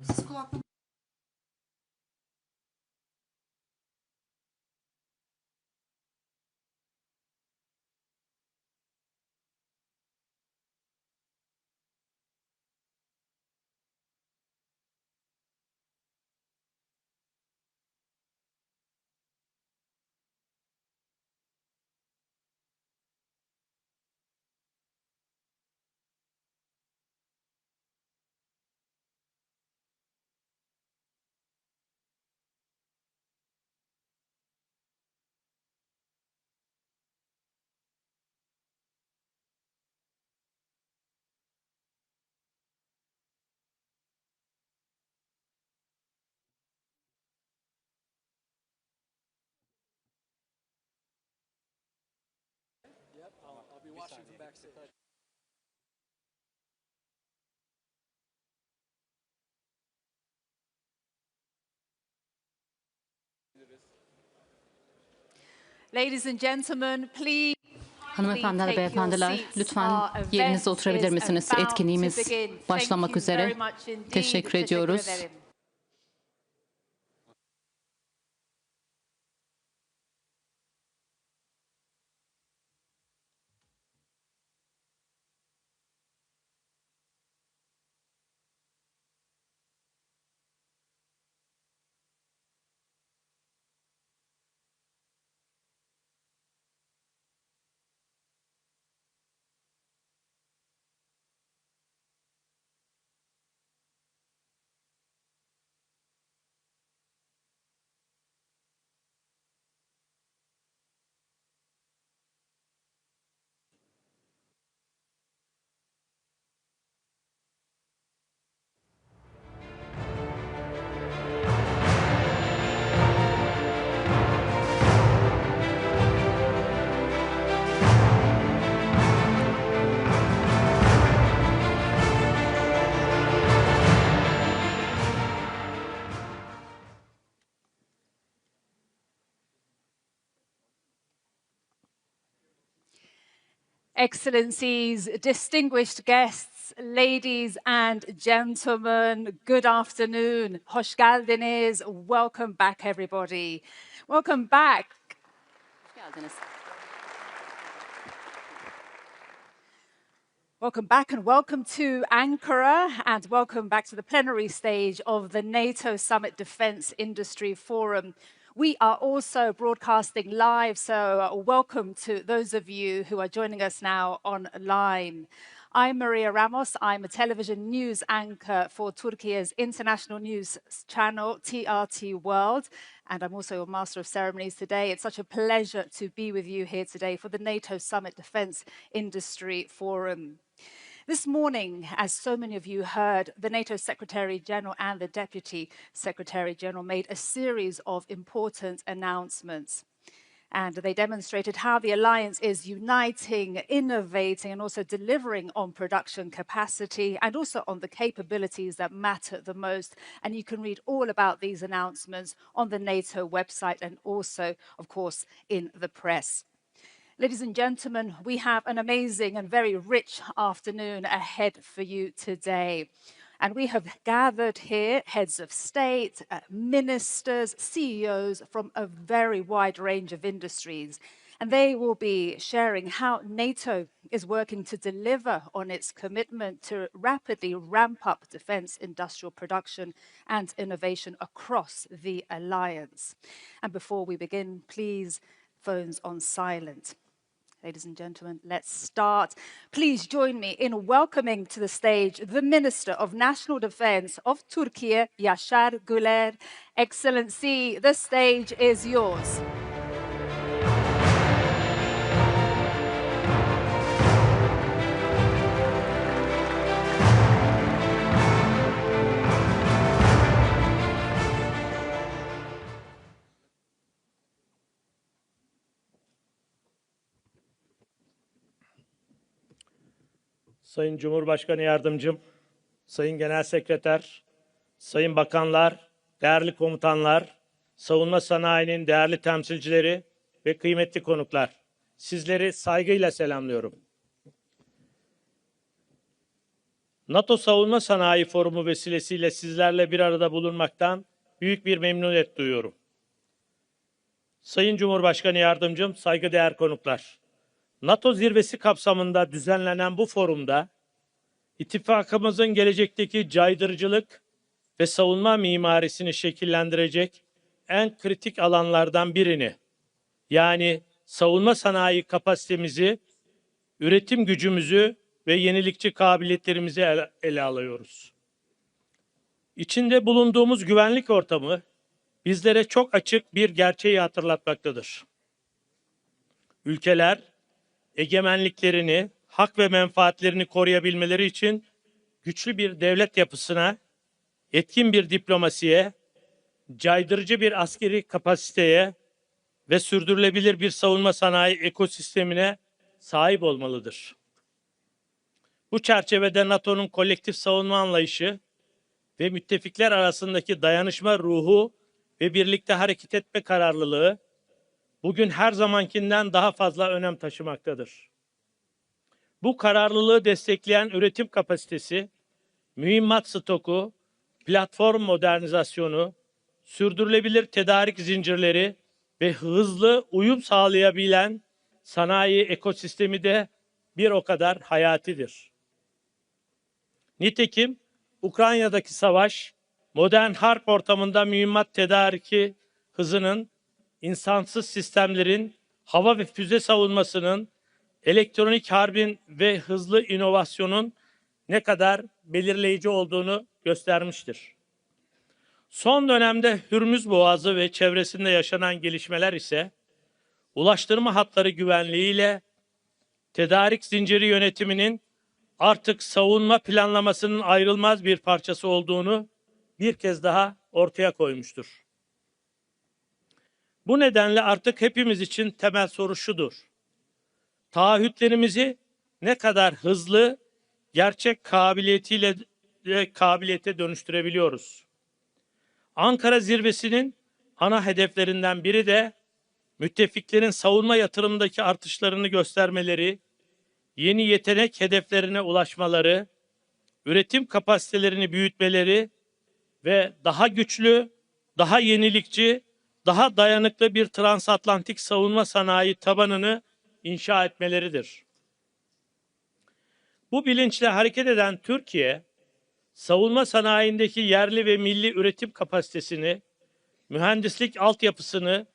Siz kulaklık... I'll be watching from backstage. Ladies and gentlemen, please. Hanımefendiler, beyefendiler, lütfen yerinize oturabilir misiniz? Etkinliğimiz başlamak üzere. Teşekkür ediyoruz. Excellencies, distinguished guests, ladies and gentlemen, good afternoon. Hoş geldiniz. Welcome back, everybody. Welcome back. Welcome back and welcome to Ankara and welcome back to the plenary stage of the NATO Summit Defence Industry Forum. We are also broadcasting live, so welcome to those of you who are joining us now online. I'm Maria Ramos. I'm a television news anchor for Turkey's international news channel, TRT World, and I'm also your Master of Ceremonies today. It's such a pleasure to be with you here today for the NATO Summit Defence Industry Forum. This morning, as so many of you heard, the NATO Secretary General and the Deputy Secretary General made a series of important announcements. And they demonstrated how the alliance is uniting, innovating, and also delivering on production capacity and also on the capabilities that matter the most. And you can read all about these announcements on the NATO website and also, of course, in the press. Ladies and gentlemen, we have an amazing and very rich afternoon ahead for you today. And we have gathered here heads of state, ministers, CEOs from a very wide range of industries. And they will be sharing how NATO is working to deliver on its commitment to rapidly ramp up defense industrial production and innovation across the alliance. And before we begin, please, phones on silent. Ladies and gentlemen, let's start. Please join me in welcoming to the stage the Minister of National Defense of Türkiye, Yaşar Güler. Excellency, the stage is yours. Sayın Cumhurbaşkanı Yardımcım, Sayın Genel Sekreter, Sayın Bakanlar, değerli komutanlar, savunma sanayinin değerli temsilcileri ve kıymetli konuklar, sizleri saygıyla selamlıyorum. NATO Savunma Sanayi Forumu vesilesiyle sizlerle bir arada bulunmaktan büyük bir memnuniyet duyuyorum. Sayın Cumhurbaşkanı Yardımcım, saygıdeğer konuklar. NATO zirvesi kapsamında düzenlenen bu forumda ittifakımızın gelecekteki caydırıcılık ve savunma mimarisini şekillendirecek en kritik alanlardan birini, yani savunma sanayi kapasitemizi, üretim gücümüzü ve yenilikçi kabiliyetlerimizi ele alıyoruz. İçinde bulunduğumuz güvenlik ortamı bizlere çok açık bir gerçeği hatırlatmaktadır. Ülkeler egemenliklerini, hak ve menfaatlerini koruyabilmeleri için güçlü bir devlet yapısına, etkin bir diplomasiye, caydırıcı bir askeri kapasiteye ve sürdürülebilir bir savunma sanayi ekosistemine sahip olmalıdır. Bu çerçevede NATO'nun kolektif savunma anlayışı ve müttefikler arasındaki dayanışma ruhu ve birlikte hareket etme kararlılığı bugün her zamankinden daha fazla önem taşımaktadır. Bu kararlılığı destekleyen üretim kapasitesi, mühimmat stoku, platform modernizasyonu, sürdürülebilir tedarik zincirleri ve hızlı uyum sağlayabilen sanayi ekosistemi de bir o kadar hayatidir. Nitekim Ukrayna'daki savaş, modern harp ortamında mühimmat tedariki hızının, insansız sistemlerin, hava ve füze savunmasının, elektronik harbin ve hızlı inovasyonun ne kadar belirleyici olduğunu göstermiştir. Son dönemde Hürmüz Boğazı ve çevresinde yaşanan gelişmeler ise ulaştırma hatları güvenliğiyle tedarik zinciri yönetiminin artık savunma planlamasının ayrılmaz bir parçası olduğunu bir kez daha ortaya koymuştur. Bu nedenle artık hepimiz için temel soru şudur: taahhütlerimizi ne kadar hızlı, gerçek kabiliyete dönüştürebiliyoruz? Ankara zirvesinin ana hedeflerinden biri de müttefiklerin savunma yatırımındaki artışlarını göstermeleri, yeni yetenek hedeflerine ulaşmaları, üretim kapasitelerini büyütmeleri ve daha güçlü, daha yenilikçi, daha dayanıklı bir transatlantik savunma sanayi tabanını inşa etmeleridir. Bu bilinçle hareket eden Türkiye, savunma sanayindeki yerli ve milli üretim kapasitesini, mühendislik altyapısını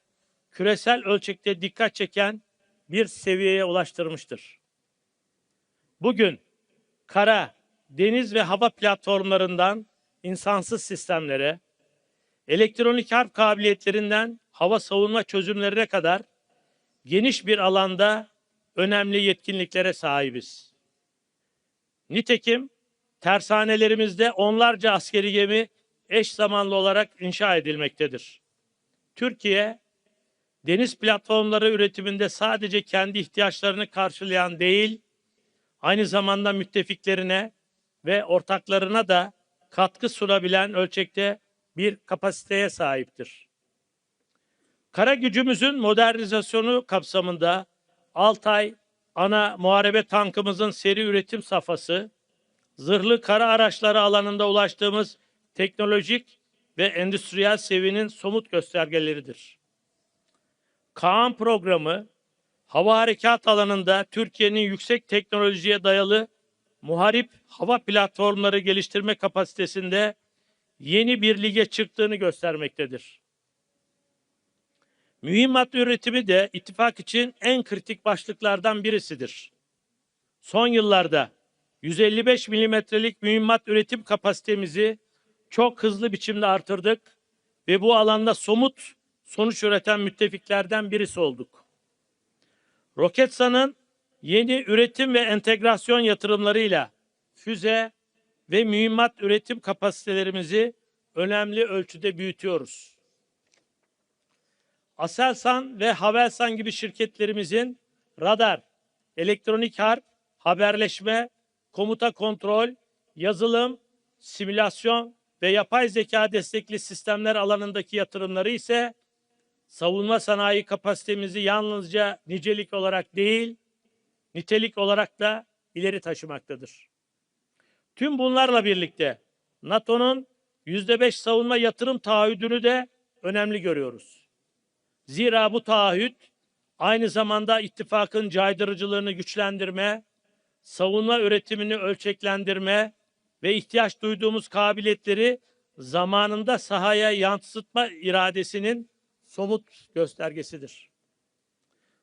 küresel ölçekte dikkat çeken bir seviyeye ulaştırmıştır. Bugün kara, deniz ve hava platformlarından insansız sistemlere, elektronik harp kabiliyetlerinden hava savunma çözümlerine kadar geniş bir alanda önemli yetkinliklere sahibiz. Nitekim tersanelerimizde onlarca askeri gemi eş zamanlı olarak inşa edilmektedir. Türkiye, deniz platformları üretiminde sadece kendi ihtiyaçlarını karşılayan değil, aynı zamanda müttefiklerine ve ortaklarına da katkı sunabilen ölçekte bir kapasiteye sahiptir. Kara gücümüzün modernizasyonu kapsamında Altay ana muharebe tankımızın seri üretim safhası, zırhlı kara araçları alanında ulaştığımız teknolojik ve endüstriyel seviyenin somut göstergeleridir. Kaan programı, hava harekat alanında Türkiye'nin yüksek teknolojiye dayalı muharip hava platformları geliştirme kapasitesinde yeni bir lige çıktığını göstermektedir. Mühimmat üretimi de ittifak için en kritik başlıklardan birisidir. Son yıllarda 155 milimetrelik mühimmat üretim kapasitemizi çok hızlı biçimde artırdık ve bu alanda somut sonuç üreten müttefiklerden birisi olduk. Roketsan'ın yeni üretim ve entegrasyon yatırımlarıyla füze ve mühimmat üretim kapasitelerimizi önemli ölçüde büyütüyoruz. Aselsan ve Havelsan gibi şirketlerimizin radar, elektronik harp, haberleşme, komuta kontrol, yazılım, simülasyon ve yapay zeka destekli sistemler alanındaki yatırımları ise savunma sanayi kapasitemizi yalnızca nicelik olarak değil, nitelik olarak da ileri taşımaktadır. Tüm bunlarla birlikte NATO'nun %5 savunma yatırım taahhüdünü de önemli görüyoruz. Zira bu taahhüt aynı zamanda ittifakın caydırıcılığını güçlendirme, savunma üretimini ölçeklendirme ve ihtiyaç duyduğumuz kabiliyetleri zamanında sahaya yansıtma iradesinin somut göstergesidir.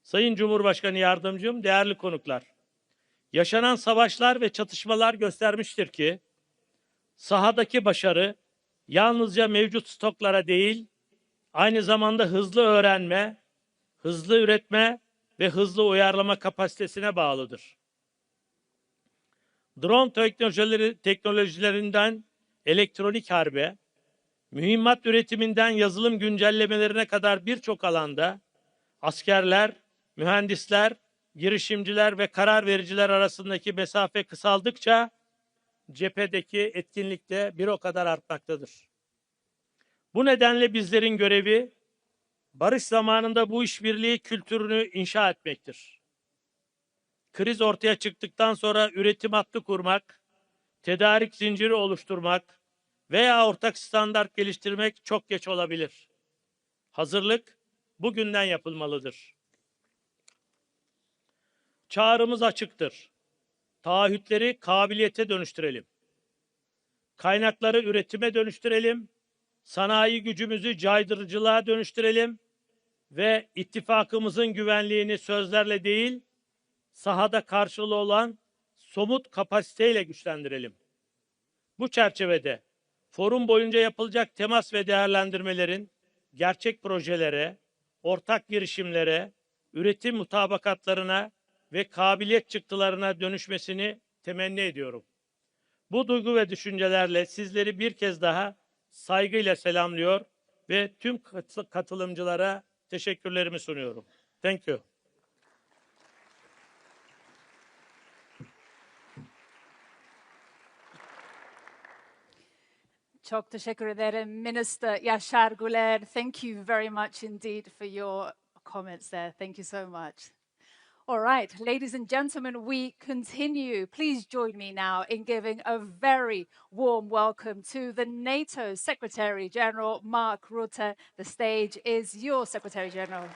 Sayın Cumhurbaşkanı Yardımcım, değerli konuklar, yaşanan savaşlar ve çatışmalar göstermiştir ki sahadaki başarı yalnızca mevcut stoklara değil, aynı zamanda hızlı öğrenme, hızlı üretme ve hızlı uyarlama kapasitesine bağlıdır. Drone teknolojilerinden elektronik harbe, mühimmat üretiminden yazılım güncellemelerine kadar birçok alanda askerler, mühendisler, girişimciler ve karar vericiler arasındaki mesafe kısaldıkça cephedeki etkinlik de bir o kadar artmaktadır. Bu nedenle bizlerin görevi barış zamanında bu işbirliği kültürünü inşa etmektir. Kriz ortaya çıktıktan sonra üretim hattı kurmak, tedarik zinciri oluşturmak veya ortak standart geliştirmek çok geç olabilir. Hazırlık bugünden yapılmalıdır. Çağrımız açıktır. Taahhütleri kabiliyete dönüştürelim. Kaynakları üretime dönüştürelim. Sanayi gücümüzü caydırıcılığa dönüştürelim ve ittifakımızın güvenliğini sözlerle değil, sahada karşılığı olan somut kapasiteyle güçlendirelim. Bu çerçevede forum boyunca yapılacak temas ve değerlendirmelerin gerçek projelere, ortak girişimlere, üretim mutabakatlarına ve kabiliyet çıktılarına dönüşmesini temenni ediyorum. Bu duygu ve düşüncelerle sizleri bir kez daha saygıyla selamlıyor ve tüm katılımcılara teşekkürlerimi sunuyorum. Thank you. Çok teşekkür ederim, Minister Yaşar, Guler. Thank you very much indeed for your comments there. Thank you so much. All right, ladies and gentlemen, we continue. Please join me now in giving a very warm welcome to the NATO Secretary General, Mark Rutte. The stage is your Secretary General.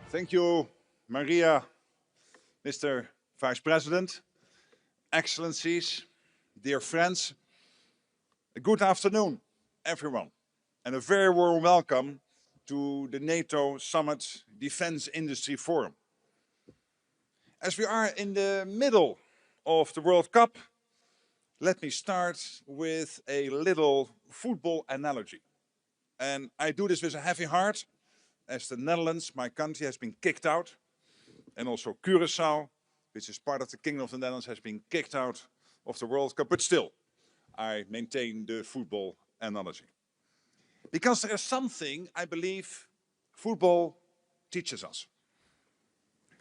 Thank you, Maria, Mr. Vice President, Excellencies, dear friends. A good afternoon, everyone, and a very warm welcome to the NATO Summit Defence Industry Forum. As we are in the middle of the World Cup, let me start with a little football analogy. And I do this with a heavy heart, as the Netherlands, my country, has been kicked out, and also Curaçao, which is part of the Kingdom of the Netherlands, has been kicked out of the World Cup. But still, I maintain the football analogy. Because there is something I believe football teaches us.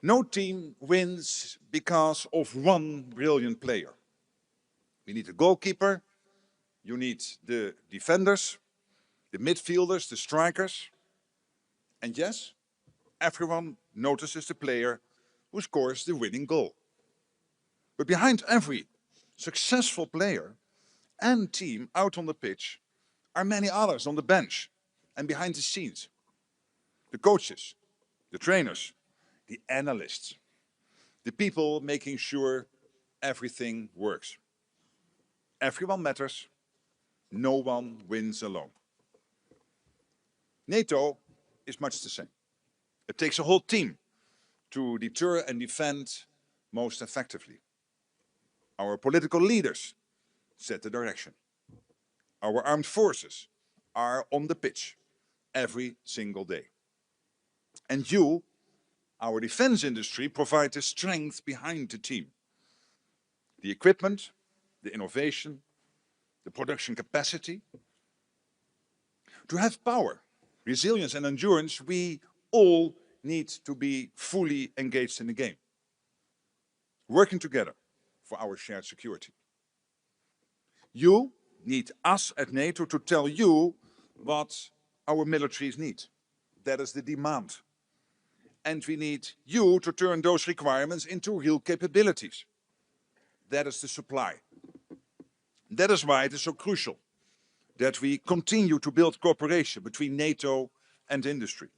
No team wins because of one brilliant player. We need a goalkeeper, you need the defenders, the midfielders, the strikers. And yes, everyone notices the player who scores the winning goal. But behind every successful player and team out on the pitch are many others on the bench and behind the scenes. The coaches, the trainers, the analysts, the people making sure everything works. Everyone matters, no one wins alone. NATO is much the same. It takes a whole team to deter and defend most effectively. Our political leaders set the direction. Our armed forces are on the pitch every single day. And you, our defense industry, provide the strength behind the team. The equipment, the innovation, the production capacity. To have power, resilience and endurance, we all need to be fully engaged in the game, working together for our shared security. You, need us at NATO to tell you what our militaries need. That is the demand. And we need you to turn those requirements into real capabilities. That is the supply. That is why it is so crucial that we continue to build cooperation between NATO and industry.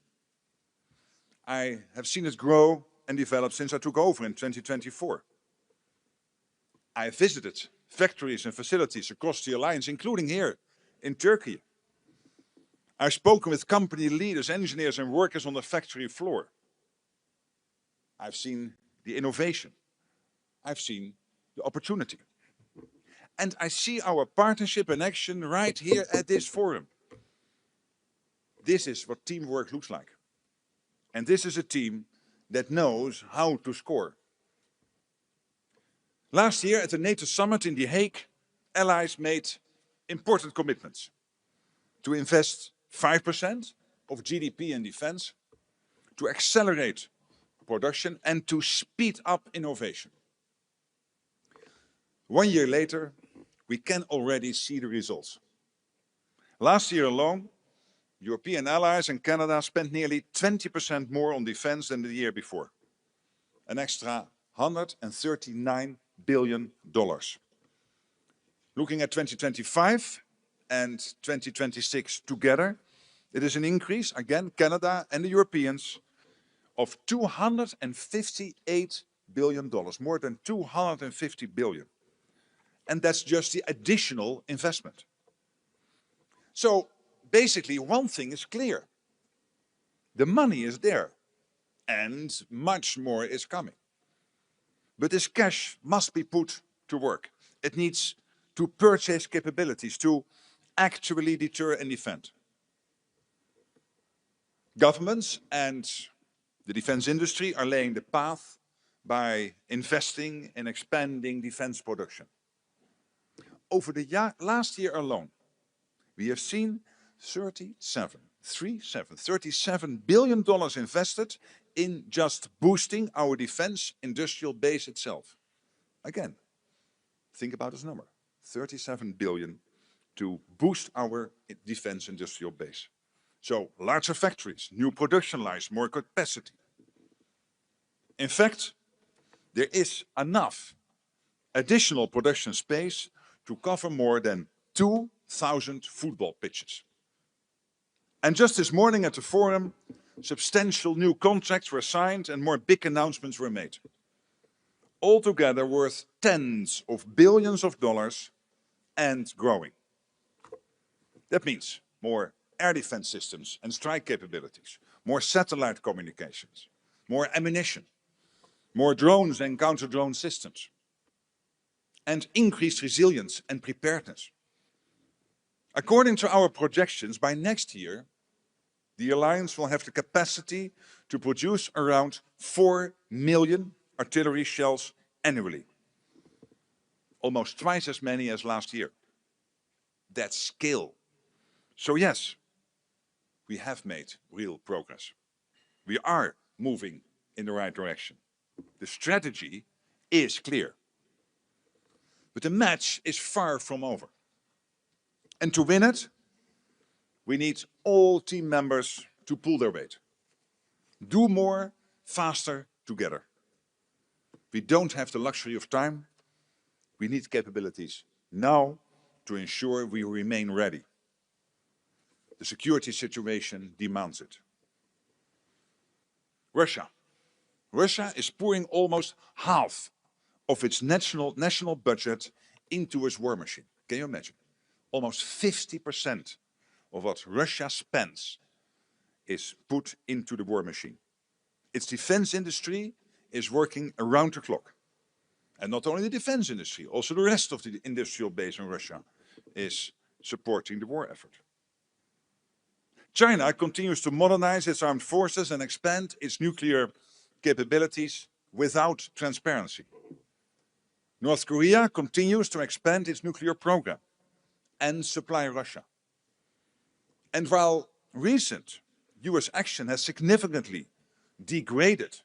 I have seen it grow and develop since I took over in 2024. I visited factories and facilities across the alliance, including here in Turkey. I've spoken with company leaders, engineers and workers on the factory floor. I've seen the innovation. I've seen the opportunity. And I see our partnership in action right here at this forum. This is what teamwork looks like. And this is a team that knows how to score. Last year at the NATO Summit in The Hague, allies made important commitments to invest 5% of GDP in defense, to accelerate production and to speed up innovation. 1 year later, we can already see the results. Last year alone, European allies and Canada spent nearly 20% more on defense than the year before. An extra $139 billion. Looking at 2025 and 2026 together, it is an increase, again, Canada and the Europeans, of $258 billion, more than 250 billion. And that's just the additional investment. So basically, one thing is clear. The money is there, and much more is coming. But this cash must be put to work. It needs to purchase capabilities to actually deter and defend. Governments and the defense industry are laying the path by investing in expanding defense production. Over the last year alone, we have seen $37 billion invested in just boosting our defense industrial base itself. Again, think about this number, 37 billion to boost our defense industrial base. So larger factories, new production lines, more capacity. In fact, there is enough additional production space to cover more than 2,000 football pitches. And just this morning at the forum, substantial new contracts were signed and more big announcements were made. Altogether worth tens of billions of dollars and growing. That means more air defense systems and strike capabilities, more satellite communications, more ammunition, more drones and counter-drone systems, and increased resilience and preparedness. According to our projections, by next year, the alliance will have the capacity to produce around 4 million artillery shells annually. Almost twice as many as last year. That's scale. So yes, we have made real progress. We are moving in the right direction. The strategy is clear. But the match is far from over. And to win it, we need all team members to pull their weight. Do more, faster, together. We don't have the luxury of time. We need capabilities now to ensure we remain ready. The security situation demands it. Russia. Russia is pouring almost half of its national budget into its war machine. Can you imagine? Almost 50% of what Russia spends is put into the war machine. Its defense industry is working around the clock. And not only the defense industry, also the rest of the industrial base in Russia is supporting the war effort. China continues to modernize its armed forces and expand its nuclear capabilities without transparency. North Korea continues to expand its nuclear program and supply Russia. And while recent US action has significantly degraded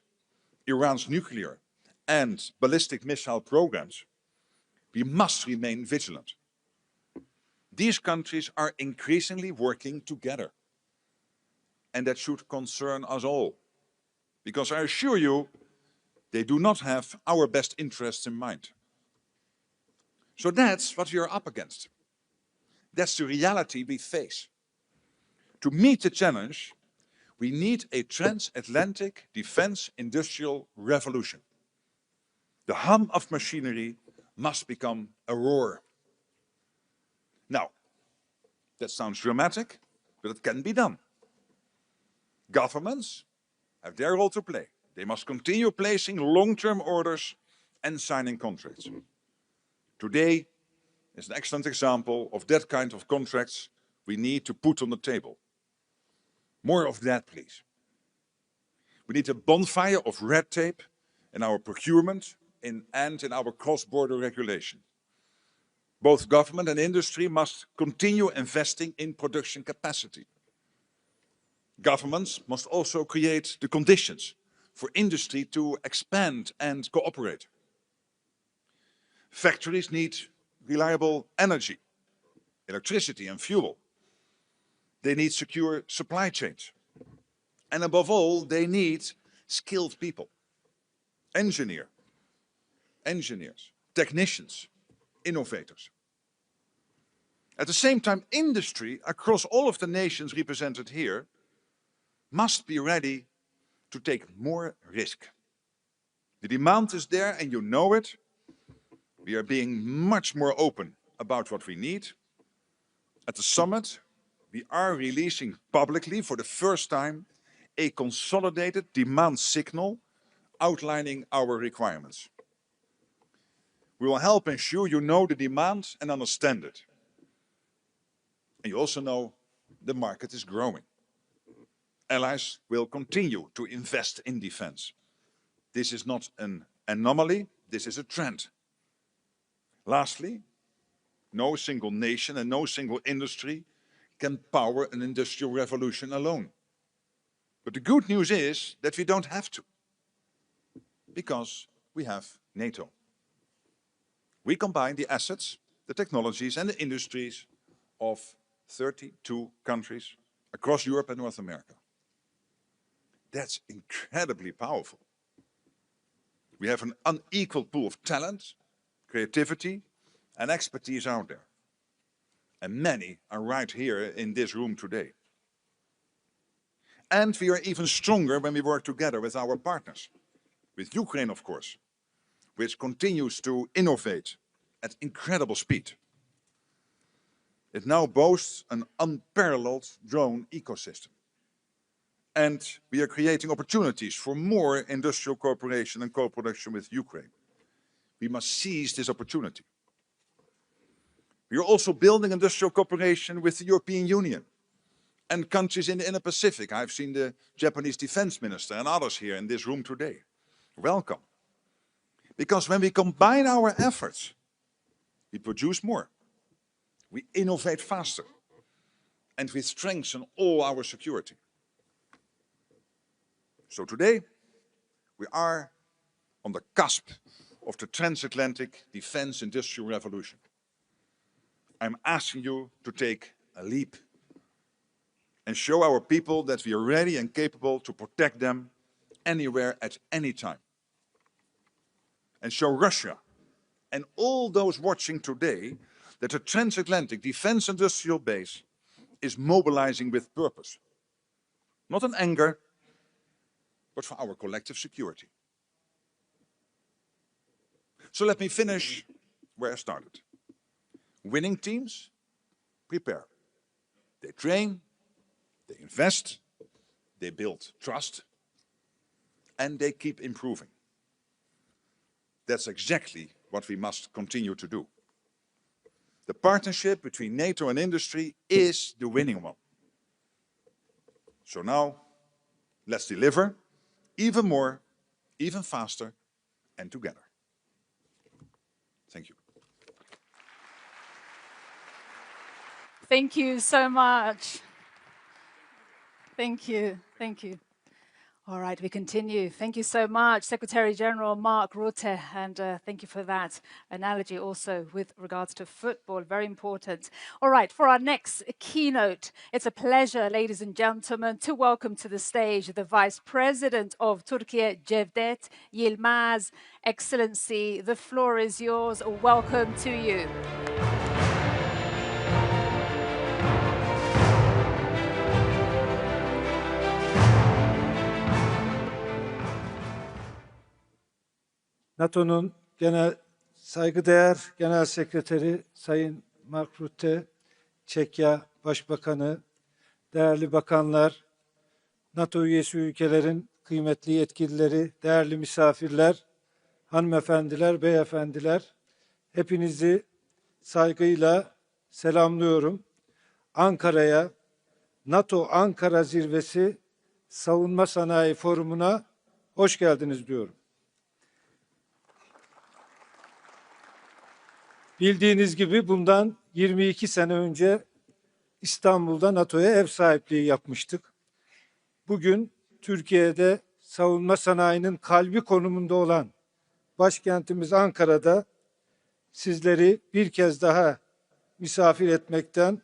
Iran's nuclear and ballistic missile programs, we must remain vigilant. These countries are increasingly working together. And that should concern us all. Because I assure you, they do not have our best interests in mind. So that's what we are up against. That's the reality we face. To meet the challenge, we need a transatlantic defense industrial revolution. The hum of machinery must become a roar. Now, that sounds dramatic, but it can be done. Governments have their role to play. They must continue placing long-term orders and signing contracts. Today is an excellent example of that kind of contracts we need to put on the table. More of that, please. We need a bonfire of red tape in our procurement and in our cross-border regulation. Both government and industry must continue investing in production capacity. Governments must also create the conditions for industry to expand and cooperate. Factories need reliable energy, electricity and fuel. They need secure supply chains. And above all, they need skilled people. Engineers, technicians, innovators. At the same time, industry across all of the nations represented here must be ready to take more risk. The demand is there and you know it. We are being much more open about what we need. At the summit, we are releasing publicly for the first time a consolidated demand signal outlining our requirements. We will help ensure you know the demand and understand it. And you also know the market is growing. Allies will continue to invest in defense. This is not an anomaly, this is a trend. Lastly, no single nation and no single industry can power an industrial revolution alone. But the good news is that we don't have to, because we have NATO. We combine the assets, the technologies and the industries of 32 countries across Europe and North America. That's incredibly powerful. We have an unequal pool of talent, creativity and expertise out there. And many are right here in this room today. And we are even stronger when we work together with our partners. With Ukraine, of course, which continues to innovate at incredible speed. It now boasts an unparalleled drone ecosystem. And we are creating opportunities for more industrial cooperation and co-production with Ukraine. We must seize this opportunity. We are also building industrial cooperation with the European Union and countries in the Indo-Pacific. I've seen the Japanese defense minister and others here in this room today. Welcome. Because when we combine our efforts, we produce more, we innovate faster, and we strengthen all our security. So today, we are on the cusp of the transatlantic defense industrial revolution. I'm asking you to take a leap and show our people that we are ready and capable to protect them anywhere at any time. And show Russia and all those watching today that the transatlantic defense industrial base is mobilizing with purpose. Not in anger, but for our collective security. So let me finish where I started. Winning teams prepare. They train, they invest, they build trust, and they keep improving. That's exactly what we must continue to do. The partnership between NATO and industry is the winning one. So now, let's deliver even more, even faster, and together. Thank you. Thank you so much. Thank you. Thank you. All right, we continue. Thank you so much, Secretary General Mark Rutte, and thank you for that analogy also with regards to football, very important. All right, for our next keynote, it's a pleasure, ladies and gentlemen, to welcome to the stage the Vice President of Türkiye, Cevdet, Yilmaz. Excellency, the floor is yours. Welcome to you. NATO'nun saygıdeğer Genel Sekreteri Sayın Mark Rutte, Çekya Başbakanı, değerli bakanlar, NATO üyesi ülkelerin kıymetli yetkilileri, değerli misafirler, hanımefendiler, beyefendiler, hepinizi saygıyla selamlıyorum. Ankara'ya, NATO Ankara Zirvesi Savunma Sanayi Forumu'na hoş geldiniz diyorum. Bildiğiniz gibi bundan 22 sene önce İstanbul'da NATO'ya ev sahipliği yapmıştık. Bugün Türkiye'de savunma sanayinin kalbi konumunda olan başkentimiz Ankara'da sizleri bir kez daha misafir etmekten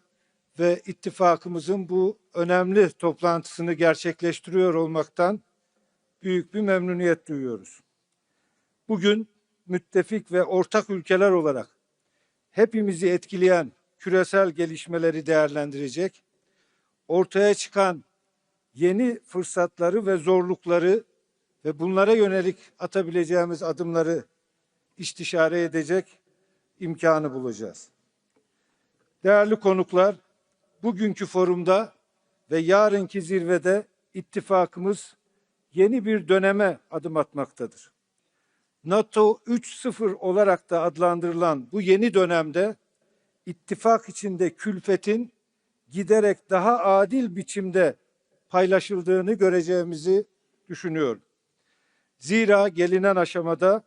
ve ittifakımızın bu önemli toplantısını gerçekleştiriyor olmaktan büyük bir memnuniyet duyuyoruz. Bugün müttefik ve ortak ülkeler olarak hepimizi etkileyen küresel gelişmeleri değerlendirecek, ortaya çıkan yeni fırsatları ve zorlukları ve bunlara yönelik atabileceğimiz adımları istişare edecek imkanı bulacağız. Değerli konuklar, bugünkü forumda ve yarınki zirvede ittifakımız yeni bir döneme adım atmaktadır. NATO 3.0 olarak da adlandırılan bu yeni dönemde ittifak içinde külfetin giderek daha adil biçimde paylaşıldığını göreceğimizi düşünüyorum. Zira gelinen aşamada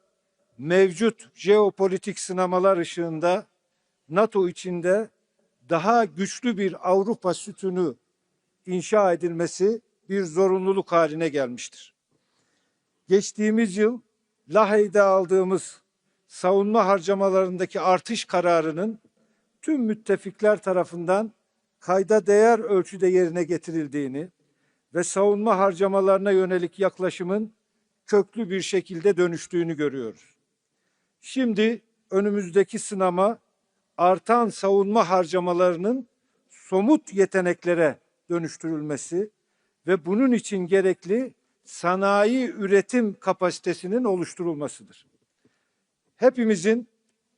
mevcut jeopolitik sınamalar ışığında NATO içinde daha güçlü bir Avrupa sütunu inşa edilmesi bir zorunluluk haline gelmiştir. Geçtiğimiz yıl Lahey'de aldığımız savunma harcamalarındaki artış kararının tüm müttefikler tarafından kayda değer ölçüde yerine getirildiğini ve savunma harcamalarına yönelik yaklaşımın köklü bir şekilde dönüştüğünü görüyoruz. Şimdi önümüzdeki sınama artan savunma harcamalarının somut yeteneklere dönüştürülmesi ve bunun için gerekli sanayi üretim kapasitesinin oluşturulmasıdır. Hepimizin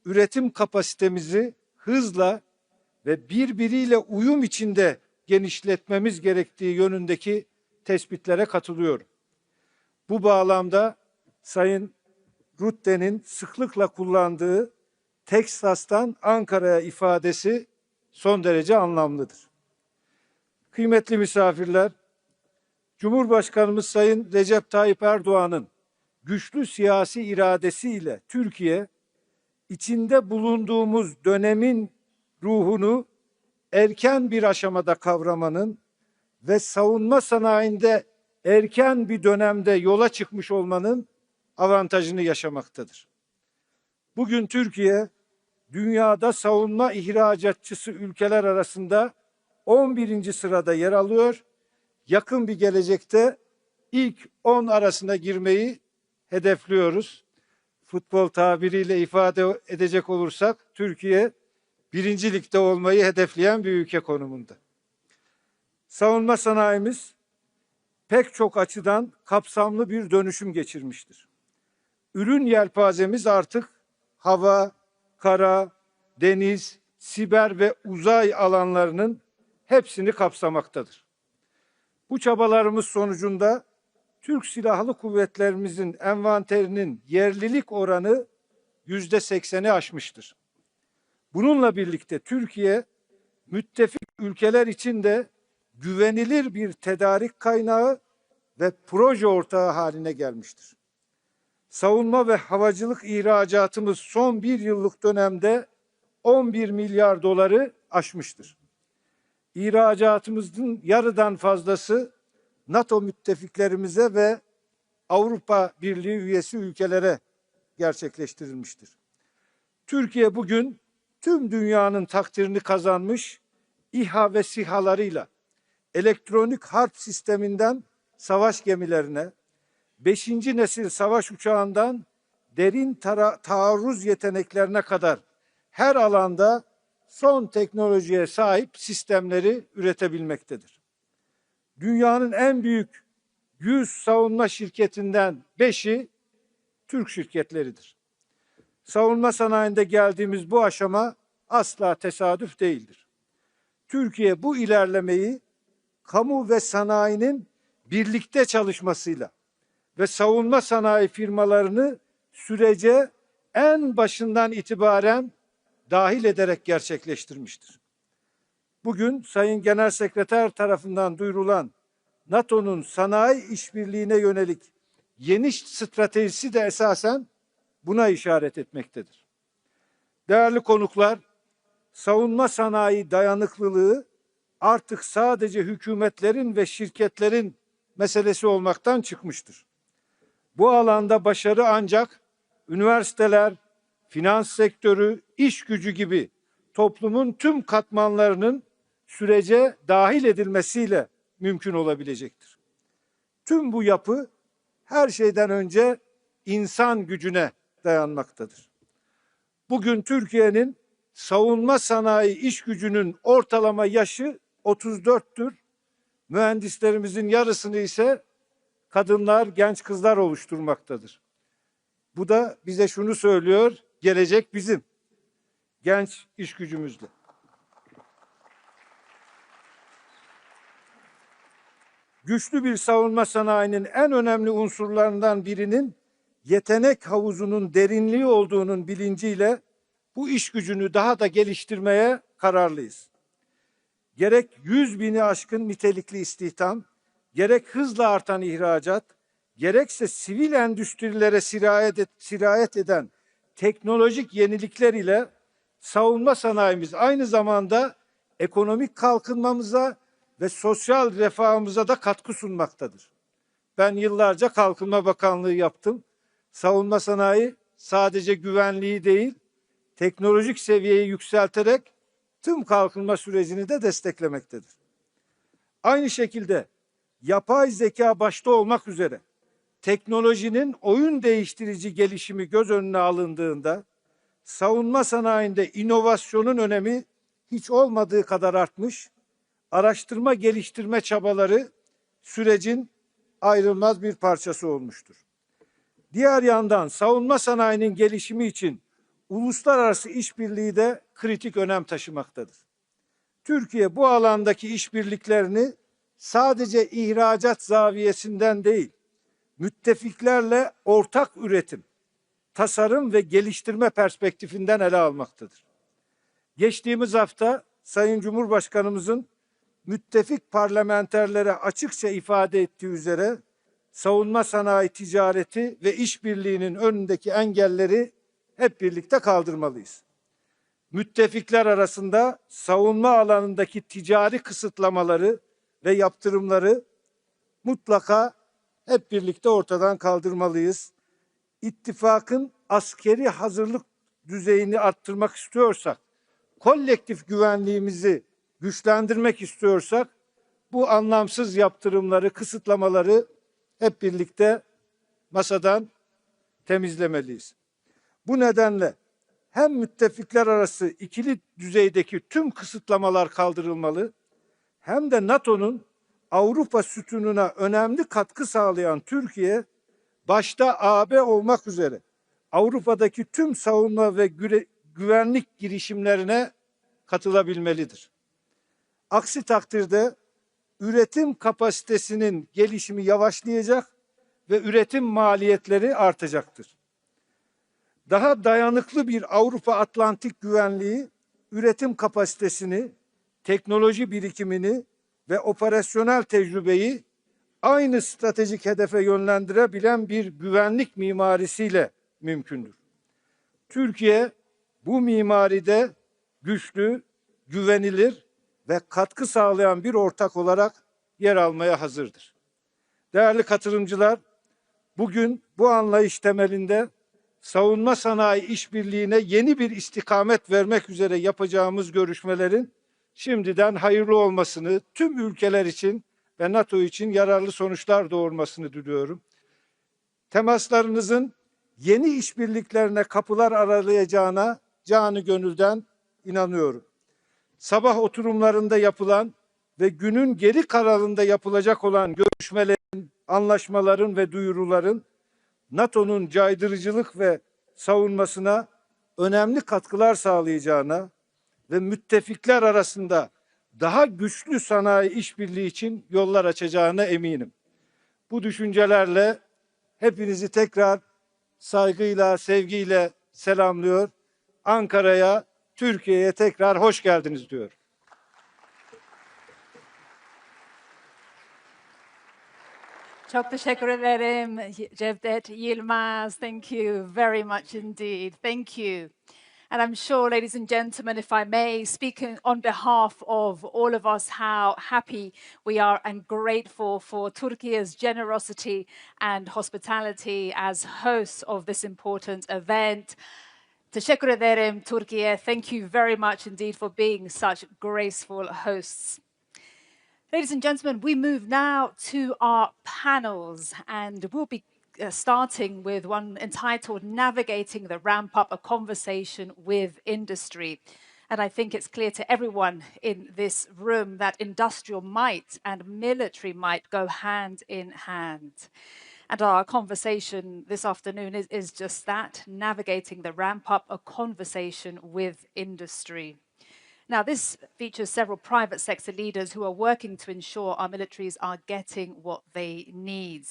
üretim kapasitemizi hızla ve birbiriyle uyum içinde genişletmemiz gerektiği yönündeki tespitlere katılıyorum. Bu bağlamda Sayın Rutte'nin sıklıkla kullandığı Teksas'tan Ankara'ya ifadesi son derece anlamlıdır. Kıymetli misafirler, Cumhurbaşkanımız Sayın Recep Tayyip Erdoğan'ın güçlü siyasi iradesiyle Türkiye, içinde bulunduğumuz dönemin ruhunu erken bir aşamada kavramanın ve savunma sanayinde erken bir dönemde yola çıkmış olmanın avantajını yaşamaktadır. Bugün Türkiye, dünyada savunma ihracatçısı ülkeler arasında 11. sırada yer alıyor. Yakın bir gelecekte ilk 10 arasına girmeyi hedefliyoruz. Futbol tabiriyle ifade edecek olursak Türkiye 1. ligde olmayı hedefleyen bir ülke konumunda. Savunma sanayimiz pek çok açıdan kapsamlı bir dönüşüm geçirmiştir. Ürün yelpazemiz artık hava, kara, deniz, siber ve uzay alanlarının hepsini kapsamaktadır. Bu çabalarımız sonucunda Türk Silahlı Kuvvetlerimizin envanterinin yerlilik oranı %80'i aşmıştır. Bununla birlikte Türkiye, müttefik ülkeler için de güvenilir bir tedarik kaynağı ve proje ortağı haline gelmiştir. Savunma ve havacılık ihracatımız son bir yıllık dönemde 11 milyar doları aşmıştır. İhracatımızın yarıdan fazlası NATO müttefiklerimize ve Avrupa Birliği üyesi ülkelere gerçekleştirilmiştir. Türkiye bugün tüm dünyanın takdirini kazanmış İHA ve SİHA'larıyla elektronik harp sisteminden savaş gemilerine, 5. nesil savaş uçağından derin taarruz yeteneklerine kadar her alanda son teknolojiye sahip sistemleri üretebilmektedir. Dünyanın en büyük 100 savunma şirketinden 5'i Türk şirketleridir. Savunma sanayinde geldiğimiz bu aşama asla tesadüf değildir. Türkiye bu ilerlemeyi kamu ve sanayinin birlikte çalışmasıyla ve savunma sanayi firmalarını sürece en başından itibaren dahil ederek gerçekleştirmiştir. Bugün Sayın Genel Sekreter tarafından duyurulan NATO'nun sanayi işbirliğine yönelik yeni stratejisi de esasen buna işaret etmektedir. Değerli konuklar, savunma sanayi dayanıklılığı artık sadece hükümetlerin ve şirketlerin meselesi olmaktan çıkmıştır. Bu alanda başarı ancak üniversiteler, finans sektörü, iş gücü gibi toplumun tüm katmanlarının sürece dahil edilmesiyle mümkün olabilecektir. Tüm bu yapı her şeyden önce insan gücüne dayanmaktadır. Bugün Türkiye'nin savunma sanayi iş gücünün ortalama yaşı 34'tür. Mühendislerimizin yarısını ise kadınlar, genç kızlar oluşturmaktadır. Bu da bize şunu söylüyor, gelecek bizim. Genç iş gücümüzle. Güçlü bir savunma sanayinin en önemli unsurlarından birinin yetenek havuzunun derinliği olduğunun bilinciyle bu iş gücünü daha da geliştirmeye kararlıyız. Gerek 100.000'i aşkın nitelikli istihdam, gerek hızla artan ihracat, gerekse sivil endüstrilere sirayet eden teknolojik yenilikler ile savunma sanayimiz aynı zamanda ekonomik kalkınmamıza ve sosyal refahımıza da katkı sunmaktadır. Ben yıllarca Kalkınma Bakanlığı yaptım. Savunma sanayi sadece güvenliği değil, teknolojik seviyeyi yükselterek tüm kalkınma sürecini de desteklemektedir. Aynı şekilde yapay zeka başta olmak üzere teknolojinin oyun değiştirici gelişimi göz önüne alındığında savunma sanayinde inovasyonun önemi hiç olmadığı kadar artmış, araştırma geliştirme çabaları sürecin ayrılmaz bir parçası olmuştur. Diğer yandan savunma sanayinin gelişimi için uluslararası işbirliği de kritik önem taşımaktadır. Türkiye bu alandaki işbirliklerini sadece ihracat zaviyesinden değil, müttefiklerle ortak üretim, tasarım ve geliştirme perspektifinden ele almaktadır. Geçtiğimiz hafta Sayın Cumhurbaşkanımızın müttefik parlamenterlere açıkça ifade ettiği üzere savunma sanayi ticareti ve işbirliğinin önündeki engelleri hep birlikte kaldırmalıyız. Müttefikler arasında savunma alanındaki ticari kısıtlamaları ve yaptırımları mutlaka hep birlikte ortadan kaldırmalıyız. İttifakın askeri hazırlık düzeyini arttırmak istiyorsak, kolektif güvenliğimizi güçlendirmek istiyorsak, bu anlamsız yaptırımları, kısıtlamaları hep birlikte masadan temizlemeliyiz. Bu nedenle hem müttefikler arası ikili düzeydeki tüm kısıtlamalar kaldırılmalı, hem de NATO'nun Avrupa sütununa önemli katkı sağlayan Türkiye, başta AB olmak üzere Avrupa'daki tüm savunma ve güvenlik girişimlerine katılabilmelidir. Aksi takdirde üretim kapasitesinin gelişimi yavaşlayacak ve üretim maliyetleri artacaktır. Daha dayanıklı bir Avrupa Atlantik güvenliği, üretim kapasitesini, teknoloji birikimini ve operasyonel tecrübeyi aynı stratejik hedefe yönlendirebilen bir güvenlik mimarisiyle mümkündür. Türkiye bu mimaride güçlü, güvenilir ve katkı sağlayan bir ortak olarak yer almaya hazırdır. Değerli katılımcılar, bugün bu anlayış temelinde savunma sanayi işbirliğine yeni bir istikamet vermek üzere yapacağımız görüşmelerin şimdiden hayırlı olmasını, tüm ülkeler için ve NATO için yararlı sonuçlar doğurmasını diliyorum. Temaslarınızın yeni işbirliklerine kapılar aralayacağına canı gönülden inanıyorum. Sabah oturumlarında yapılan ve günün geri kalanında yapılacak olan görüşmelerin, anlaşmaların ve duyuruların NATO'nun caydırıcılık ve savunmasına önemli katkılar sağlayacağına ve müttefikler arasında daha güçlü sanayi işbirliği için yollar açacağına eminim. Bu düşüncelerle hepinizi tekrar saygıyla, sevgiyle selamlıyor. Ankara'ya, Türkiye'ye tekrar hoş geldiniz diyor. Çok teşekkür ederim Cevdet, Yilmaz. Thank you very much indeed. Thank you. And I'm sure, ladies and gentlemen, if I may, speaking on behalf of all of us, how happy we are and grateful for Turkey's generosity and hospitality as hosts of this important event. Teşekkür ederim, Türkiye. Thank you very much indeed for being such graceful hosts. Ladies and gentlemen, we move now to our panels, and we'll be starting with one entitled Navigating the Ramp Up, a Conversation with Industry. And I think it's clear to everyone in this room that industrial might and military might go hand in hand. And our conversation this afternoon is just that, navigating the ramp up, a conversation with industry. Now, this features several private sector leaders who are working to ensure our militaries are getting what they need.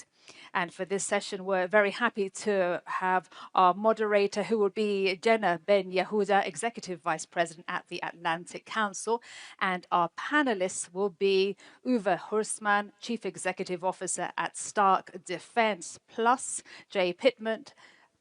And for this session, we're very happy to have our moderator, who will be Jenna Ben Yehuda, Executive Vice President at the Atlantic Council. And our panelists will be Uwe Horstmann, Chief Executive Officer at Stark Defence, plus Jay Pittman,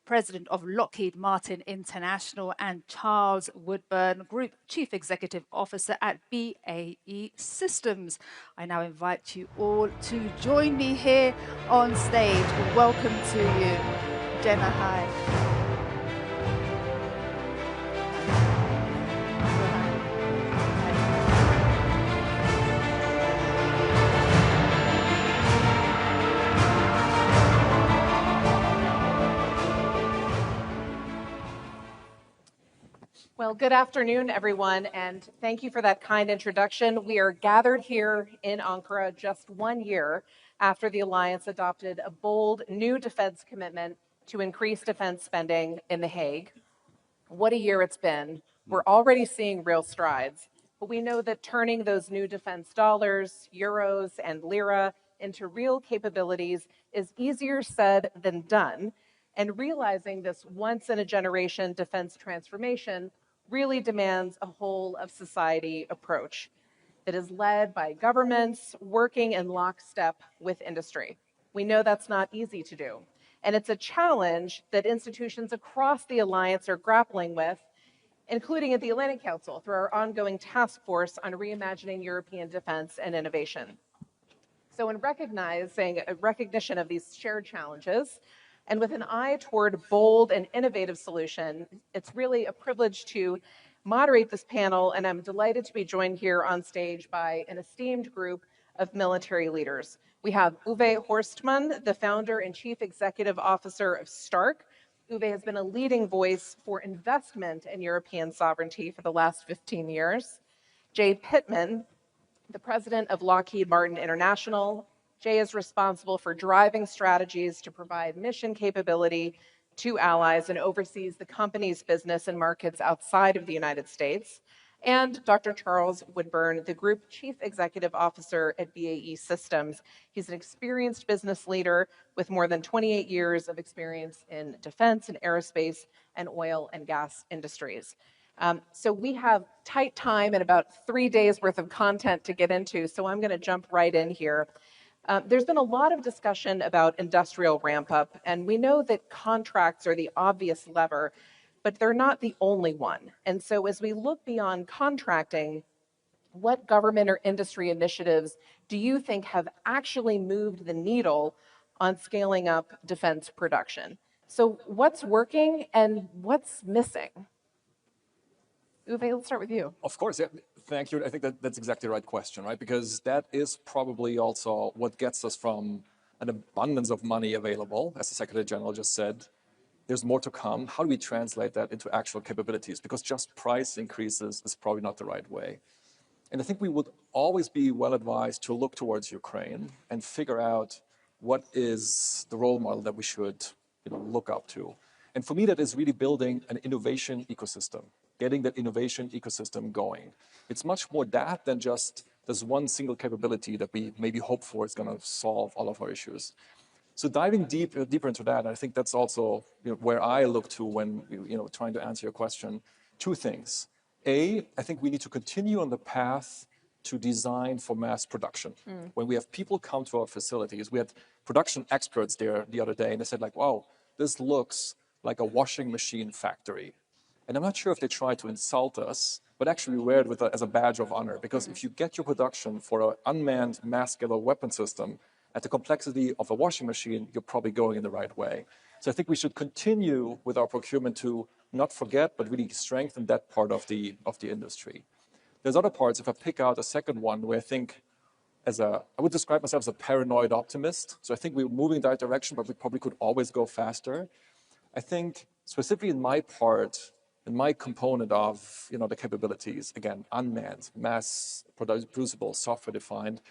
President of Lockheed Martin International, and Charles Woodburn, Group Chief Executive Officer at BAE Systems. I now invite you all to join me here on stage. Welcome to you. Jenna, hi. Well, good afternoon, everyone, and thank you for that kind introduction. We are gathered here in Ankara just 1 year after the alliance adopted a bold new defense commitment to increase defense spending in The Hague. What a year it's been. We're already seeing real strides, but we know that turning those new defense dollars, euros, and lira into real capabilities is easier said than done, and realizing this once-in-a-generation defense transformation really demands a whole of society approach that is led by governments working in lockstep with industry. We know that's not easy to do, and it's a challenge that institutions across the alliance are grappling with, including at the Atlantic Council through our ongoing task force on reimagining European defense and innovation. So in recognition of these shared challenges, and with an eye toward bold and innovative solution, it's really a privilege to moderate this panel, and I'm delighted to be joined here on stage by an esteemed group of military leaders. We have Uwe Horstmann, the founder and chief executive officer of Stark. Uwe has been a leading voice for investment in European sovereignty for the last 15 years. Jay Pittman, the president of Lockheed Martin International. Jay is responsible for driving strategies to provide mission capability to allies and oversees the company's business and markets outside of the United States. And Dr. Charles Woodburn, the Group Chief Executive Officer at BAE Systems. He's an experienced business leader with more than 28 years of experience in defense and aerospace and oil and gas industries. So we have tight time and about 3 days worth of content to get into, so I'm going to jump right in here. There's been a lot of discussion about industrial ramp up, and we know that contracts are the obvious lever, but they're not the only one. And so as we look beyond contracting, what government or industry initiatives do you think have actually moved the needle on scaling up defense production? So what's working and what's missing? Uwe, let's start with you. Of course, yeah. Thank you. I think that's exactly the right question, right? Because that is probably also what gets us from an abundance of money available, as the Secretary General just said. There's more to come. How do we translate that into actual capabilities? Because just price increases is probably not the right way. And I think we would always be well advised to look towards Ukraine and figure out what is the role model that we should look up to. And for me, that is really building an innovation ecosystem, getting that innovation ecosystem going. It's much more that than just this one single capability that we maybe hope for is going to solve all of our issues. So diving deeper into that, I think that's also where I look to when trying to answer your question. Two things. A, I think we need to continue on the path to design for mass production. When we have people come to our facilities, we had production experts there the other day, and they said like, wow, this looks like a washing machine factory. And I'm not sure if they tried to insult us, but actually we wear it as a badge of honor, because if you get your production for an unmanned mass-scale weapon system at the complexity of a washing machine, you're probably going in the right way. So I think we should continue with our procurement to not forget, but really strengthen that part of the industry. There's other parts, if I pick out a second one, where I think I would describe myself as a paranoid optimist. So I think we're moving in that direction, but we probably could always go faster. I think specifically in my part, in my component of the capabilities, again, unmanned, mass producible, software defined,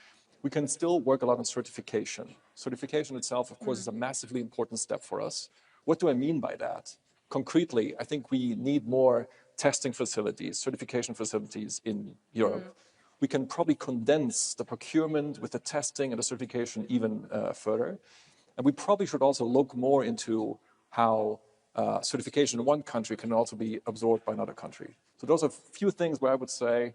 we can still work a lot on certification. Certification itself, of course, is a massively important step for us. What do I mean by that? Concretely, I think we need more testing facilities, certification facilities in Europe. We can probably condense the procurement with the testing and the certification even further. And we probably should also look more into how certification in one country can also be absorbed by another country. So those are a few things where I would say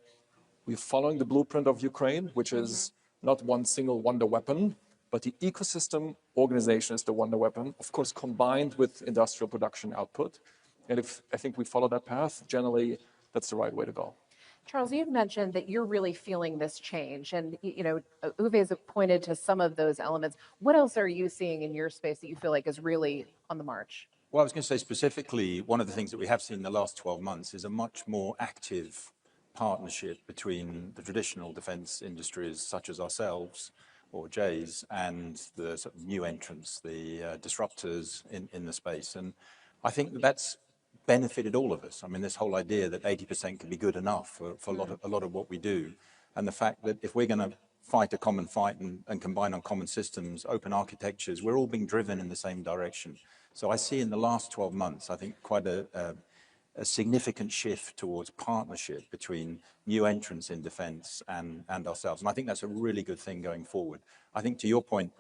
we're following the blueprint of Ukraine, which is not one single wonder weapon, but the ecosystem organization is the wonder weapon, of course, combined with industrial production output. And if I think we follow that path, generally, that's the right way to go. Charles, you've mentioned that you're really feeling this change, and Uwe has pointed to some of those elements. What else are you seeing in your space that you feel like is really on the march? Well, I was going to say specifically, one of the things that we have seen in the last 12 months is a much more active partnership between the traditional defence industries, such as ourselves or J's, and the sort of new entrants, the disruptors in the space. And I think that's benefited all of us. I mean, this whole idea that 80% can be good enough for a lot of what we do, and the fact that if we're going to fight a common fight and combine on common systems, open architectures, we're all being driven in the same direction. So I see in the last 12 months, I think quite a significant shift towards partnership between new entrants in defence and ourselves. And I think that's a really good thing going forward. I think to your point,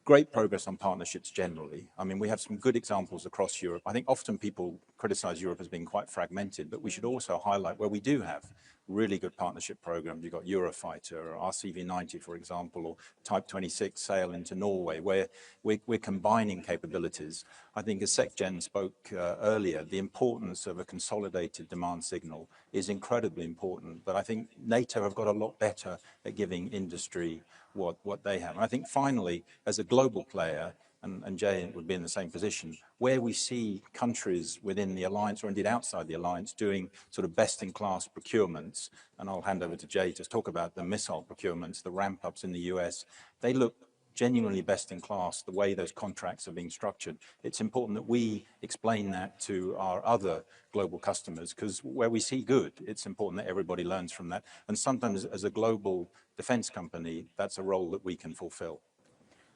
great progress on partnerships generally. I mean, we have some good examples across Europe. I think often people criticize Europe as being quite fragmented, but we should also highlight where we do have really good partnership programs. You've got Eurofighter, or RCV-90, for example, or Type 26 sail into Norway, where we're combining capabilities. I think as SecGen spoke earlier, the importance of a consolidated demand signal is incredibly important. But I think NATO have got a lot better at giving industry what they have. And I think finally, as a global player, and Jay would be in the same position, where we see countries within the alliance or indeed outside the alliance doing sort of best-in-class procurements, and I'll hand over to Jay to talk about the missile procurements, the ramp-ups in the US, they look genuinely best in class, the way those contracts are being structured. It's important that we explain that to our other global customers, because where we see good, it's important that everybody learns from that. And sometimes as a global defense company, that's a role that we can fulfill.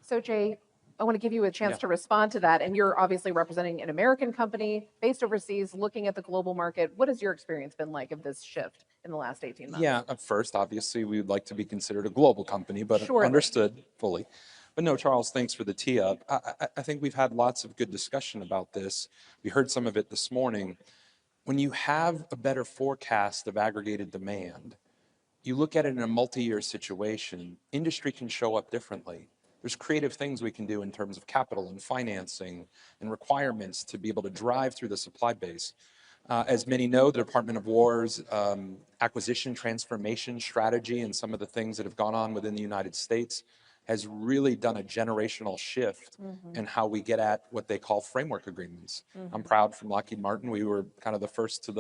So Jay, I want to give you a chance to respond to that. And you're obviously representing an American company based overseas, looking at the global market. What has your experience been like of this shift in the last 18 months? Yeah, at first, obviously, we would like to be considered a global company, but understood fully. But no, Charles, thanks for the tee up. I think we've had lots of good discussion about this. We heard some of it this morning. When you have a better forecast of aggregated demand, you look at it in a multi-year situation, industry can show up differently. There's creative things we can do in terms of capital and financing and requirements to be able to drive through the supply base. As many know, the Department of War's acquisition transformation strategy and some of the things that have gone on within the United States has really done a generational shift in how we get at what they call framework agreements. I'm proud from Lockheed Martin. We were kind of the first to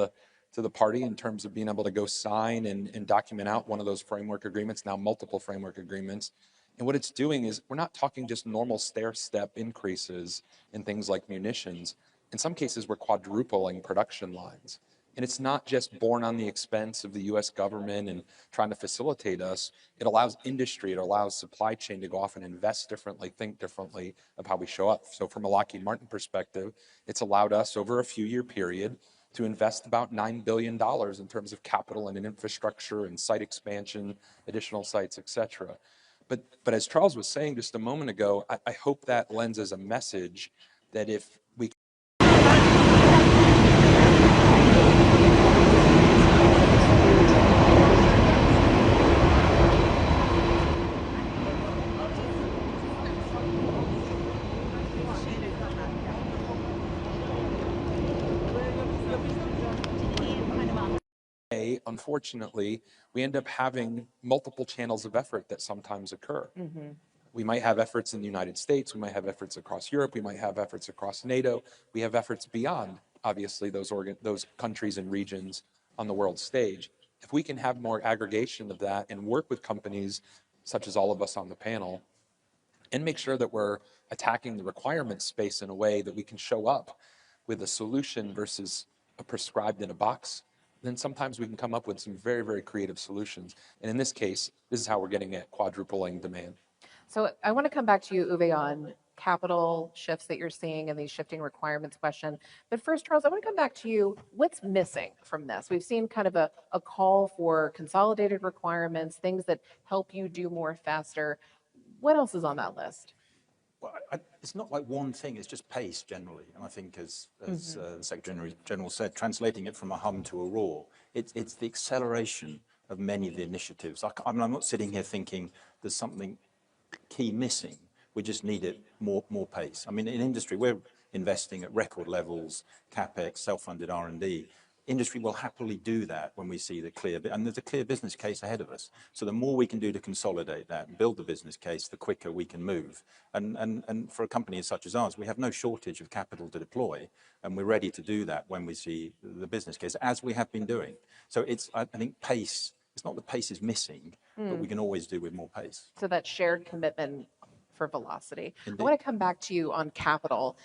the party in terms of being able to go sign and document out one of those framework agreements, now multiple framework agreements. And what it's doing is we're not talking just normal stair-step increases in things like munitions. In some cases, we're quadrupling production lines. And it's not just borne on the expense of the US government and trying to facilitate us. It allows industry, it allows supply chain to go off and invest differently, think differently of how we show up. So from a Lockheed Martin perspective, it's allowed us over a few-year period to invest about $9 billion in terms of capital and in infrastructure and site expansion, additional sites, et cetera. But as Charles was saying just a moment ago, I hope that lends as a message that if we unfortunately, we end up having multiple channels of effort that sometimes occur. We might have efforts in the United States, we might have efforts across Europe, we might have efforts across NATO, we have efforts beyond, obviously, those countries and regions on the world stage. If we can have more aggregation of that and work with companies, such as all of us on the panel, and make sure that we're attacking the requirement space in a way that we can show up with a solution versus a prescribed in a box, then sometimes we can come up with some very, very creative solutions. And in this case, this is how we're getting at quadrupling demand. So I want to come back to you, Uwe, on capital shifts that you're seeing and these shifting requirements question. But first, Charles, I want to come back to you. What's missing from this? We've seen kind of a call for consolidated requirements, things that help you do more faster. What else is on that list? Well, it's not like one thing, it's just pace generally. And I think as the Secretary General said, translating it from a hum to a roar, it's the acceleration of many of the initiatives. I'm not sitting here thinking there's something key missing. We just need it more pace. I mean, in industry, we're investing at record levels, CapEx, self-funded R&D. Industry will happily do that when we see and there's a clear business case ahead of us. So the more we can do to consolidate that and build the business case, the quicker we can move. And for a company such as ours, we have no shortage of capital to deploy, and we're ready to do that when we see the business case, as we have been doing. So I think pace, it's not that pace is missing, but we can always do with more pace. So that shared commitment for velocity. Indeed. I want to come back to you on capital.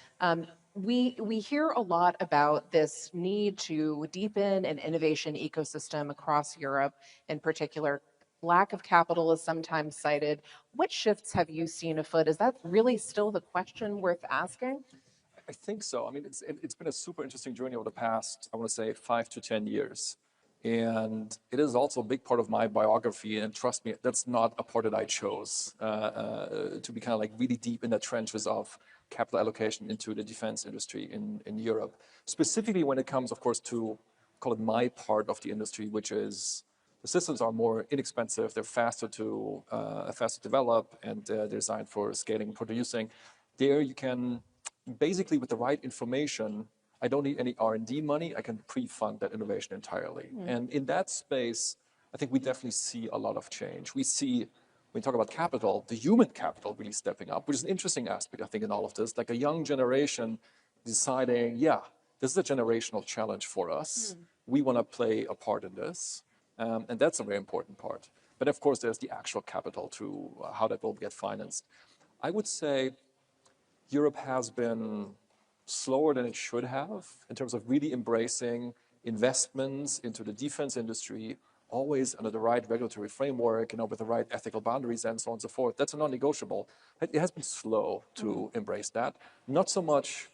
We hear a lot about this need to deepen an innovation ecosystem across Europe in particular. Lack of capital is sometimes cited. What shifts have you seen afoot? Is that really still the question worth asking? I think so. I mean, it's been a super interesting journey over the past, I want to say, 5 to 10 years. And it is also a big part of my biography. And trust me, that's not a part that I chose to be kind of like really deep in the trenches of capital allocation into the defense industry in Europe. Specifically when it comes, of course, to call it my part of the industry, which is the systems are more inexpensive, they're faster to develop, and they're designed for scaling and producing. There you can basically, with the right information, I don't need any R&D money. I can pre-fund that innovation entirely. And in that space, I think we definitely see a lot of change. We see, when we talk about capital, the human capital really stepping up, which is an interesting aspect, I think, in all of this. Like a young generation deciding, yeah, this is a generational challenge for us. We want to play a part in this. And that's a very important part. But of course, there's the actual capital to how that will get financed. I would say Europe has been slower than it should have in terms of really embracing investments into the defense industry, always under the right regulatory framework, with the right ethical boundaries and so on and so forth. That's a non-negotiable. It has been slow to embrace that. Not so much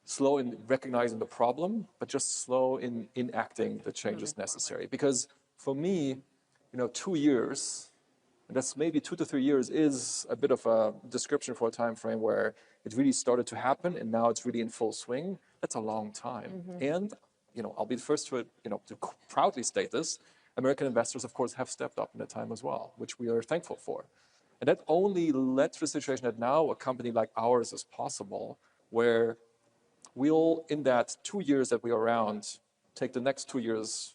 slow in recognizing the problem, but just slow in enacting the changes necessary. Because for me, 2 years, and that's maybe 2 to 3 years, is a bit of a description for a time frame where it really started to happen and now it's really in full swing. That's a long time. And, I'll be the first to proudly state this. American investors, of course, have stepped up in that time as well, which we are thankful for. And that only led to the situation that now a company like ours is possible, where we'll, in that 2 years that we're around, take the next 2 years,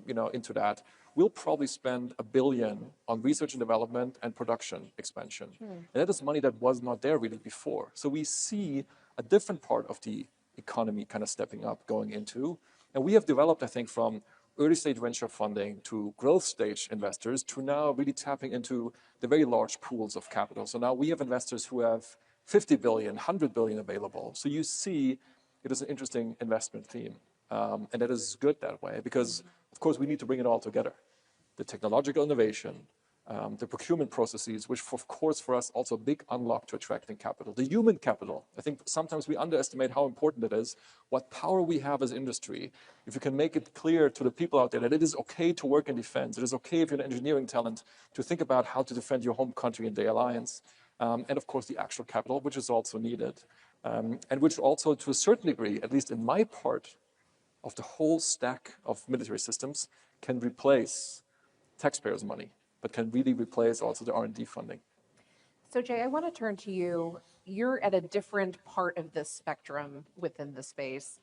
into that, we'll probably spend $1 billion on research and development and production expansion. And that is money that was not there really before. So we see a different part of the economy kind of stepping up, going into. And we have developed, I think, from early stage venture funding to growth stage investors to now really tapping into the very large pools of capital. So now we have investors who have 50 billion, 100 billion available. So you see it is an interesting investment theme. And that is good that way because, of course, we need to bring it all together. The technological innovation, the procurement processes, which of course for us also a big unlock to attracting capital. The human capital, I think sometimes we underestimate how important it is, what power we have as industry. If you can make it clear to the people out there that it is okay to work in defense, it is okay if you're an engineering talent to think about how to defend your home country and the alliance. And of course the actual capital, which is also needed. And which also to a certain degree, at least in my part of the whole stack of military systems, can replace taxpayers' money, but can really replace also the R&D funding. So Jay, I want to turn to you. You're at a different part of this spectrum within the space.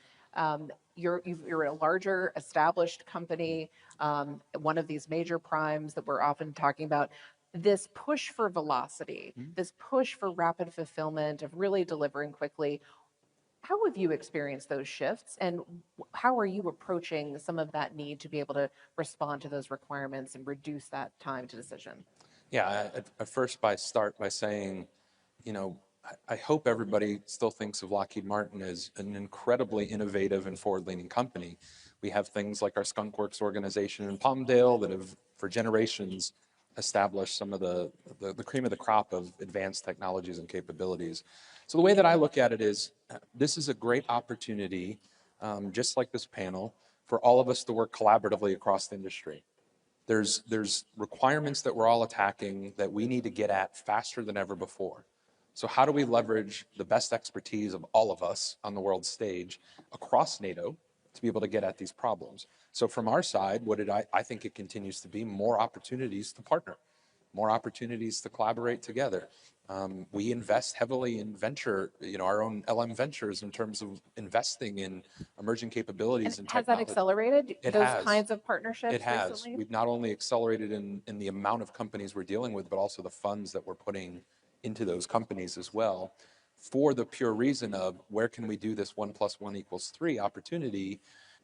You're a larger established company, one of these major primes that we're often talking about. This push for velocity, this push for rapid fulfillment of really delivering quickly. How have you experienced those shifts, and how are you approaching some of that need to be able to respond to those requirements and reduce that time to decision? Yeah, I first start by saying, I hope everybody still thinks of Lockheed Martin as an incredibly innovative and forward-leaning company. We have things like our Skunk Works organization in Palmdale that have, for generations, established some of the cream of the crop of advanced technologies and capabilities. So the way that I look at it is, this is a great opportunity, just like this panel, for all of us to work collaboratively across the industry. There's requirements that we're all attacking that we need to get at faster than ever before. So how do we leverage the best expertise of all of us on the world stage across NATO to be able to get at these problems? So from our side, I think it continues to be more opportunities to partner, more opportunities to collaborate together. We invest heavily in venture, our own LM Ventures in terms of investing in emerging capabilities and technology. Has that accelerated those kinds of partnerships recently? It has. Recently? We've not only accelerated in the amount of companies we're dealing with, but also the funds that we're putting into those companies as well, for the pure reason of where can we do this 1 + 1 = 3 opportunity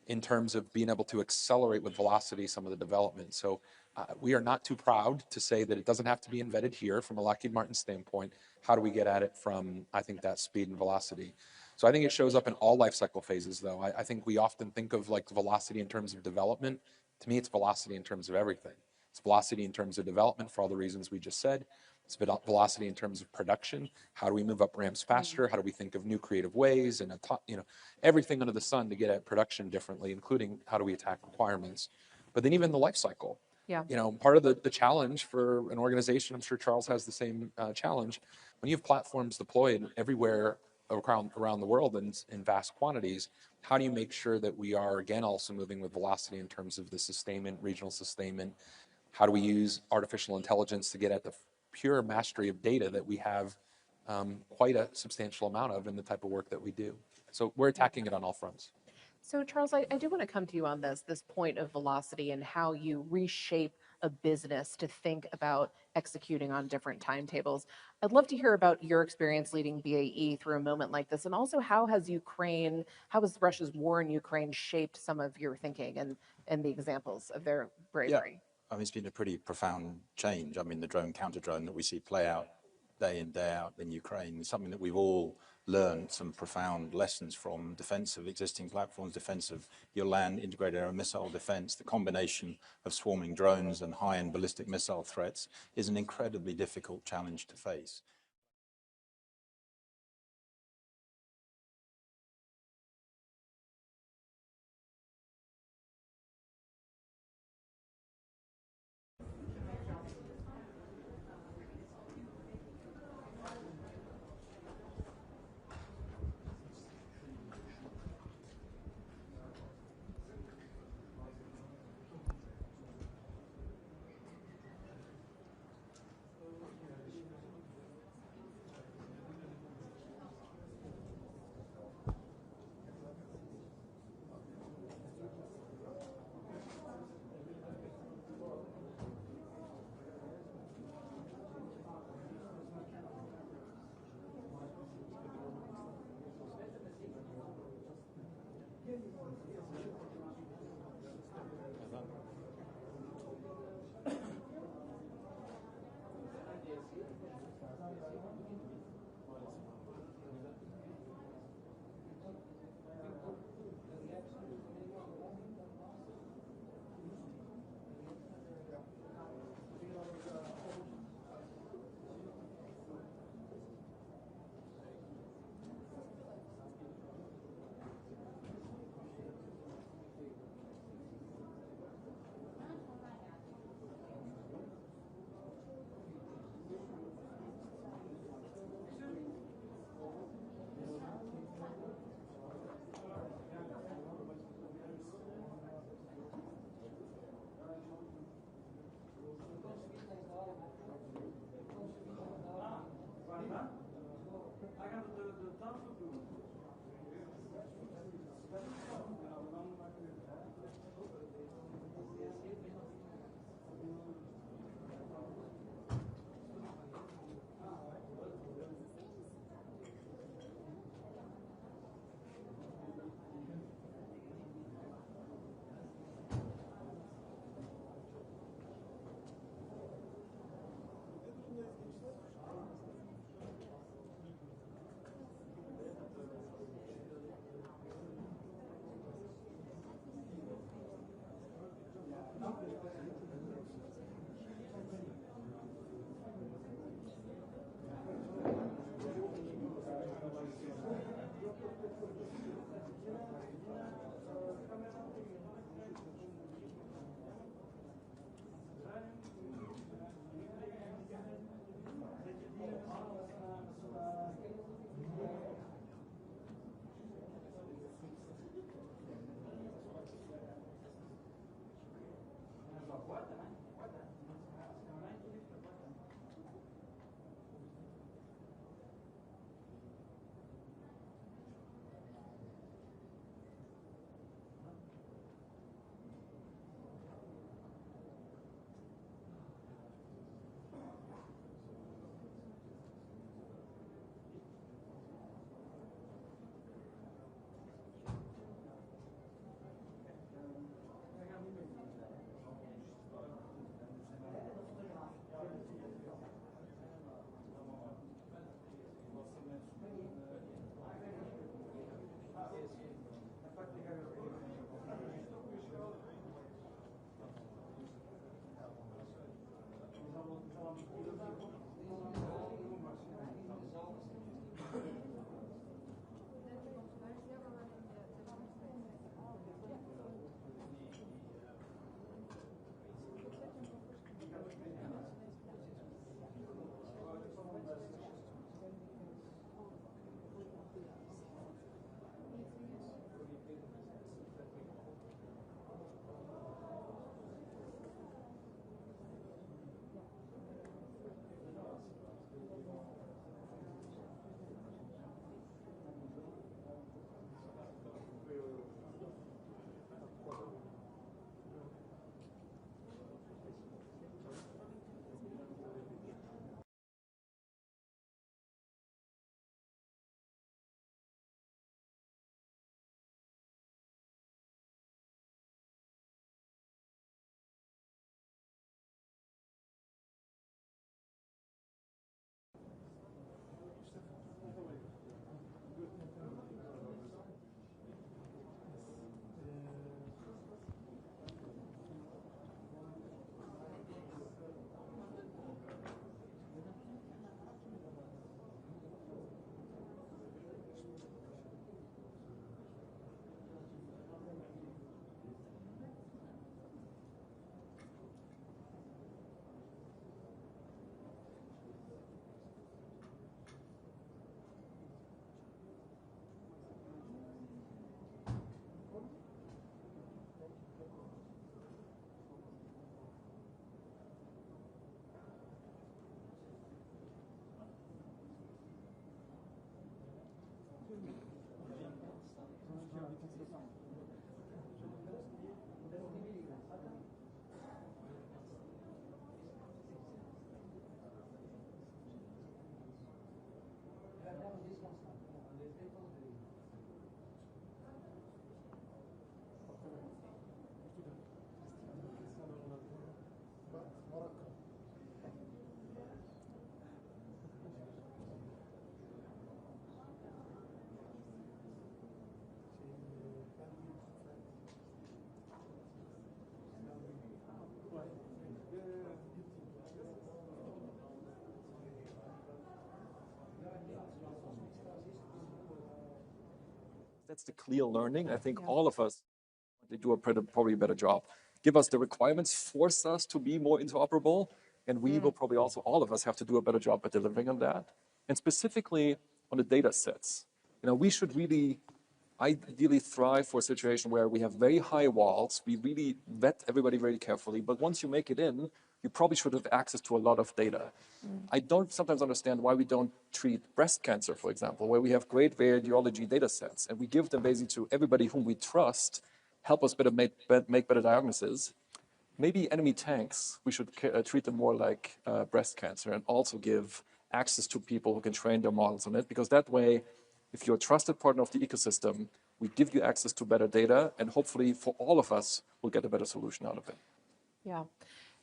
in terms of being able to accelerate with velocity some of the development. So we are not too proud to say that it doesn't have to be invented here from a Lockheed Martin standpoint. How do we get at it from, I think, that speed and velocity? So I think it shows up in all life cycle phases, though. I think we often think of like velocity in terms of development. To me, it's velocity in terms of everything. It's velocity in terms of development for all the reasons we just said. It's velocity in terms of production. How do we move up ramps faster? How do we think of new creative ways and everything under the sun to get at production differently, including how do we attack requirements? But then even the life cycle. Yeah. Part of the challenge for an organization, I'm sure Charles has the same challenge, when you have platforms deployed everywhere around the world in vast quantities, how do you make sure that we are, again, also moving with velocity in terms of the sustainment, regional sustainment? How do we use artificial intelligence to get at the pure mastery of data that we have quite a substantial amount of in the type of work that we do? So we're attacking it on all fronts. So Charles, I do want to come to you on this point of velocity and how you reshape a business to think about executing on different timetables. I'd love to hear about your experience leading BAE through a moment like this, and also how has Russia's war in Ukraine shaped some of your thinking and the examples of their bravery? Yeah. It's been a pretty profound change. The drone, counter-drone that we see play out day in, day out in Ukraine is something that we've all learned some profound lessons from. Defense of existing platforms, defense of your land, integrated air and missile defense. The combination of swarming drones and high-end ballistic missile threats is an incredibly difficult challenge to face. That's the clear learning. I think all of us, they do probably a better job. Give us the requirements, force us to be more interoperable, and we will probably also, all of us, have to do a better job at delivering on that. And specifically on the data sets. We should really ideally thrive for a situation where we have very high walls, we really vet everybody very carefully, but once you make it in, you probably should have access to a lot of data. I don't sometimes understand why we don't treat breast cancer, for example, where we have great radiology data sets, and we give them basically to everybody whom we trust, help us make better diagnoses. Maybe enemy tanks, we should treat them more like breast cancer and also give access to people who can train their models on it, because that way, if you're a trusted partner of the ecosystem, we give you access to better data, and hopefully for all of us, we'll get a better solution out of it. Yeah.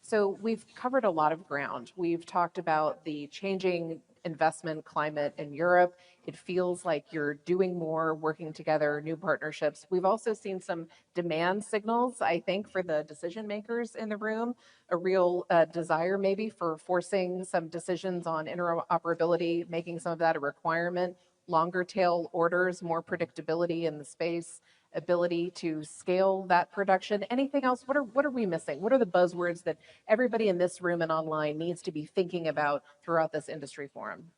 So we've covered a lot of ground. We've talked about the changing investment climate in Europe. It feels like you're doing more, working together, new partnerships. We've also seen some demand signals, I think, for the decision makers in the room, a real desire maybe for forcing some decisions on interoperability, making some of that a requirement, longer tail orders, more predictability in the space, ability to scale that production. Anything else? What are we missing? What are the buzzwords that everybody in this room and online needs to be thinking about throughout this industry forum?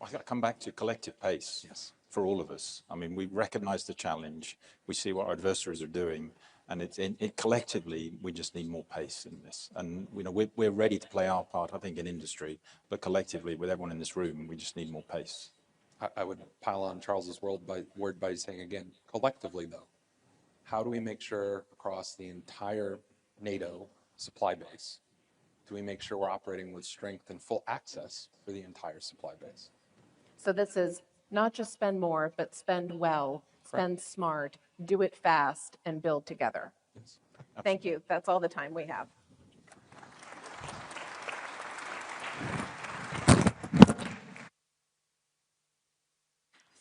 I've got to come back to collective pace. Yes. For all of us. I mean, we recognize the challenge. We see what our adversaries are doing. And collectively, we just need more pace in this. And we're ready to play our part, I think, in industry. But collectively, with everyone in this room, we just need more pace. I would pile on Charles's word by saying again, collectively though, how do we make sure across the entire NATO supply base, do we make sure we're operating with strength and full access for the entire supply base? So this is not just spend more, but spend well, spend smart, do it fast, and build together. Yes. Thank you. That's all the time we have.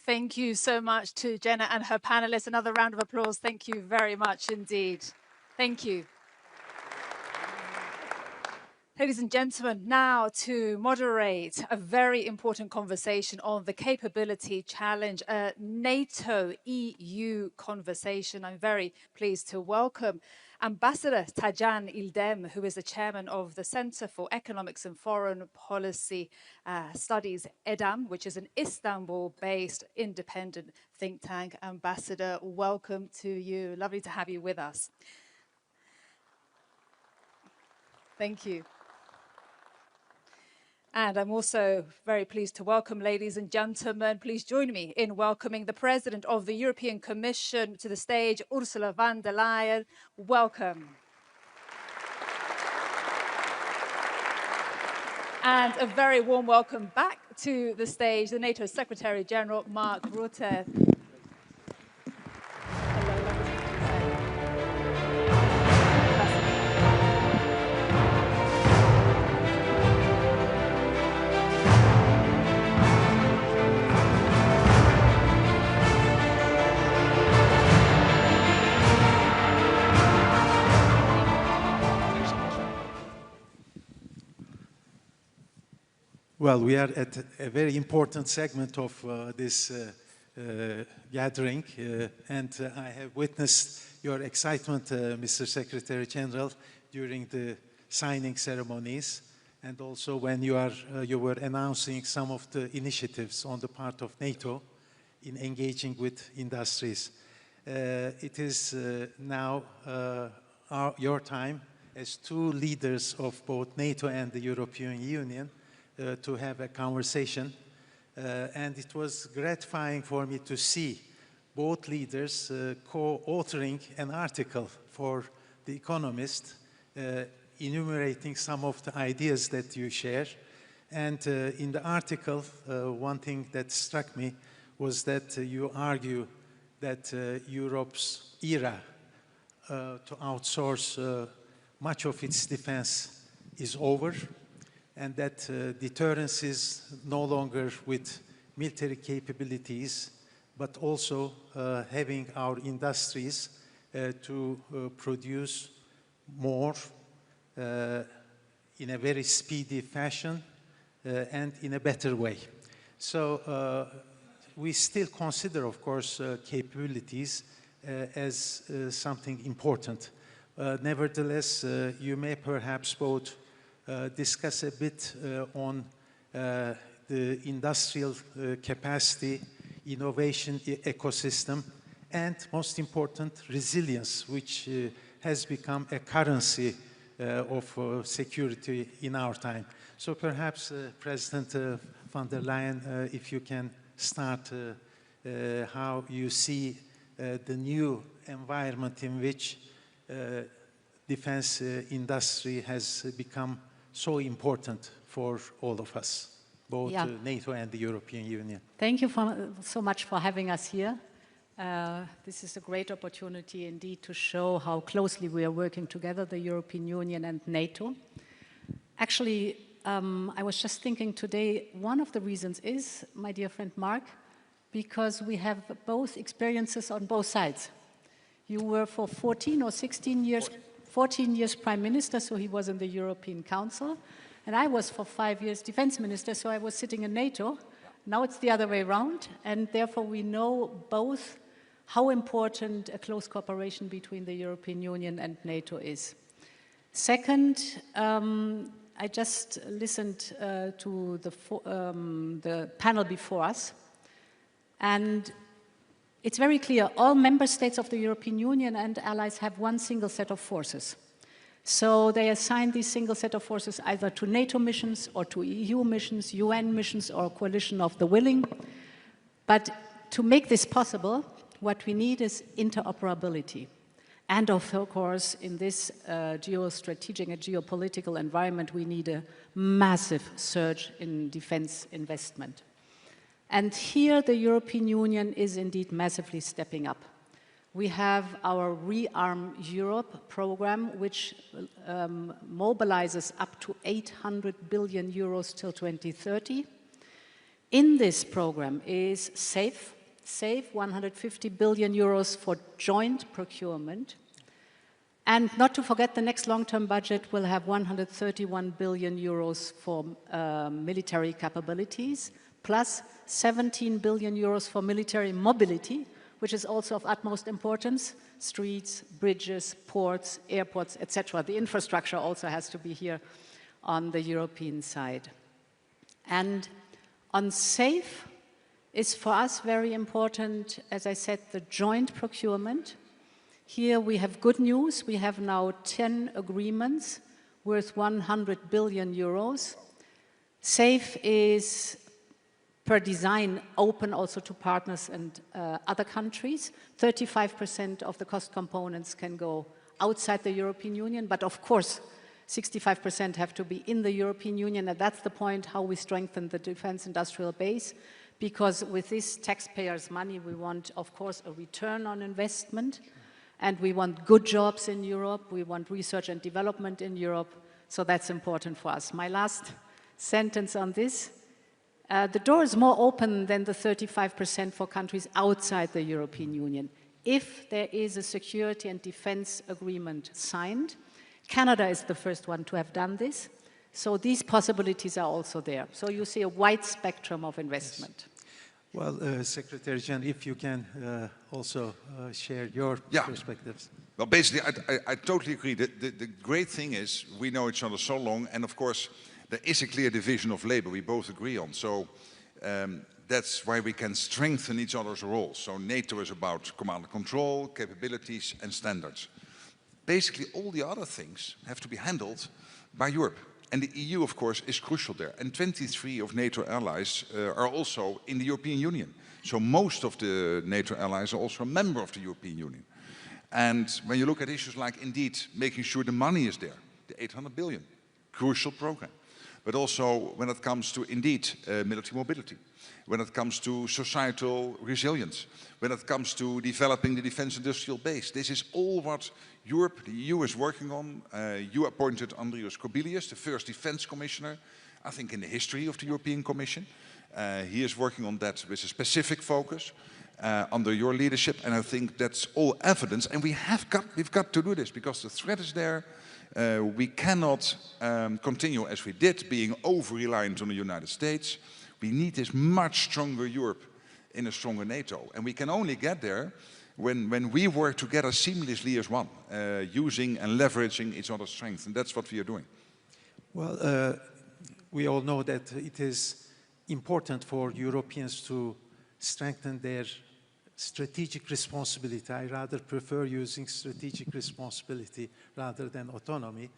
Thank you so much to Jenna and her panelists. Another round of applause. Thank you very much indeed. Thank you. Ladies and gentlemen, now to moderate a very important conversation on the capability challenge, a NATO-EU conversation. I'm very pleased to welcome Ambassador Tajan İldem, who is the chairman of the Center for Economics and Foreign Policy Studies, EDAM, which is an Istanbul-based independent think tank. Ambassador, welcome to you. Lovely to have you with us. Thank you. And I'm also very pleased to welcome, ladies and gentlemen, please join me in welcoming the President of the European Commission to the stage, Ursula von der Leyen. Welcome. And a very warm welcome back to the stage, the NATO Secretary General, Mark Rutte. Well, we are at a very important segment of this gathering, and I have witnessed your excitement, Mr. Secretary General, during the signing ceremonies, and also when you were announcing some of the initiatives on the part of NATO in engaging with industries. It is now your time as two leaders of both NATO and the European Union to have a conversation, and it was gratifying for me to see both leaders co-authoring an article for The Economist, enumerating some of the ideas that you share. And in the article, one thing that struck me was that you argue that Europe's era to outsource much of its defense is over, and that deterrence is no longer with military capabilities, but also having our industries to produce more in a very speedy fashion and in a better way. So we still consider, of course, capabilities as something important. Nevertheless, you may perhaps both discuss a bit on the industrial capacity, innovation ecosystem, and most important, resilience, which has become a currency of security in our time. So perhaps, President von der Leyen, if you can start how you see the new environment in which defense industry has become so important for all of us, both NATO and the European Union. Thank you so much for having us here. This is a great opportunity indeed to show how closely we are working together, the European Union and NATO. Actually, I was just thinking today, one of the reasons is, my dear friend Mark, because we have both experiences on both sides. You were for 14 or 16 years, 14 years Prime Minister, so he was in the European Council. And I was for 5 years Defense Minister, so I was sitting in NATO. Now it's the other way around, and therefore we know both how important a close cooperation between the European Union and NATO is. Second, I just listened to the panel before us, and it's very clear, all member states of the European Union and allies have one single set of forces. So they assign this single set of forces either to NATO missions or to EU missions, UN missions, or a coalition of the willing. But to make this possible, what we need is interoperability. And of course, in this geostrategic and geopolitical environment, we need a massive surge in defense investment. And here the European Union is indeed massively stepping up. We have our Rearm Europe program, which mobilizes up to 800 billion euros till 2030. In this program is SAFE, 150 billion euros for joint procurement. And not to forget, the next long-term budget will have 131 billion euros for military capabilities, plus 17 billion euros for military mobility, which is also of utmost importance: streets, bridges, ports, airports, etc. The infrastructure also has to be here on the European side. And on SAFE is for us very important, as I said, the joint procurement. Here we have good news. We have now 10 agreements worth 100 billion euros. SAFE is per design open also to partners and other countries. 35% of the cost components can go outside the European Union, but of course 65% have to be in the European Union, and that's the point how we strengthen the defense industrial base, because with this taxpayers' money we want, of course, a return on investment, and we want good jobs in Europe, we want research and development in Europe, so that's important for us. My last sentence on this: the door is more open than the 35% for countries outside the European Union. If there is a security and defense agreement signed, Canada is the first one to have done this, so these possibilities are also there. So you see a wide spectrum of investment. Yes. Well, Secretary General, if you can also share your perspectives. Well, basically, I totally agree. The great thing is we know each other so long, and of course, there is a clear division of labor we both agree on. So that's why we can strengthen each other's roles. So NATO is about command and control, capabilities, and standards. Basically, all the other things have to be handled by Europe. And the EU, of course, is crucial there. And 23 of NATO allies are also in the European Union. So most of the NATO allies are also a member of the European Union. And when you look at issues like, indeed, making sure the money is there, the 800 billion, crucial program. But also when it comes to, indeed, military mobility, when it comes to societal resilience, when it comes to developing the defense industrial base. This is all what Europe, the EU, is working on. You appointed Andrius Kubilius, the first defense commissioner, I think in the history of the European Commission. He is working on that with a specific focus under your leadership, and I think that's all evidence. And we've got to do this because the threat is there. We cannot continue as we did, being over-reliant on the United States. We need this much stronger Europe in a stronger NATO. And we can only get there when we work together seamlessly as one, using and leveraging each other's strength. And that's what we are doing. Well, we all know that it is important for Europeans to strengthen their strategic responsibility. I rather prefer using strategic responsibility rather than autonomy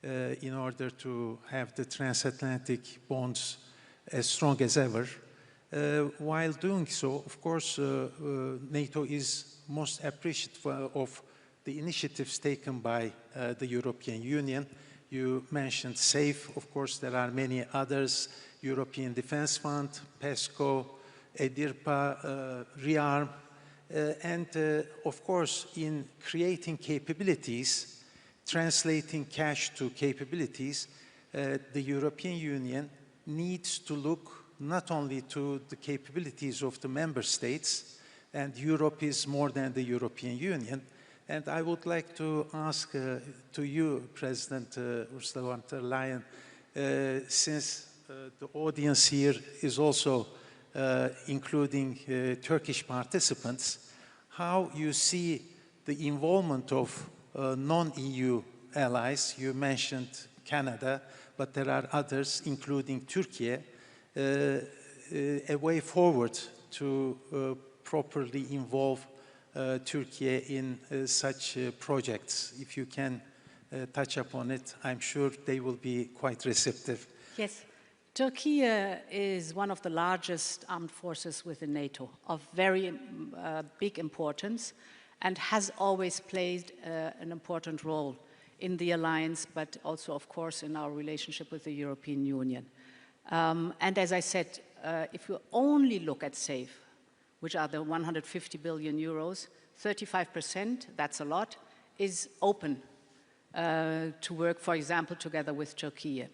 in order to have the transatlantic bonds as strong as ever. While doing so, of course, NATO is most appreciative of the initiatives taken by the European Union. You mentioned SAFE, of course, there are many others, European Defence Fund, PESCO, EDIRPA, REARM, and of course, in creating capabilities, translating cash to capabilities, the European Union needs to look not only to the capabilities of the member states, and Europe is more than the European Union. And I would like to ask to you, President Ursula von der Leyen, since the audience here is also including Turkish participants, how you see the involvement of non-EU allies. You mentioned Canada, but there are others, including Turkey, a way forward to properly involve Turkey in such projects. If you can touch upon it, I'm sure they will be quite receptive. Yes. Turkey is one of the largest armed forces within NATO, of very big importance, and has always played an important role in the alliance, but also, of course, in our relationship with the European Union. And as I said, if you only look at SAFE, which are the 150 billion euros, 35%, that's a lot, is open to work, for example, together with Turkey.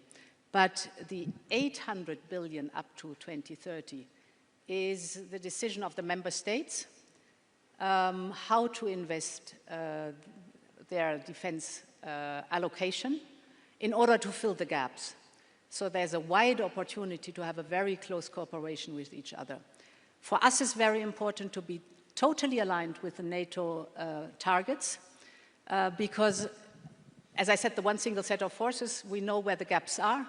But the 800 billion up to 2030 is the decision of the member states how to invest their defense allocation in order to fill the gaps. So there's a wide opportunity to have a very close cooperation with each other. For us, it's very important to be totally aligned with the NATO targets because, as I said, the one single set of forces, we know where the gaps are,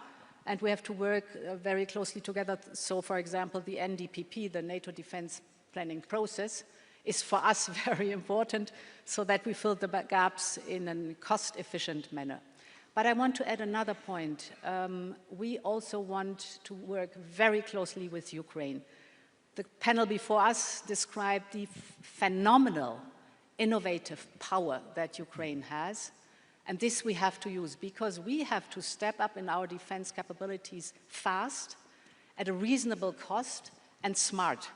and we have to work very closely together. So, for example, the NDPP, the NATO Defense Planning Process, is for us very important so that we fill the gaps in a cost-efficient manner. But I want to add another point. We also want to work very closely with Ukraine. The panel before us described the phenomenal, innovative power that Ukraine has. And this we have to use because we have to step up in our defense capabilities fast, at a reasonable cost, and smart.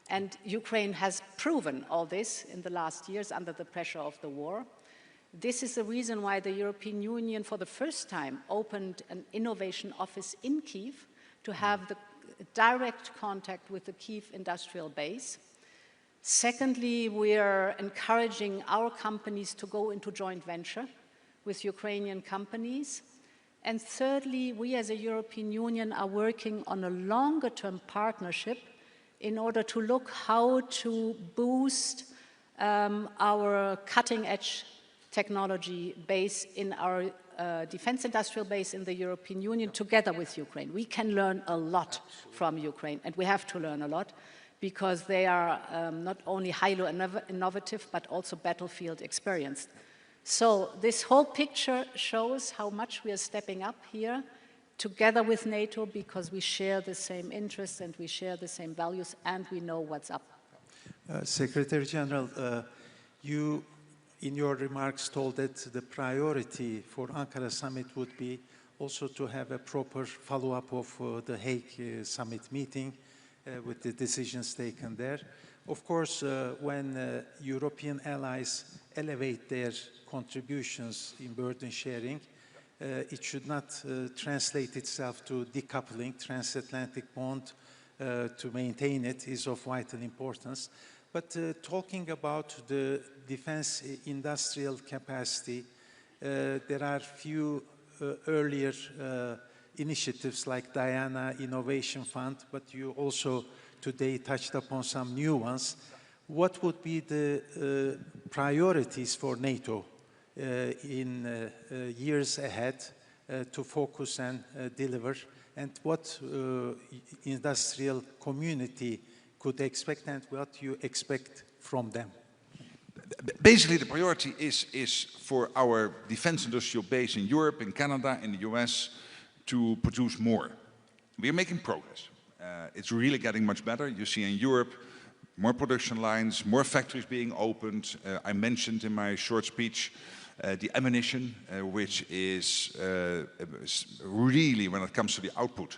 And Ukraine has proven all this in the last years under the pressure of the war. This is the reason why the European Union, for the first time, opened an innovation office in Kyiv to have the direct contact with the Kyiv industrial base. Secondly, we are encouraging our companies to go into joint venture with Ukrainian companies. And thirdly, we as a European Union are working on a longer-term partnership in order to look how to boost our cutting-edge technology base in our defense industrial base in the European Union together with Ukraine. We can learn a lot from Ukraine, and we have to learn a lot because they are not only highly innovative, but also battlefield experienced. So this whole picture shows how much we are stepping up here together with NATO because we share the same interests and we share the same values and we know what's up. Secretary General, you in your remarks told that the priority for Ankara summit would be also to have a proper follow-up of the Hague summit meeting with the decisions taken there. Of course, when European allies elevate their contributions in burden sharing, it should not translate itself to decoupling. Transatlantic bond to maintain it is of vital importance. But talking about the defense industrial capacity, there are few earlier initiatives like Diana Innovation Fund, but you also today touched upon some new ones. What would be the priorities for NATO in years ahead to focus and deliver, and what industrial community could expect and what you expect from them? Basically, the priority is for our defense industrial base in Europe, in Canada, in the US to produce more. We are making progress. It's really getting much better. You see in Europe, more production lines, more factories being opened. I mentioned in my short speech the ammunition, which is really, when it comes to the output,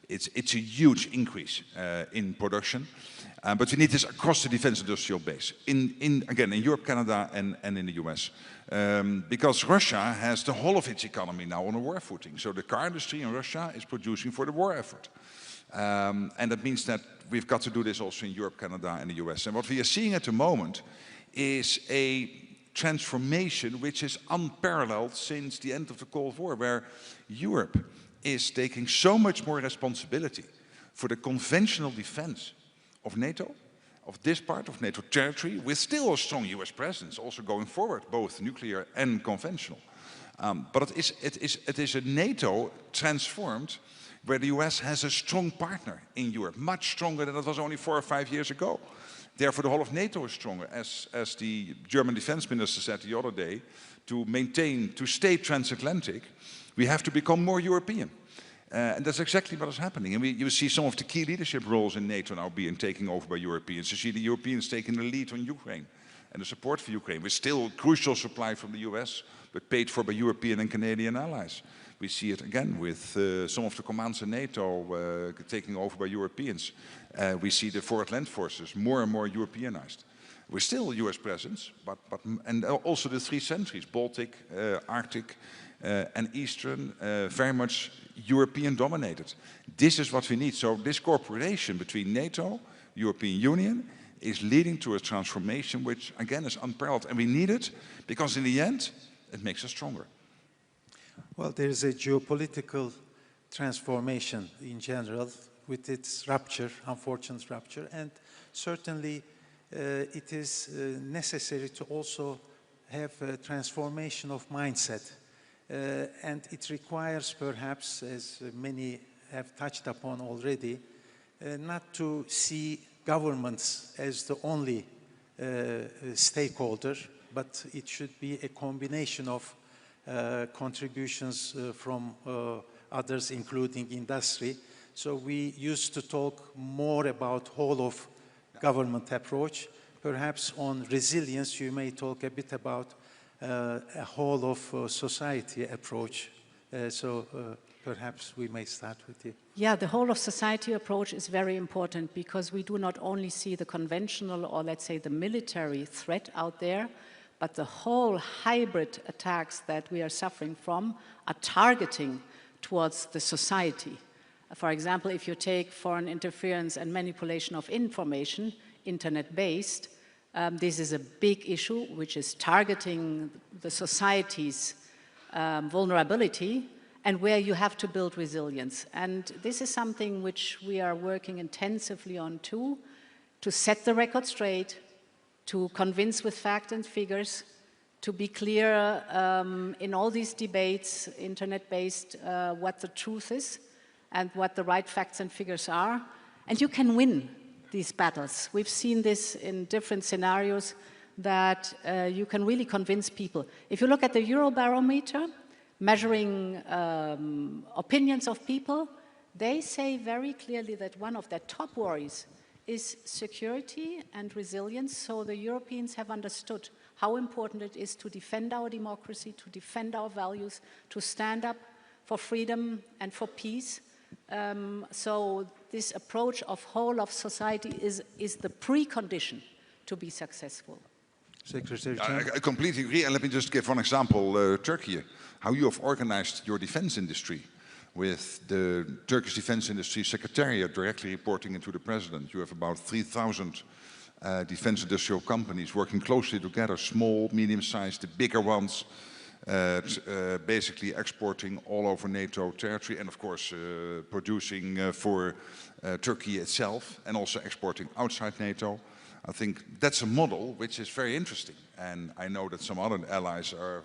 it's a huge increase in production. But we need this across the defense industrial base, again, in Europe, Canada, and in the US. Because Russia has the whole of its economy now on a war footing. So the car industry in Russia is producing for the war effort. And that means that we've got to do this also in Europe, Canada, and the US. And what we are seeing at the moment is a transformation which is unparalleled since the end of the Cold War, where Europe is taking so much more responsibility for the conventional defense of NATO, of this part of NATO territory, with still a strong US presence, also going forward, both nuclear and conventional. But it is a NATO transformed, where the US has a strong partner in Europe, much stronger than it was only 4 or 5 years ago. Therefore, the whole of NATO is stronger, as the German defense minister said the other day, to stay transatlantic, we have to become more European. And that's exactly what is happening. And you see some of the key leadership roles in NATO now being taken over by Europeans. You see the Europeans taking the lead on Ukraine and the support for Ukraine, with still crucial supply from the US, but paid for by European and Canadian allies. We see it again with some of the commands in NATO taking over by Europeans. We see the forward land forces more and more Europeanized. We're still US presence, and also the 3 centuries, Baltic, Arctic, and Eastern, very much European dominated. This is what we need. So this cooperation between NATO, European Union, is leading to a transformation which, again, is unparalleled. And we need it because in the end, it makes us stronger. Well, there is a geopolitical transformation in general with its rupture, unfortunate rupture, and certainly it is necessary to also have a transformation of mindset. And it requires perhaps, as many have touched upon already, not to see governments as the only stakeholder, but it should be a combination of contributions from others, including industry. So we used to talk more about whole of government approach. Perhaps on resilience, you may talk a bit about a whole of society approach. Perhaps we may start with you. Yeah, the whole of society approach is very important because we do not only see the conventional or let's say the military threat out there, but the whole hybrid attacks that we are suffering from are targeting towards the society. For example, if you take foreign interference and manipulation of information, internet-based, this is a big issue which is targeting the society's vulnerability and where you have to build resilience. And this is something which we are working intensively on too, to set the record straight, to convince with facts and figures, to be clear in all these debates, internet-based, what the truth is and what the right facts and figures are. And you can win these battles. We've seen this in different scenarios that you can really convince people. If you look at the Eurobarometer, measuring opinions of people, they say very clearly that one of their top worries is security and resilience. So the Europeans have understood how important it is to defend our democracy, to defend our values, to stand up for freedom and for peace. So this approach of whole of society is the precondition to be successful. Secretary I completely agree. And let me just give one example, Turkey, how you have organized your defense industry with the Turkish Defence Industry Secretariat directly reporting into the President. You have about 3,000 defense industrial companies working closely together, small, medium-sized, the bigger ones, basically exporting all over NATO territory and of course producing for Turkey itself and also exporting outside NATO. I think that's a model which is very interesting, and I know that some other allies are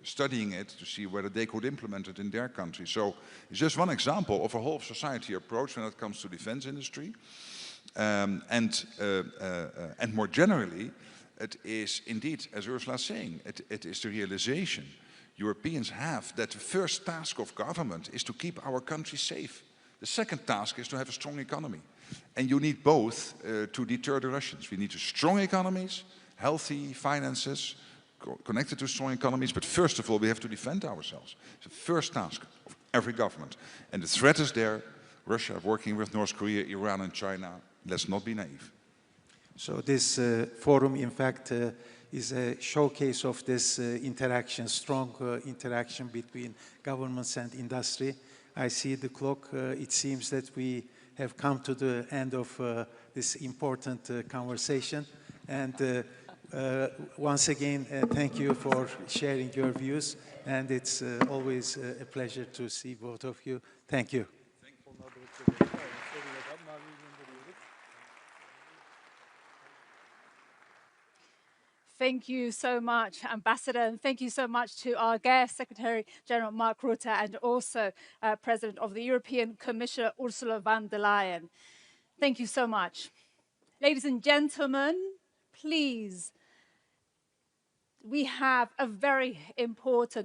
studying it to see whether they could implement it in their country. So it's just one example of a whole society approach when it comes to defense industry. And more generally, it is indeed, as Ursula is saying, it is the realization Europeans have that the first task of government is to keep our country safe. The second task is to have a strong economy. And you need both to deter the Russians. We need strong economies, healthy finances, connected to strong economies, but first of all, we have to defend ourselves. It's the first task of every government. And the threat is there. Russia working with North Korea, Iran and China. Let's not be naive. So this forum, in fact, is a showcase of this interaction, strong interaction between governments and industry. I see the clock. It seems that we have come to the end of this important conversation. And once again, thank you for sharing your views. And it's always a pleasure to see both of you. Thank you. Thank you so much, Ambassador, and thank you so much to our guest, Secretary General Mark Rutte, and also President of the European Commission, Ursula von der Leyen. Thank you so much. Ladies and gentlemen, please, we have a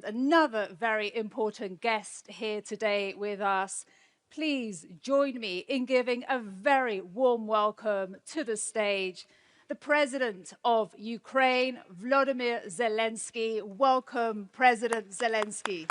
another very important guest here today with us. Please join me in giving a very warm welcome to the stage the President of Ukraine, Volodymyr Zelenskyy. Welcome, President Zelenskyy.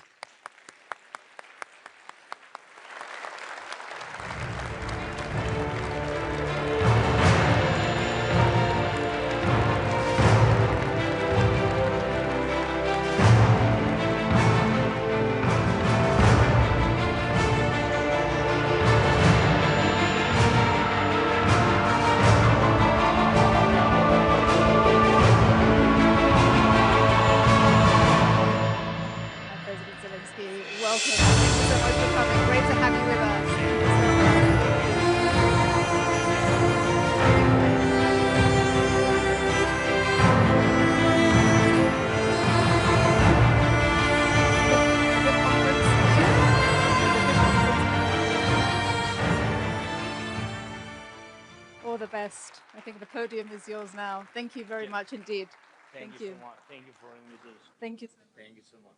I think the podium is yours now. Thank you very much indeed. Thank you so much. Thank you for the invitation. Thank you. Thank you so much.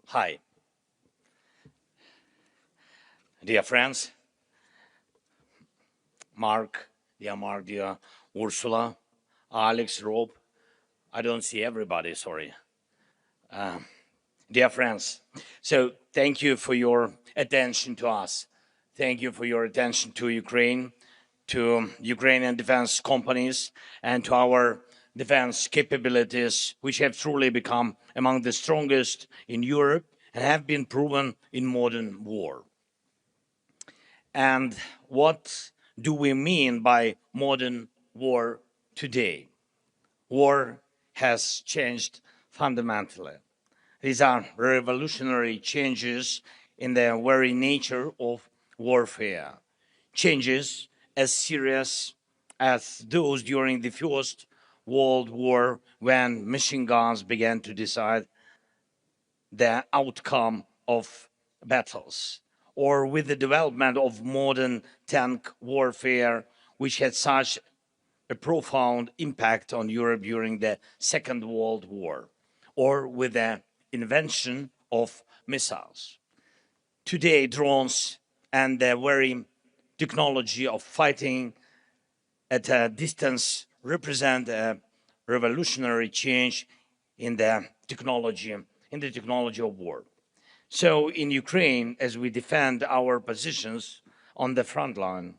Hi. Dear friends, Mark, dear Ursula, Alex, Rob, I don't see everybody, sorry. Dear friends, so thank you for your attention to us. Thank you for your attention to Ukraine, to Ukrainian defense companies, and to our defense capabilities, which have truly become among the strongest in Europe and have been proven in modern war. And what do we mean by modern war today? War has changed fundamentally. These are revolutionary changes in the very nature of warfare, changes as serious as those during the First World War, when machine guns began to decide the outcome of battles, or with the development of modern tank warfare, which had such a profound impact on Europe during the Second World War, or with the invention of missiles. Today, drones and the very technology of fighting at a distance represent a revolutionary change in the technology of war. So in Ukraine, as we defend our positions on the front line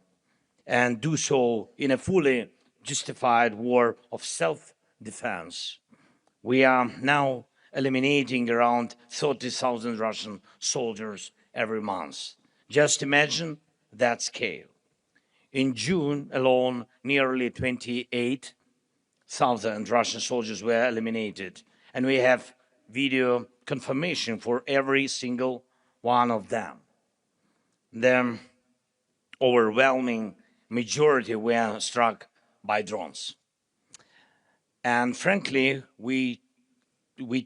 and do so in a fully justified war of self-defense, we are now eliminating around 30,000 Russian soldiers every month. Just imagine that scale. In June alone, nearly 28,000 Russian soldiers were eliminated, and we have video confirmation for every single one of them. The overwhelming majority were struck by drones. And frankly, we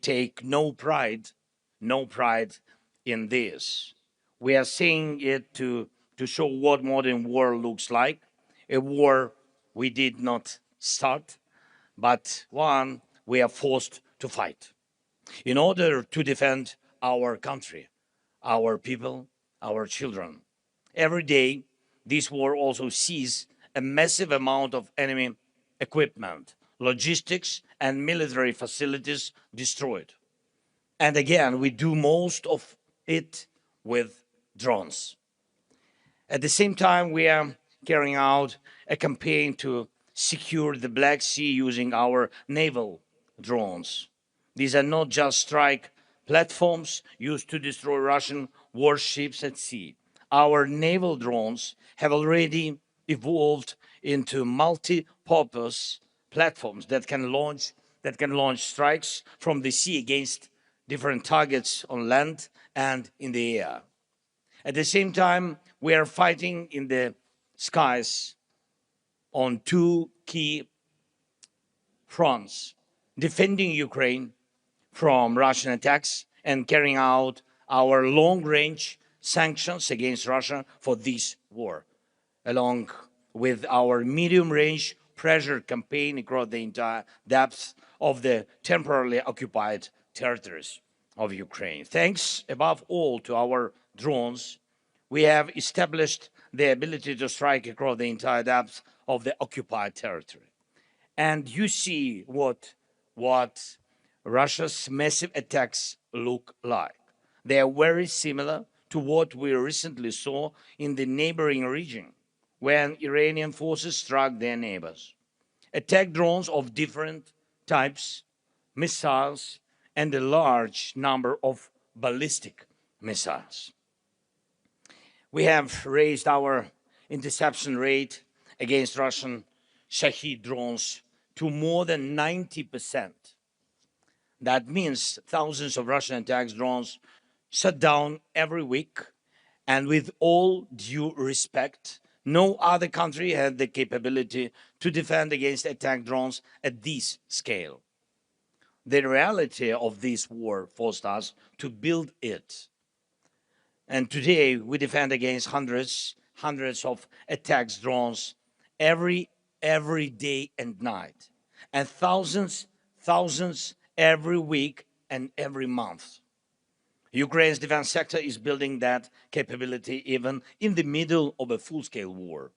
take no pride in this. We are saying it to show what modern war looks like, a war we did not start, but one we are forced to fight in order to defend our country, our people, our children. Every day, this war also sees a massive amount of enemy equipment, logistics, and military facilities destroyed. And again, we do most of it with drones. At the same time, we are carrying out a campaign to secure the Black Sea using our naval drones. These are not just strike platforms used to destroy Russian warships at sea. Our naval drones have already evolved into multi-purpose platforms that can launch strikes from the sea against different targets on land and in the air. At the same time, we are fighting in the skies on two key fronts: defending Ukraine from Russian attacks and carrying out our long-range sanctions against Russia for this war, along with our medium-range pressure campaign across the entire depth of the temporarily occupied territories of Ukraine. Thanks above all to our drones, we have established the ability to strike across the entire depth of the occupied territory. And you see what Russia's massive attacks look like. They are very similar to what we recently saw in the neighboring region when Iranian forces struck their neighbors. Attack drones of different types, missiles, and a large number of ballistic missiles. We have raised our interception rate against Russian Shahed drones to more than 90%. That means thousands of Russian attack drones shut down every week, and with all due respect, no other country had the capability to defend against attack drones at this scale. The reality of this war forced us to build it. And today we defend against hundreds of attack drones every day and night, and thousands every week and every month. Ukraine's defense sector is building that capability even in the middle of a full-scale war.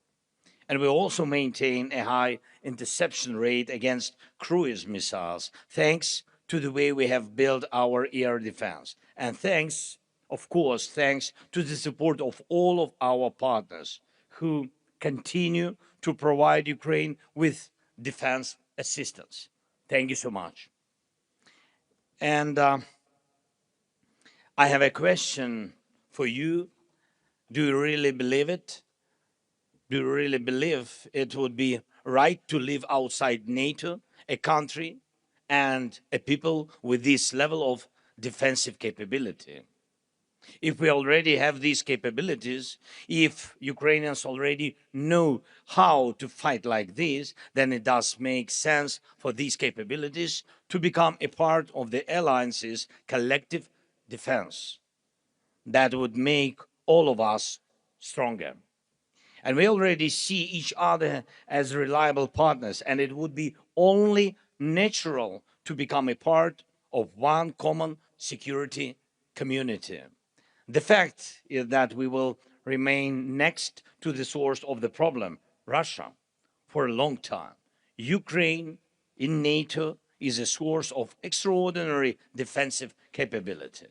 And we also maintain a high interception rate against cruise missiles, thanks to the way we have built our air defense. And thanks, of course, thanks to the support of all of our partners who continue to provide Ukraine with defense assistance. Thank you so much. And I have a question for you. Do you really believe it? Do you really believe it would be right to live outside NATO, a country and a people with this level of defensive capability? If we already have these capabilities, if Ukrainians already know how to fight like this, then it does make sense for these capabilities to become a part of the alliance's collective defense. That would make all of us stronger. And we already see each other as reliable partners, and it would be only natural to become a part of one common security community. The fact is that we will remain next to the source of the problem, Russia, for a long time. Ukraine in NATO is a source of extraordinary defensive capability.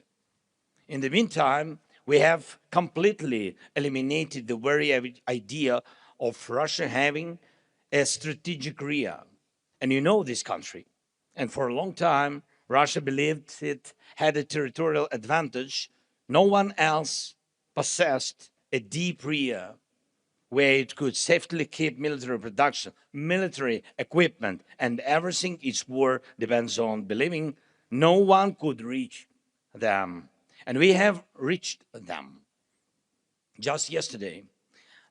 In the meantime, we have completely eliminated the very idea of Russia having a strategic area. And you know this country. And for a long time, Russia believed it had a territorial advantage. No one else possessed a deep area where it could safely keep military production, military equipment, and everything its war depends on, believing no one could reach them. And we have reached them. Just yesterday,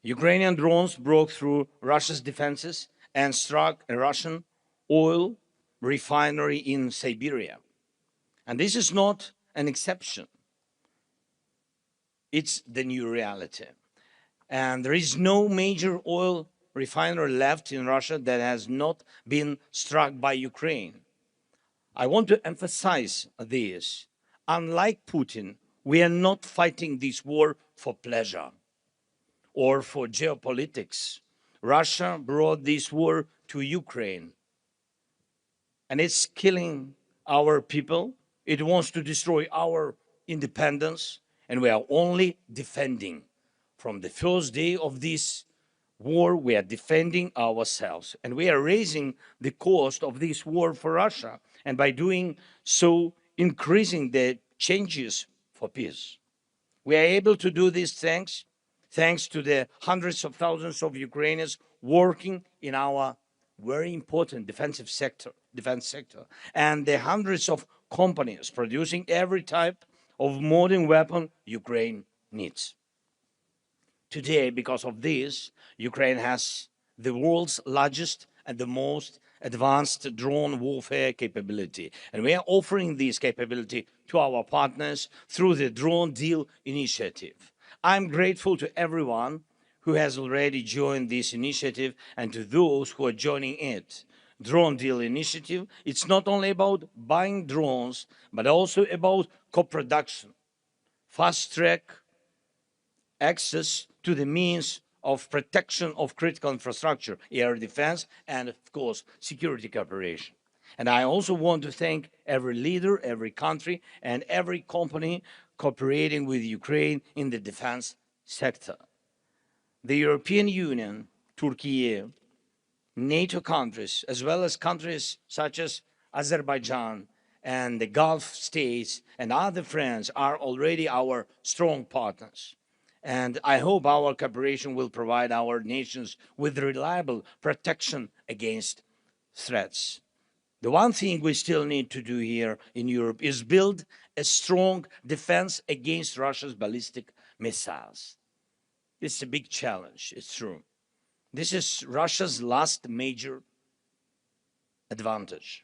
Ukrainian drones broke through Russia's defenses and struck a Russian oil refinery in Siberia. And this is not an exception. It's the new reality. And there is no major oil refinery left in Russia that has not been struck by Ukraine. I want to emphasize this. Unlike Putin, we are not fighting this war for pleasure or for geopolitics. Russia brought this war to Ukraine, and it's killing our people. It wants to destroy our independence, and we are only defending. From the first day of this war, we are defending ourselves, and we are raising the cost of this war for Russia, and by doing so, increasing the changes for peace. We are able to do this thanks to the hundreds of thousands of Ukrainians working in our very important defense sector, and the hundreds of companies producing every type of modern weapon Ukraine needs. Today, because of this, Ukraine has the world's largest and the most advanced drone warfare capability. And we are offering this capability to our partners through the Drone Deal Initiative. I'm grateful to everyone who has already joined this initiative and to those who are joining it. Drone Deal Initiative, it's not only about buying drones, but also about co-production, fast-track access to the means of protection of critical infrastructure, air defense, and of course, security cooperation. And I also want to thank every leader, every country, and every company cooperating with Ukraine in the defense sector. The European Union, Turkey, NATO countries, as well as countries such as Azerbaijan and the Gulf states and other friends are already our strong partners. And I hope our cooperation will provide our nations with reliable protection against threats. The one thing we still need to do here in Europe is build a strong defense against Russia's ballistic missiles. It's a big challenge, it's true. This is Russia's last major advantage.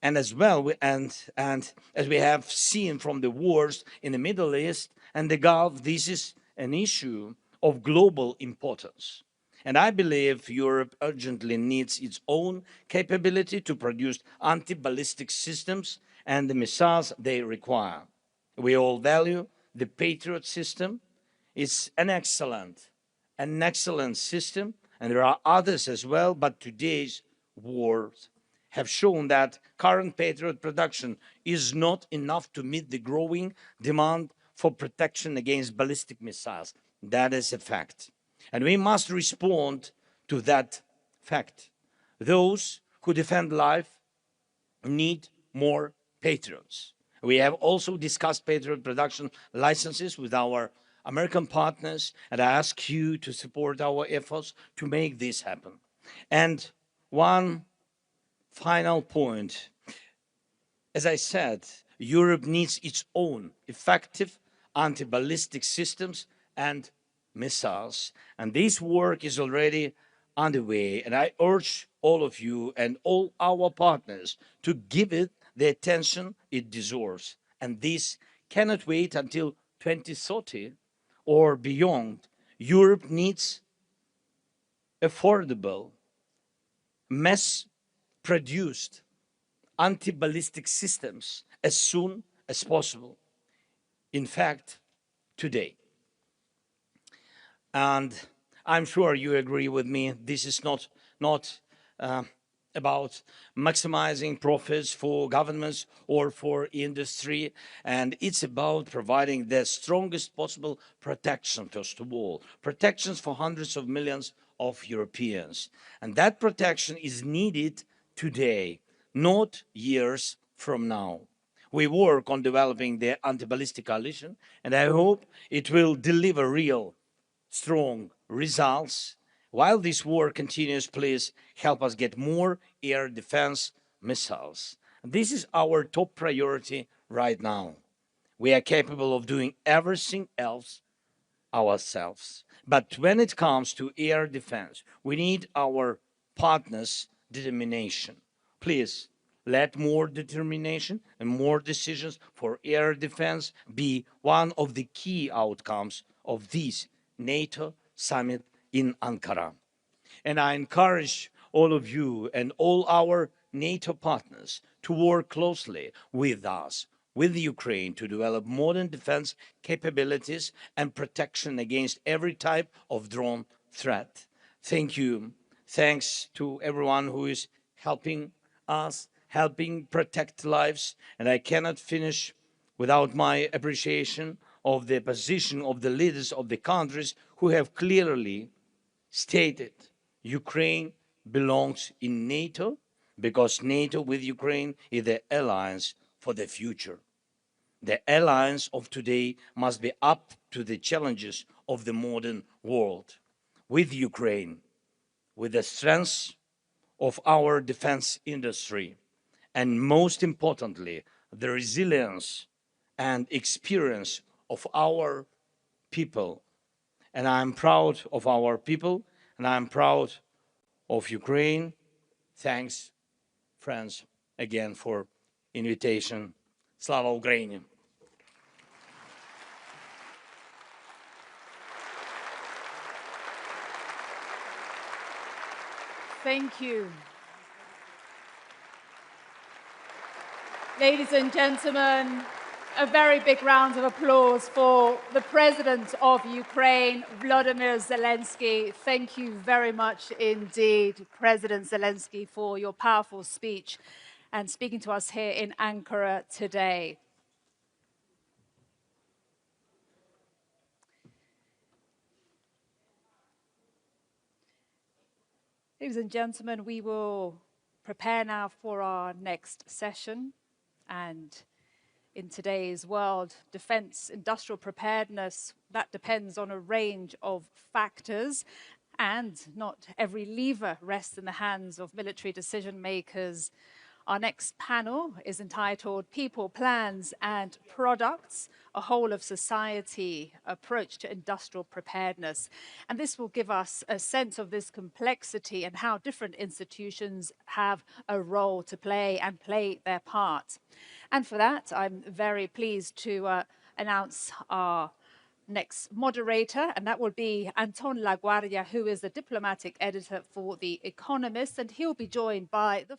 And as well, and as we have seen from the wars in the Middle East and the Gulf, this is an issue of global importance. And I believe Europe urgently needs its own capability to produce anti-ballistic systems and the missiles they require. We all value the Patriot system. It's an excellent system, and there are others as well, but today's wars have shown that current Patriot production is not enough to meet the growing demand for protection against ballistic missiles. That is a fact. And we must respond to that fact. Those who defend life need more Patriots. We have also discussed Patriot production licenses with our American partners, and I ask you to support our efforts to make this happen. And one final point. As I said, Europe needs its own effective anti-ballistic systems and missiles. And this work is already underway. And I urge all of you and all our partners to give it the attention it deserves. And this cannot wait until 2030 or beyond, Europe needs affordable, mass-produced anti-ballistic systems as soon as possible. In fact, today. And I'm sure you agree with me, this is not about maximizing profits for governments or for industry, and it's about providing the strongest possible protection, first of all, protections for hundreds of millions of Europeans. And that protection is needed today, not years from now. We work on developing the anti-ballistic coalition, and I hope it will deliver real, strong results. While this war continues, please help us get more air defense missiles. This is our top priority right now. We are capable of doing everything else ourselves. But when it comes to air defense, we need our partners' determination. Please, let more determination and more decisions for air defense be one of the key outcomes of this NATO summit in Ankara. And I encourage all of you and all our NATO partners to work closely with us, with Ukraine, to develop modern defense capabilities and protection against every type of drone threat. Thank you. Thanks to everyone who is helping us, helping protect lives. And I cannot finish without my appreciation of the position of the leaders of the countries who have clearly stated Ukraine belongs in NATO because NATO with Ukraine is the alliance for the future. The alliance of today must be up to the challenges of the modern world. With Ukraine, with the strength of our defense industry, and most importantly, the resilience and experience of our people. And I'm proud of our people, and I'm proud of Ukraine. Thanks, friends, again for invitation. Slava Ukraini! Thank you. Ladies and gentlemen, a very big round of applause for the President of Ukraine, Volodymyr Zelenskyy. Thank you very much indeed, President Zelenskyy, for your powerful speech and speaking to us here in Ankara today. Ladies and gentlemen, we will prepare now for our next session. And in today's world, defense industrial preparedness, that depends on a range of factors, and not every lever rests in the hands of military decision makers. Our next panel is entitled People, Plans and Products, a Whole of Society Approach to Industrial Preparedness. And this will give us a sense of this complexity and how different institutions have a role to play and play their part. And for that, I'm very pleased to announce our next moderator, and that will be Anton Laguardia, who is the diplomatic editor for The Economist, and he'll be joined by the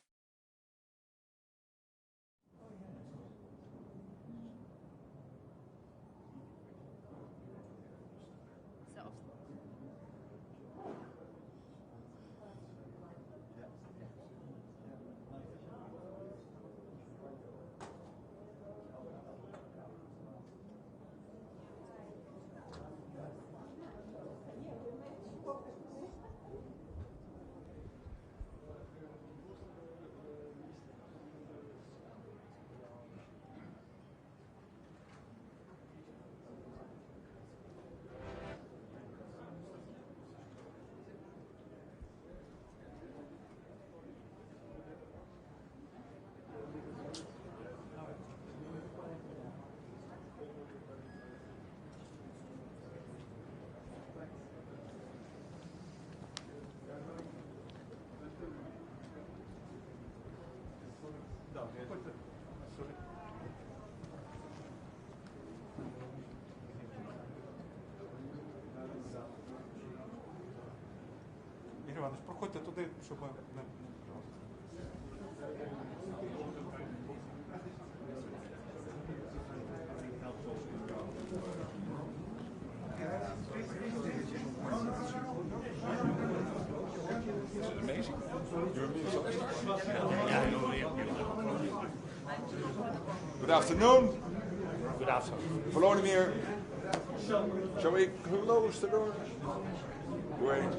Іванович, проходьте туди, щоб не... Amazing. Good afternoon. Good afternoon. Volodymyr, shall we close the door? Great.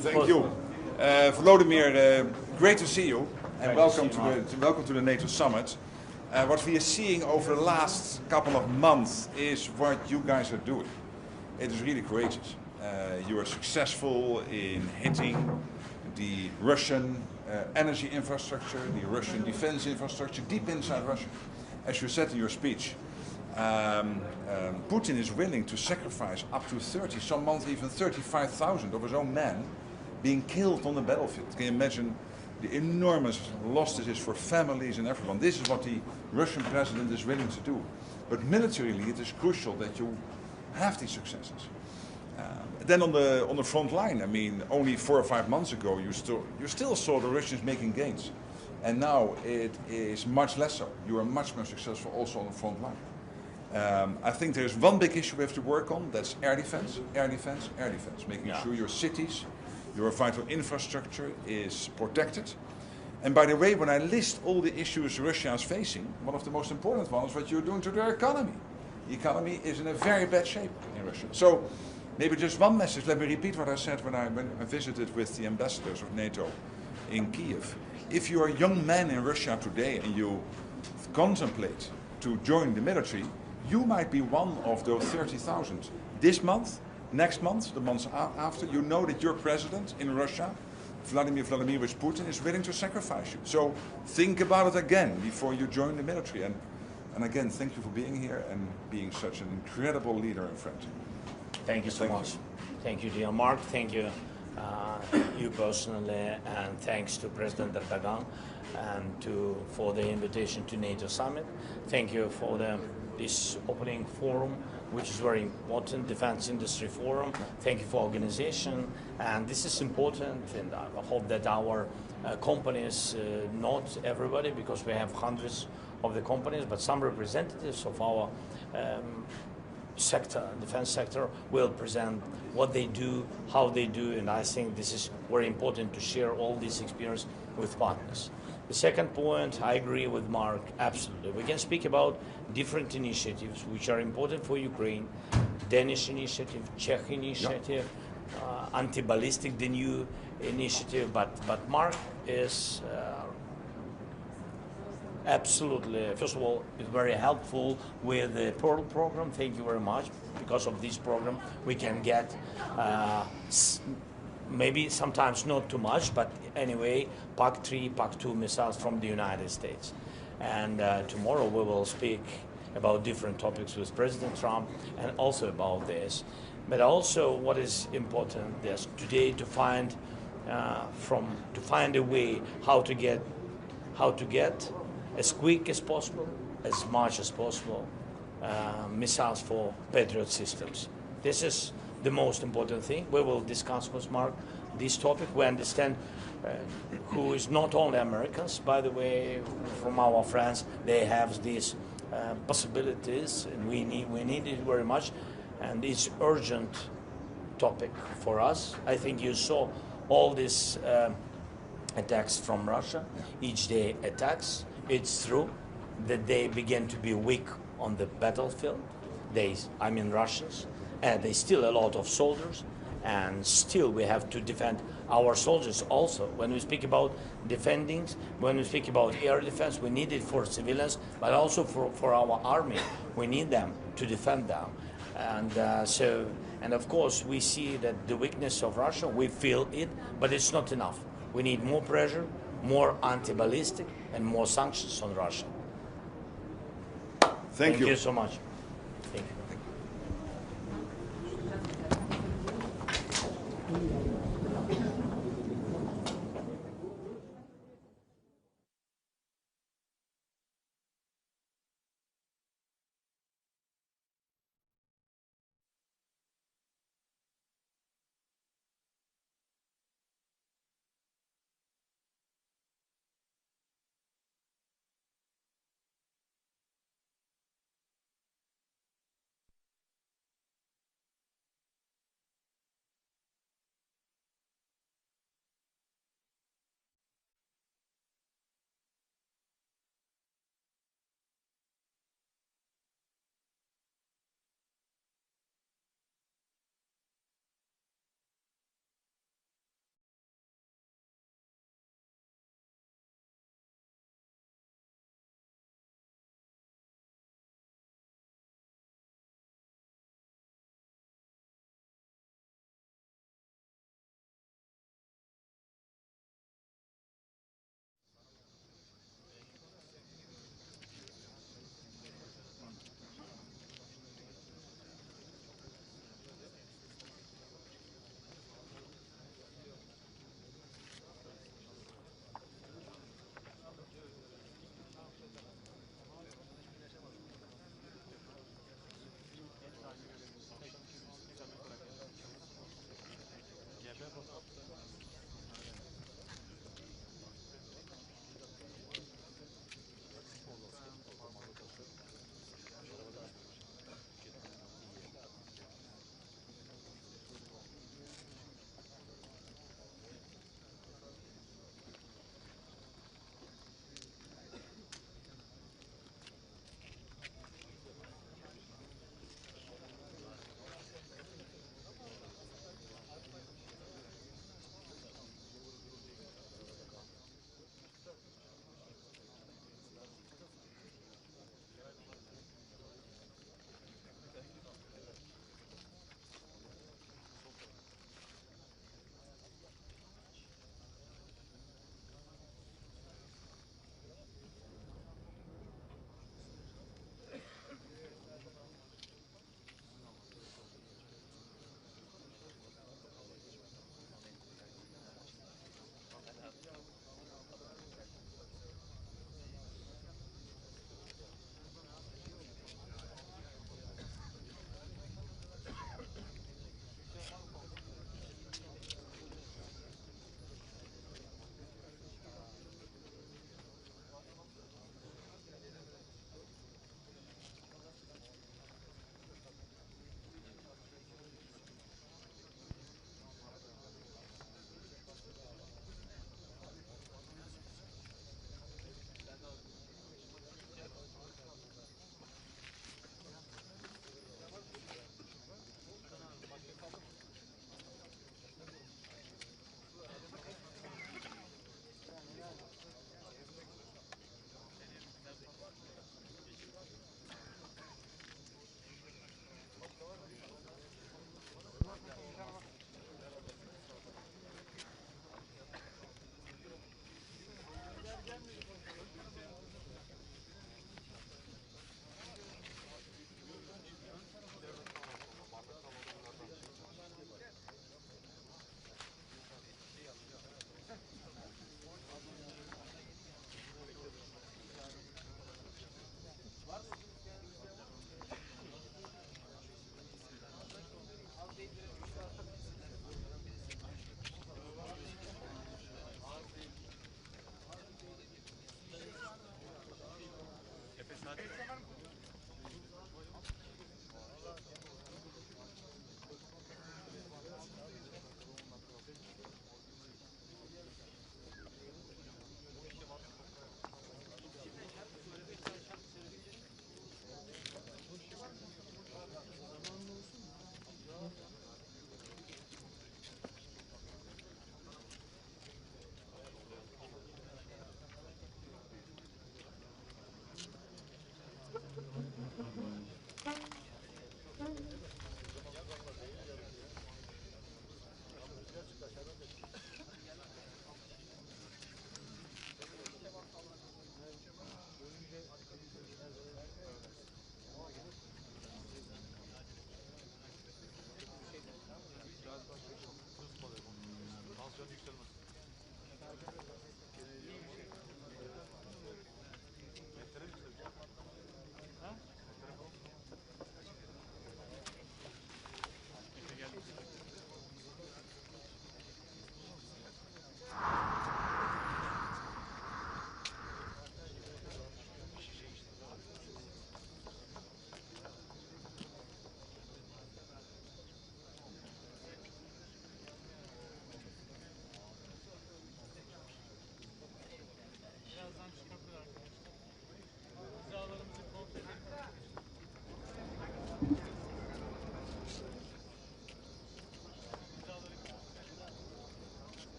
Thank you. Volodymyr, great to see you and welcome to the NATO Summit. What we are seeing over the last couple of months is what you guys are doing. It is really courageous. You are successful in hitting the Russian energy infrastructure, the Russian defense infrastructure, deep inside Russia. As you said in your speech, Putin is willing to sacrifice up to 30, some months even 35,000 of his own men being killed on the battlefield. Can you imagine the enormous loss this is for families and everyone? This is what the Russian president is willing to do. But militarily, it is crucial that you have these successes. Then on the front line, I mean, only 4 or 5 months ago, you still saw the Russians making gains. And now it is much less so. You are much more successful also on the front line. I think there's one big issue we have to work on, that's air defense, air defense, air defense. Making sure your cities, your vital infrastructure is protected. And by the way, when I list all the issues Russia is facing, one of the most important ones is what you're doing to their economy. The economy is in a very bad shape in Russia. So maybe just one message. Let me repeat what I said when I visited with the ambassadors of NATO in Kiev. If you are a young man in Russia today and you contemplate to join the military, you might be one of those 30,000. This month, next month, the months after, you know that your president in Russia, Vladimir Vladimirovich Putin, is willing to sacrifice you. So think about it again before you join the military. And again, thank you for being here and being such an incredible leader and friend. Thank you so much. Thank you, dear Mark. Thank you, you personally, and thanks to President Erdogan and for the invitation to NATO Summit. Thank you for this opening forum, which is very important, Defense Industry Forum. Thank you for organization, and this is important, and I hope that our companies, not everybody, because we have hundreds of the companies, but some representatives of our sector, defense sector, will present what they do, how they do, and I think this is very important to share all this experience with partners. The second point, I agree with Mark, absolutely. We can speak about different initiatives which are important for Ukraine, Danish initiative, Czech initiative, anti-ballistic, the new initiative, but Mark is absolutely, first of all, is very helpful with the Pearl program. Thank you very much. Because of this program, we can get maybe sometimes not too much, but anyway, PAC-3, PAC-2 missiles from the United States. And tomorrow we will speak about different topics with President Trump and also about this. But also what is important is today to find a way how to get as quick as possible, as much as possible, missiles for Patriot systems. This is the most important thing. We will discuss with Mark this topic. We understand who is not only Americans, by the way, from our friends, they have these possibilities, and we need it very much, and it's urgent topic for us. I think you saw all these attacks from Russia, each day attacks. It's true that they begin to be weak on the battlefield. I mean Russians, and they still a lot of soldiers, and still we have to defend our soldiers also. When we speak about defending, when we speak about air defense, we need it for civilians, but also for our army. We need them to defend them. And of course, we see that the weakness of Russia, we feel it, but it's not enough. We need more pressure, more anti-ballistic, and more sanctions on Russia. Thank you so much. Thank you.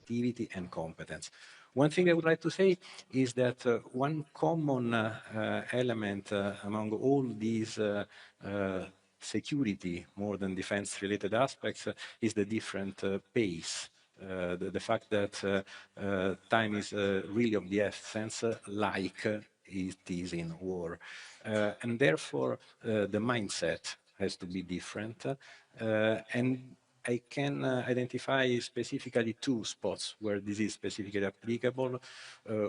creativity and competence. One thing I would like to say is that one common element among all these security, more than defense-related aspects, is the different pace. The fact that time is really of the essence, like it is in war. And therefore, the mindset has to be different. And I can identify specifically two spots where this is specifically applicable.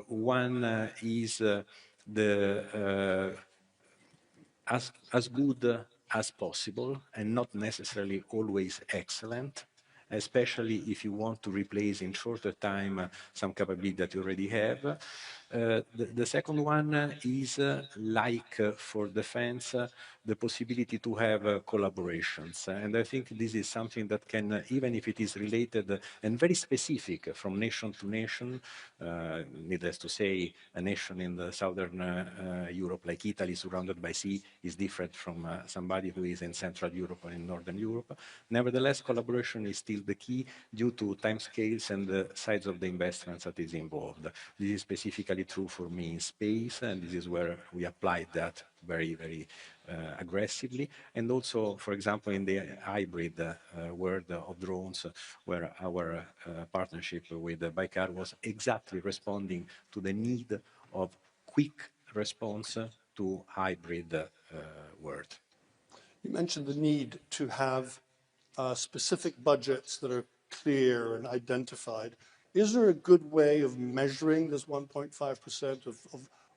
One is as good as possible and not necessarily always excellent, especially if you want to replace in shorter time some capability that you already have. The second one is, like for defense, the possibility to have collaborations. And I think this is something that can, even if it is related and very specific from nation to nation, needless to say, a nation in the southern Europe like Italy surrounded by sea is different from somebody who is in Central Europe or in Northern Europe. Nevertheless, collaboration is still the key due to timescales and the size of the investments that is involved. This is specifically true for me in space, and this is where we applied that very, very aggressively. And also, for example, in the hybrid world of drones, where our partnership with Baykar was exactly responding to the need of quick response to hybrid world. You mentioned the need to have specific budgets that are clear and identified. Is there a good way of measuring this 1.5%,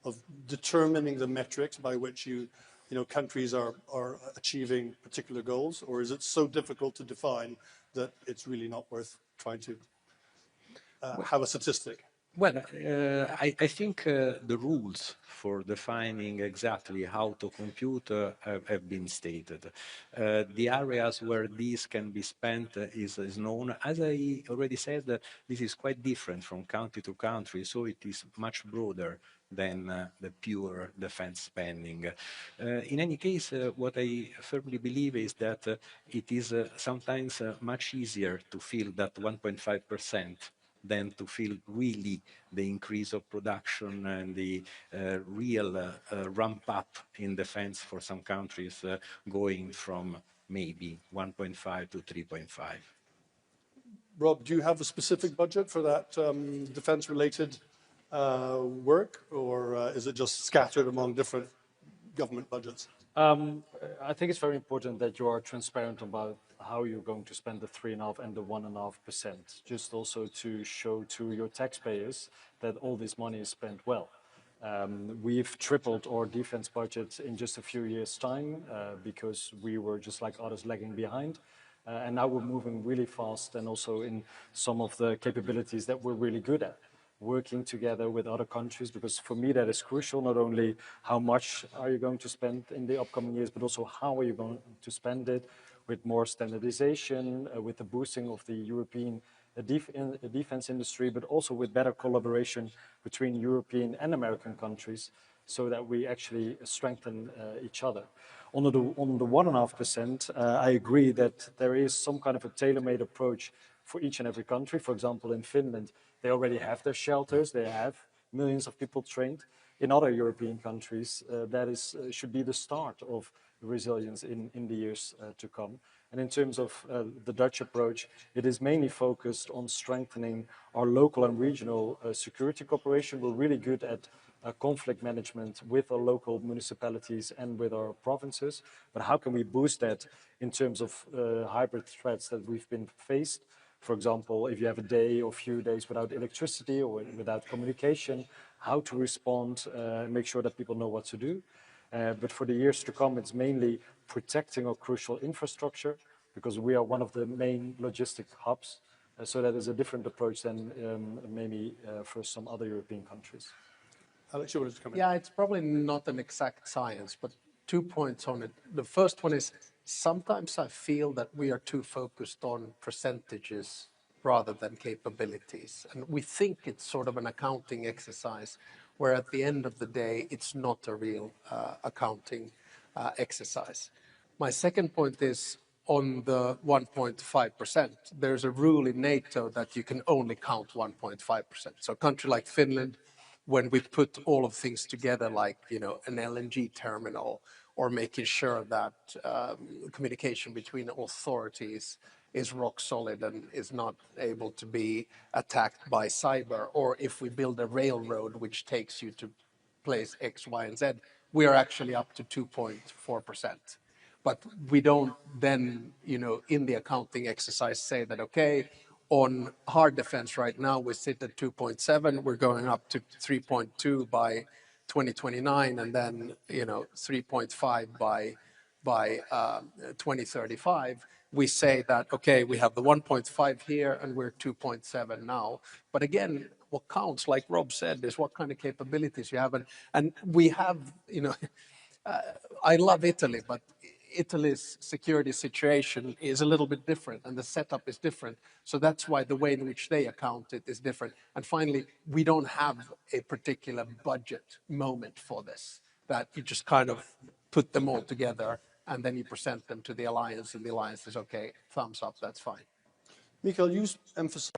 of determining the metrics by which countries are achieving particular goals, or is it so difficult to define that it's really not worth trying to have a statistic? Well, I think the rules for defining exactly how to compute have been stated. The areas where this can be spent is known. As I already said, this is quite different from country to country, so it is much broader than the pure defense spending. In any case, what I firmly believe is that it is sometimes much easier to feel that 1.5% than to feel really the increase of production and the real ramp up in defense for some countries going from maybe 1.5 to 3.5. Rob, do you have a specific budget for that defense-related work, or is it just scattered among different government budgets? I think it's very important that you are transparent about how you're going to spend the 3.5% and the 1.5%, just also to show to your taxpayers that all this money is spent well. We've tripled our defense budget in just a few years' time because we were just like others lagging behind. And now we're moving really fast, and also in some of the capabilities that we're really good at, working together with other countries, because for me that is crucial. Not only how much are you going to spend in the upcoming years, but also how are you going to spend it, with more standardization, with the boosting of the European defense industry, but also with better collaboration between European and American countries, so that we actually strengthen each other. On the 1.5%, I agree that there is some kind of a tailor-made approach for each and every country. For example, in Finland, they already have their shelters, they have millions of people trained. In other European countries, that should be the start of resilience in the years to come. And in terms of the Dutch approach, it is mainly focused on strengthening our local and regional security cooperation. We're really good at conflict management with our local municipalities and with our provinces. But how can we boost that in terms of hybrid threats that we've been faced? For example, if you have a day or few days without electricity or without communication, how to respond, make sure that people know what to do. But for the years to come, it's mainly protecting our crucial infrastructure, because we are one of the main logistic hubs. So that is a different approach than maybe for some other European countries. Alex, you wanted to come in? Yeah, it's probably not an exact science, but 2 points on it. The first one is, sometimes I feel that we are too focused on percentages rather than capabilities. And we think it's sort of an accounting exercise, where at the end of the day, it's not a real accounting exercise. My second point is, on the 1.5%. There's a rule in NATO that you can only count 1.5%. So a country like Finland, when we put all of things together, like an LNG terminal, or making sure that communication between authorities is rock solid and is not able to be attacked by cyber, or if we build a railroad which takes you to place X, Y, and Z, we are actually up to 2.4%. But we don't then, in the accounting exercise say that, okay, on hard defense right now, we sit at 2.7, we're going up to 3.2 by 2029, and then, 3.5 by 2035. We say that, okay, we have the 1.5 here and we're 2.7 now. But again, what counts, like Rob said, is what kind of capabilities you have. And we have, I love Italy, but Italy's security situation is a little bit different and the setup is different. So that's why the way in which they account it is different. And finally, we don't have a particular budget moment for this, that you just kind of put them all together and then you present them to the alliance and the alliance is, okay, thumbs up, that's fine. Mikael, you emphasized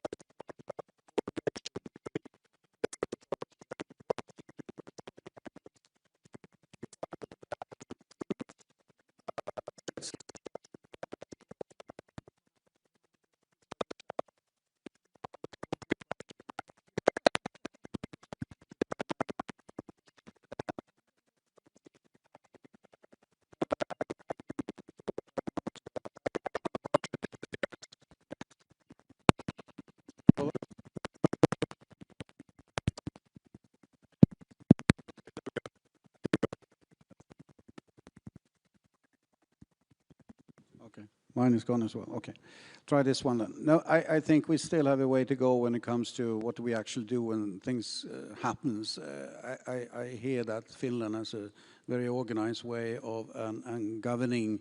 Mine is gone as well. Okay. Try this one then. No, I think we still have a way to go when it comes to what we actually do when things happens. I hear that Finland has a very organized way of and governing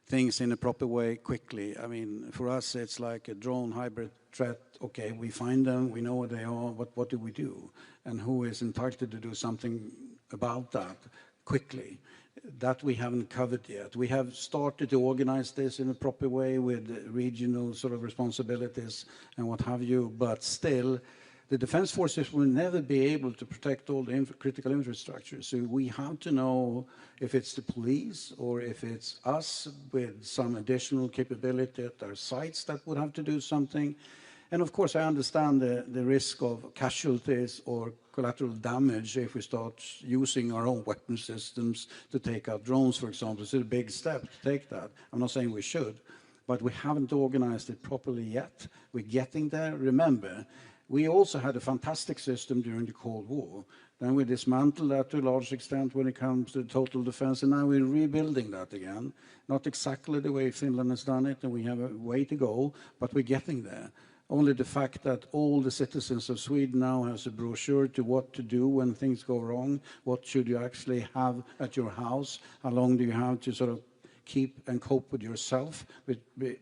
things in a proper way quickly. I mean, for us, it's like a drone hybrid threat. Okay, we find them, we know where they are, but what do we do? And who is entitled to do something about that quickly? That we haven't covered yet. We have started to organize this in a proper way with regional sort of responsibilities and what have you, but still, the defense forces will never be able to protect all the critical infrastructure. So we have to know if it's the police or if it's us with some additional capability at our sites that would have to do something. And of course, I understand the risk of casualties or collateral damage if we start using our own weapon systems to take out drones, for example. It's a big step to take that. I'm not saying we should, but we haven't organized it properly yet. We're getting there. Remember, we also had a fantastic system during the Cold War. Then we dismantled that to a large extent when it comes to total defense, and now we're rebuilding that again. Not exactly the way Finland has done it, and we have a way to go, but we're getting there. Only the fact that all the citizens of Sweden now has a brochure to what to do when things go wrong, what should you actually have at your house, how long do you have to sort of keep and cope with yourself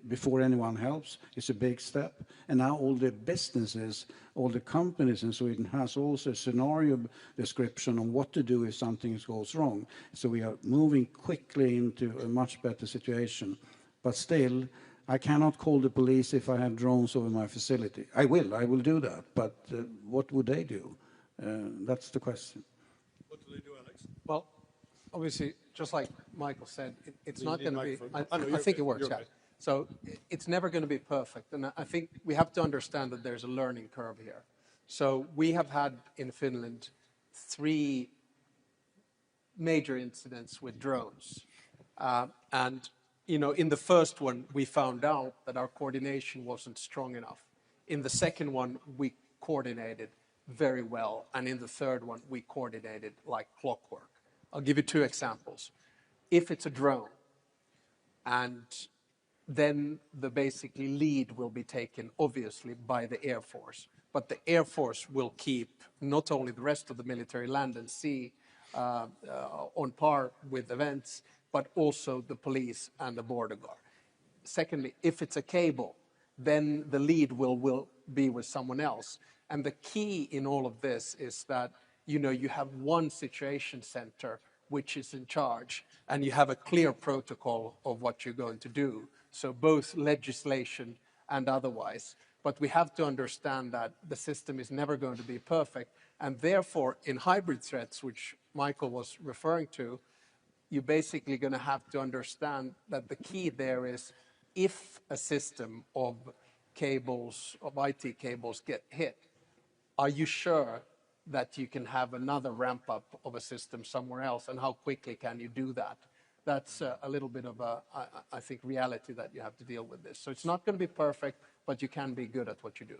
before anyone helps, is a big step. And now all the businesses, all the companies in Sweden has also a scenario description on what to do if something goes wrong. So we are moving quickly into a much better situation. But still, I cannot call the police if I have drones over my facility. I will do that, but what would they do? That's the question. What do they do, Alex? Well, obviously, just like Michael said, it's not going to be, I think it works, yeah. So it's never going to be perfect. And I think we have to understand that there's a learning curve here. So we have had in Finland 3 major incidents with drones. And in the first one, we found out that our coordination wasn't strong enough. In the second one, we coordinated very well. And in the third one, we coordinated like clockwork. I'll give you 2 examples. If it's a drone, and then the basically lead will be taken, obviously, by the Air Force. But the Air Force will keep not only the rest of the military land and sea on par with events, but also the police and the border guard. Secondly, if it's a cable, then the lead will be with someone else. And the key in all of this is that, you have one situation center which is in charge, and you have a clear protocol of what you're going to do. so both legislation and otherwise. But we have to understand that the system is never going to be perfect, and therefore, in hybrid threats, which Michael was referring to, you're basically going to have to understand that the key there is if a system of cables, of IT cables get hit, are you sure that you can have another ramp up of a system somewhere else, and how quickly can you do that? That's a little bit of a, I think, reality that you have to deal with this. So it's not going to be perfect, but you can be good at what you do.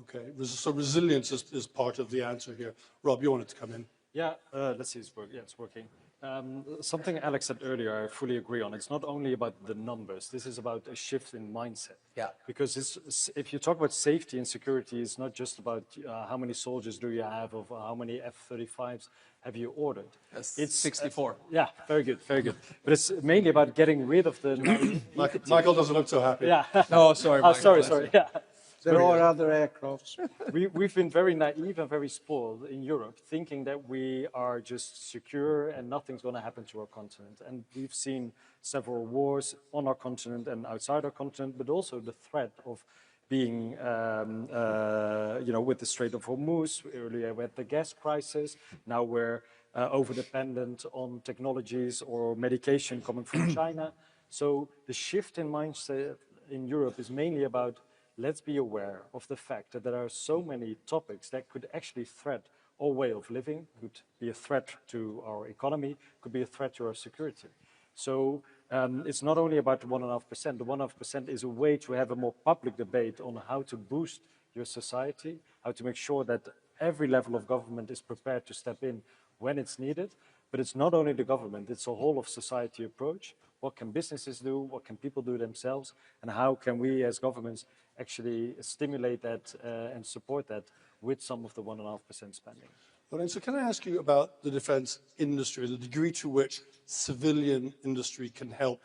Okay, so resilience is part of the answer here. Rob, you wanted to come in. Yeah, let's see, it's working. Something Alex said earlier, I fully agree on. It's not only about the numbers. This is about a shift in mindset. Yeah. Because if you talk about safety and security, it's not just about how many soldiers do you have, or how many F-35s have you ordered. It's 64. Yeah, very good, very good. But it's mainly about getting rid of the... Michael doesn't look so happy. Yeah. No, sorry, Michael. Sorry, yeah. There are other aircrafts. We've been very naive and very spoiled in Europe, thinking that we are just secure and nothing's going to happen to our continent. And we've seen several wars on our continent and outside our continent, but also the threat of being, with the Strait of Hormuz. Earlier we had the gas crisis. Now we're over-dependent on technologies or medication coming from China. So the shift in mindset in Europe is mainly about let's be aware of the fact that there are so many topics that could actually threat our way of living, could be a threat to our economy, could be a threat to our security. So it's not only about the 1.5%. The 1.5% is a way to have a more public debate on how to boost your society, how to make sure that every level of government is prepared to step in when it's needed. But it's not only the government, it's a whole of society approach. What can businesses do? What can people do themselves? And how can we as governments actually stimulate that and support that with some of the 1.5% spending? Lorenzo, can I ask you about the defense industry, the degree to which civilian industry can help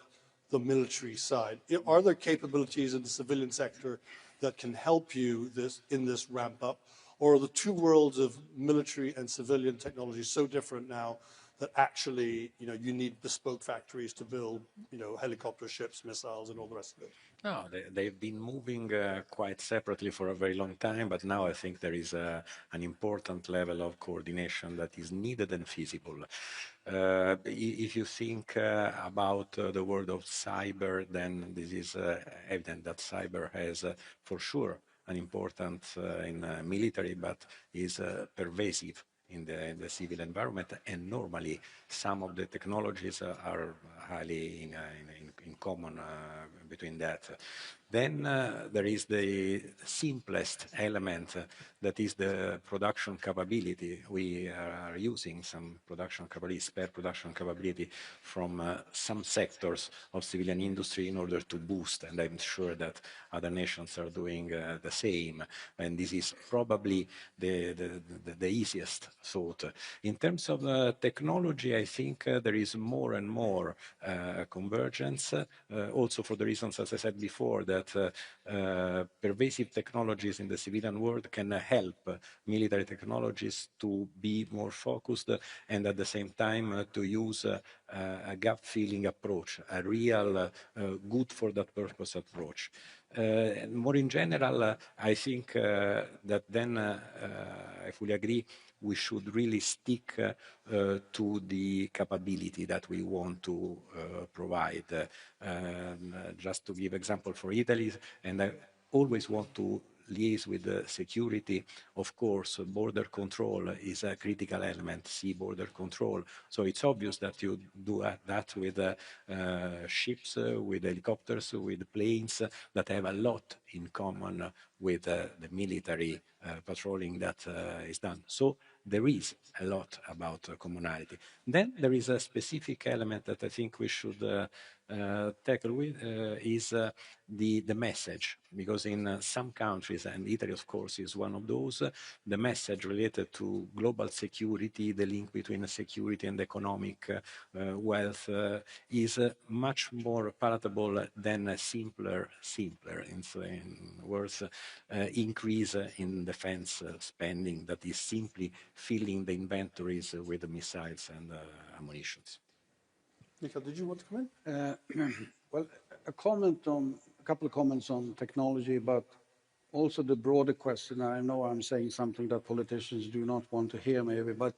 the military side? Are there capabilities in the civilian sector that can help you in this ramp up? Or are the two worlds of military and civilian technology so different now that actually, you need bespoke factories to build, helicopter ships, missiles, and all the rest of it? No, they've been moving quite separately for a very long time, but now I think there is an important level of coordination that is needed and feasible. If you think about the world of cyber, then this is evident that cyber has for sure an importance in military, but is pervasive in the civil environment, and normally some of the technologies are highly in common between that. Then there is the simplest element that is the production capability. We are using some production capability, spare production capability from some sectors of civilian industry in order to boost, and I'm sure that other nations are doing the same. And this is probably the easiest thought. In terms of technology, I think there is more and more convergence, also for the reasons, as I said before, that pervasive technologies in the civilian world can help military technologies to be more focused and at the same time to use a gut-feeling approach, a real good for that purpose approach. More in general, I think that then I fully agree we should really stick to the capability that we want to provide. Just to give example for Italy, and I always want to liaise with the security. Of course, border control is a critical element, sea border control. So it's obvious that you do that with ships, with helicopters, with planes that have a lot in common with the military patrolling that is done. So there is a lot about commonality. Then there is a specific element that I think we should tackle with is the message, because in some countries, and Italy of course is one of those, the message related to global security, the link between security and economic wealth is much more palatable than a simpler in words increase in defense spending that is simply filling the inventories with missiles and ammunitions. Mikael, did you want to come in? Well, a couple of comments on technology, but also the broader question. I know I'm saying something that politicians do not want to hear, maybe, but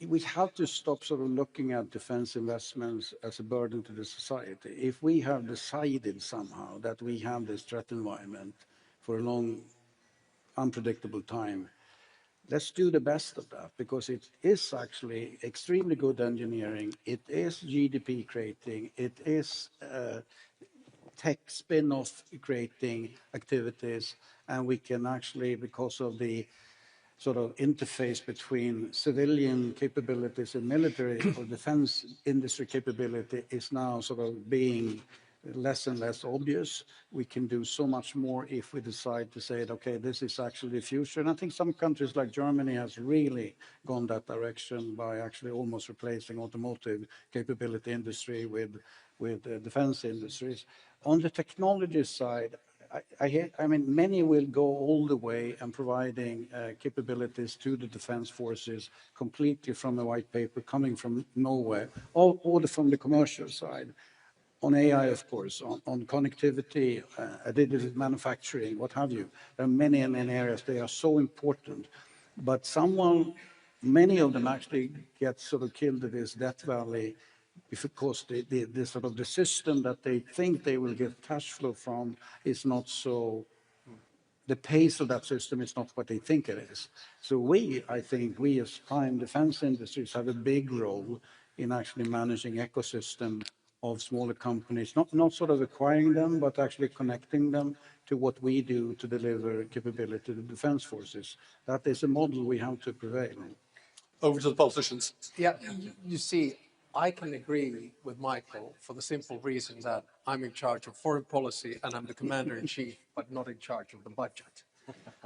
we have to stop sort of looking at defense investments as a burden to the society. If we have decided somehow that we have this threat environment for a long, unpredictable time, let's do the best of that, because it is actually extremely good engineering. It is GDP creating. It is tech spin-off creating activities, and we can actually, because of the sort of interface between civilian capabilities and military or defense industry capability is now sort of being less and less obvious. We can do so much more if we decide to say, okay, this is actually the future. And I think some countries like Germany has really gone that direction by actually almost replacing automotive capability industry with defense industries. On the technology side, I mean, many will go all the way and providing capabilities to the defense forces completely from a white paper coming from nowhere, or from the commercial side. On AI, of course, on connectivity, digital manufacturing, what have you. There are many areas. They are so important. But many of them actually get sort of killed in this death valley because the sort of the system that they think they will get cash flow from is not so, the pace of that system is not what they think it is. So I think we as prime defense industries have a big role in actually managing ecosystem of smaller companies, not sort of acquiring them, but actually connecting them to what we do to deliver capability to the defense forces. That is a model we have to prevail. Over to the politicians. Yeah, you see, I can agree with Michael for the simple reason that I'm in charge of foreign policy and I'm the commander-in-chief, but not in charge of the budget.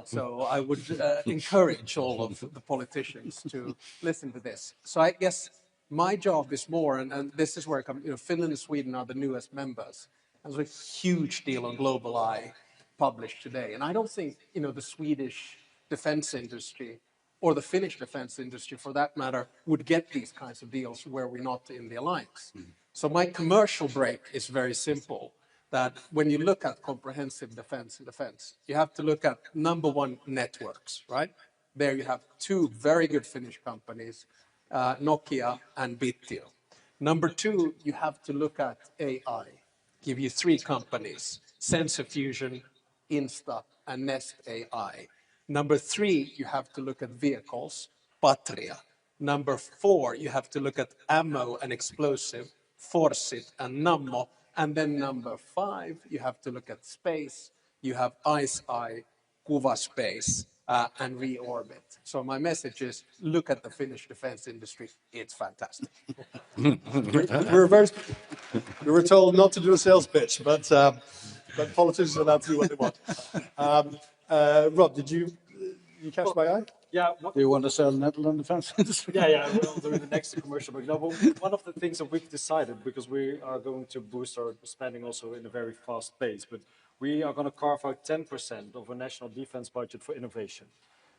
So I would encourage all of the politicians to listen to this. So I guess my job is more, and this is where I come, Finland and Sweden are the newest members. There's a huge deal on Global Eye published today. And I don't think, the Swedish defense industry or the Finnish defense industry, for that matter, would get these kinds of deals were we not in the alliance. So my commercial break is very simple, that when you look at comprehensive defense, you have to look at number one, networks, right? There you have two very good Finnish companies, Nokia and Bitio. Number two, you have to look at AI. Give you three companies, Sensor Fusion, Insta, and Nest AI. Number three, you have to look at vehicles, Patria. Number four, you have to look at ammo and explosive, Forsit and Nammo. And then number five, you have to look at space. You have ICEYE, Kuva Space, and Reorbit. So my message is, look at the Finnish defense industry. It's fantastic. We were told not to do a sales pitch, but politicians are allowed to do what they want. Rob, did you catch my eye? Yeah. Do you want to sell Netherlands defense industry? Yeah, we'll do the next commercial break. Now, one of the things that we've decided, because we are going to boost our spending also in a very fast pace, but we are going to carve out 10% of our national defense budget for innovation.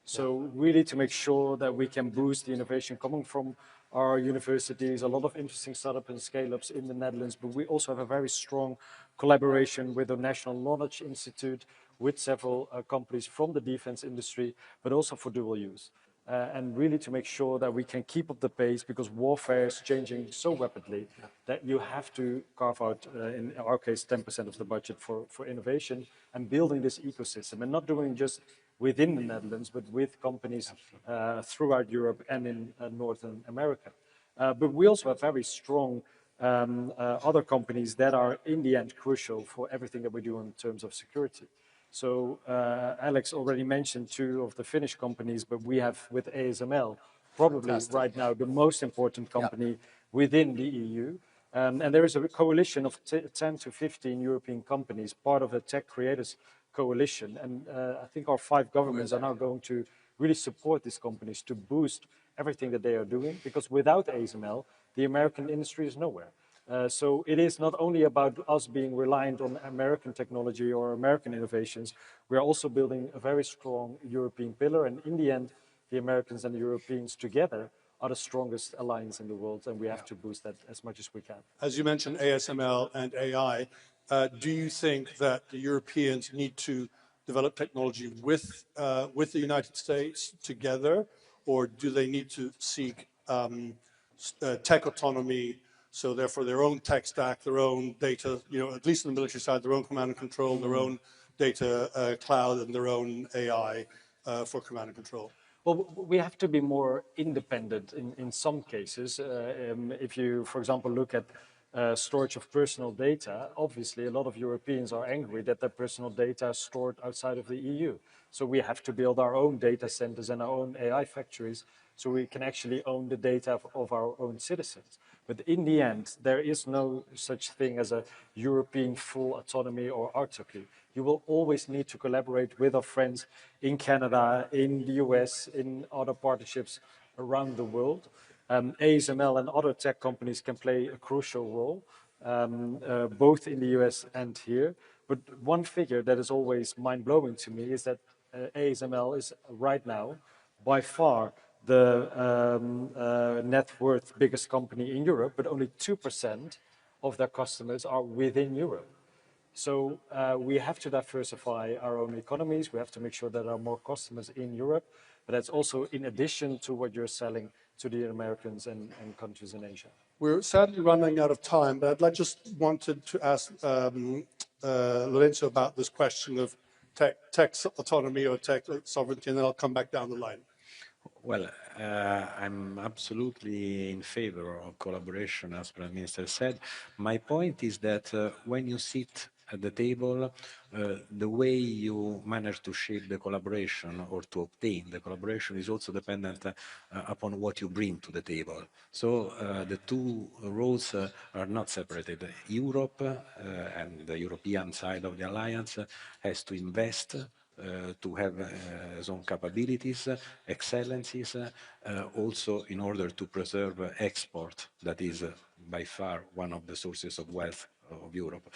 So really to make sure that we can boost the innovation coming from our universities, a lot of interesting startups and scale-ups in the Netherlands, but we also have a very strong collaboration with the National Knowledge Institute, with several companies from the defense industry, but also for dual use. And really to make sure that we can keep up the pace, because warfare is changing so rapidly that you have to carve out, in our case, 10% of the budget for innovation and building this ecosystem, and not doing just within the Netherlands, but with companies throughout Europe and in Northern America. But we also have very strong other companies that are in the end crucial for everything that we do in terms of security. So Alex already mentioned two of the Finnish companies, but we have with ASML probably right now the most important company within the EU. And there is a coalition of 10 to 15 European companies, part of the Tech Creators Coalition. And I think our 5 governments are now going to really support these companies to boost everything that they are doing, because without ASML, the American industry is nowhere. So it is not only about us being reliant on American technology or American innovations, we are also building a very strong European pillar. And in the end, the Americans and the Europeans together are the strongest alliance in the world, and we have to boost that as much as we can. As you mentioned, ASML and AI, do you think that the Europeans need to develop technology with the United States together, or do they need to seek tech autonomy, so therefore their own tech stack, their own data, at least on the military side, their own command and control, their own data cloud, and their own AI for command and control? Well, we have to be more independent in some cases. If you, for example, look at storage of personal data, obviously a lot of Europeans are angry that their personal data is stored outside of the EU. So we have to build our own data centers and our own AI factories so we can actually own the data of our own citizens. But in the end, there is no such thing as a European full autonomy or autarky. You will always need to collaborate with our friends in Canada, in the US, in other partnerships around the world. ASML and other tech companies can play a crucial role, both in the US and here. But one figure that is always mind-blowing to me is that ASML is right now by far the net worth biggest company in Europe, but only 2% of their customers are within Europe. So we have to diversify our own economies. We have to make sure that there are more customers in Europe, but that's also in addition to what you're selling to the Americans and countries in Asia. We're sadly running out of time, but I just wanted to ask Lorenzo about this question of tech autonomy or tech sovereignty, and then I'll come back down the line. Well, I'm absolutely in favor of collaboration, as Prime Minister said. My point is that when you sit at the table, the way you manage to shape the collaboration or to obtain the collaboration is also dependent upon what you bring to the table. So the two roles are not separated. Europe and the European side of the alliance has to invest to have its own capabilities, excellencies, also in order to preserve export, that is by far one of the sources of wealth of Europe.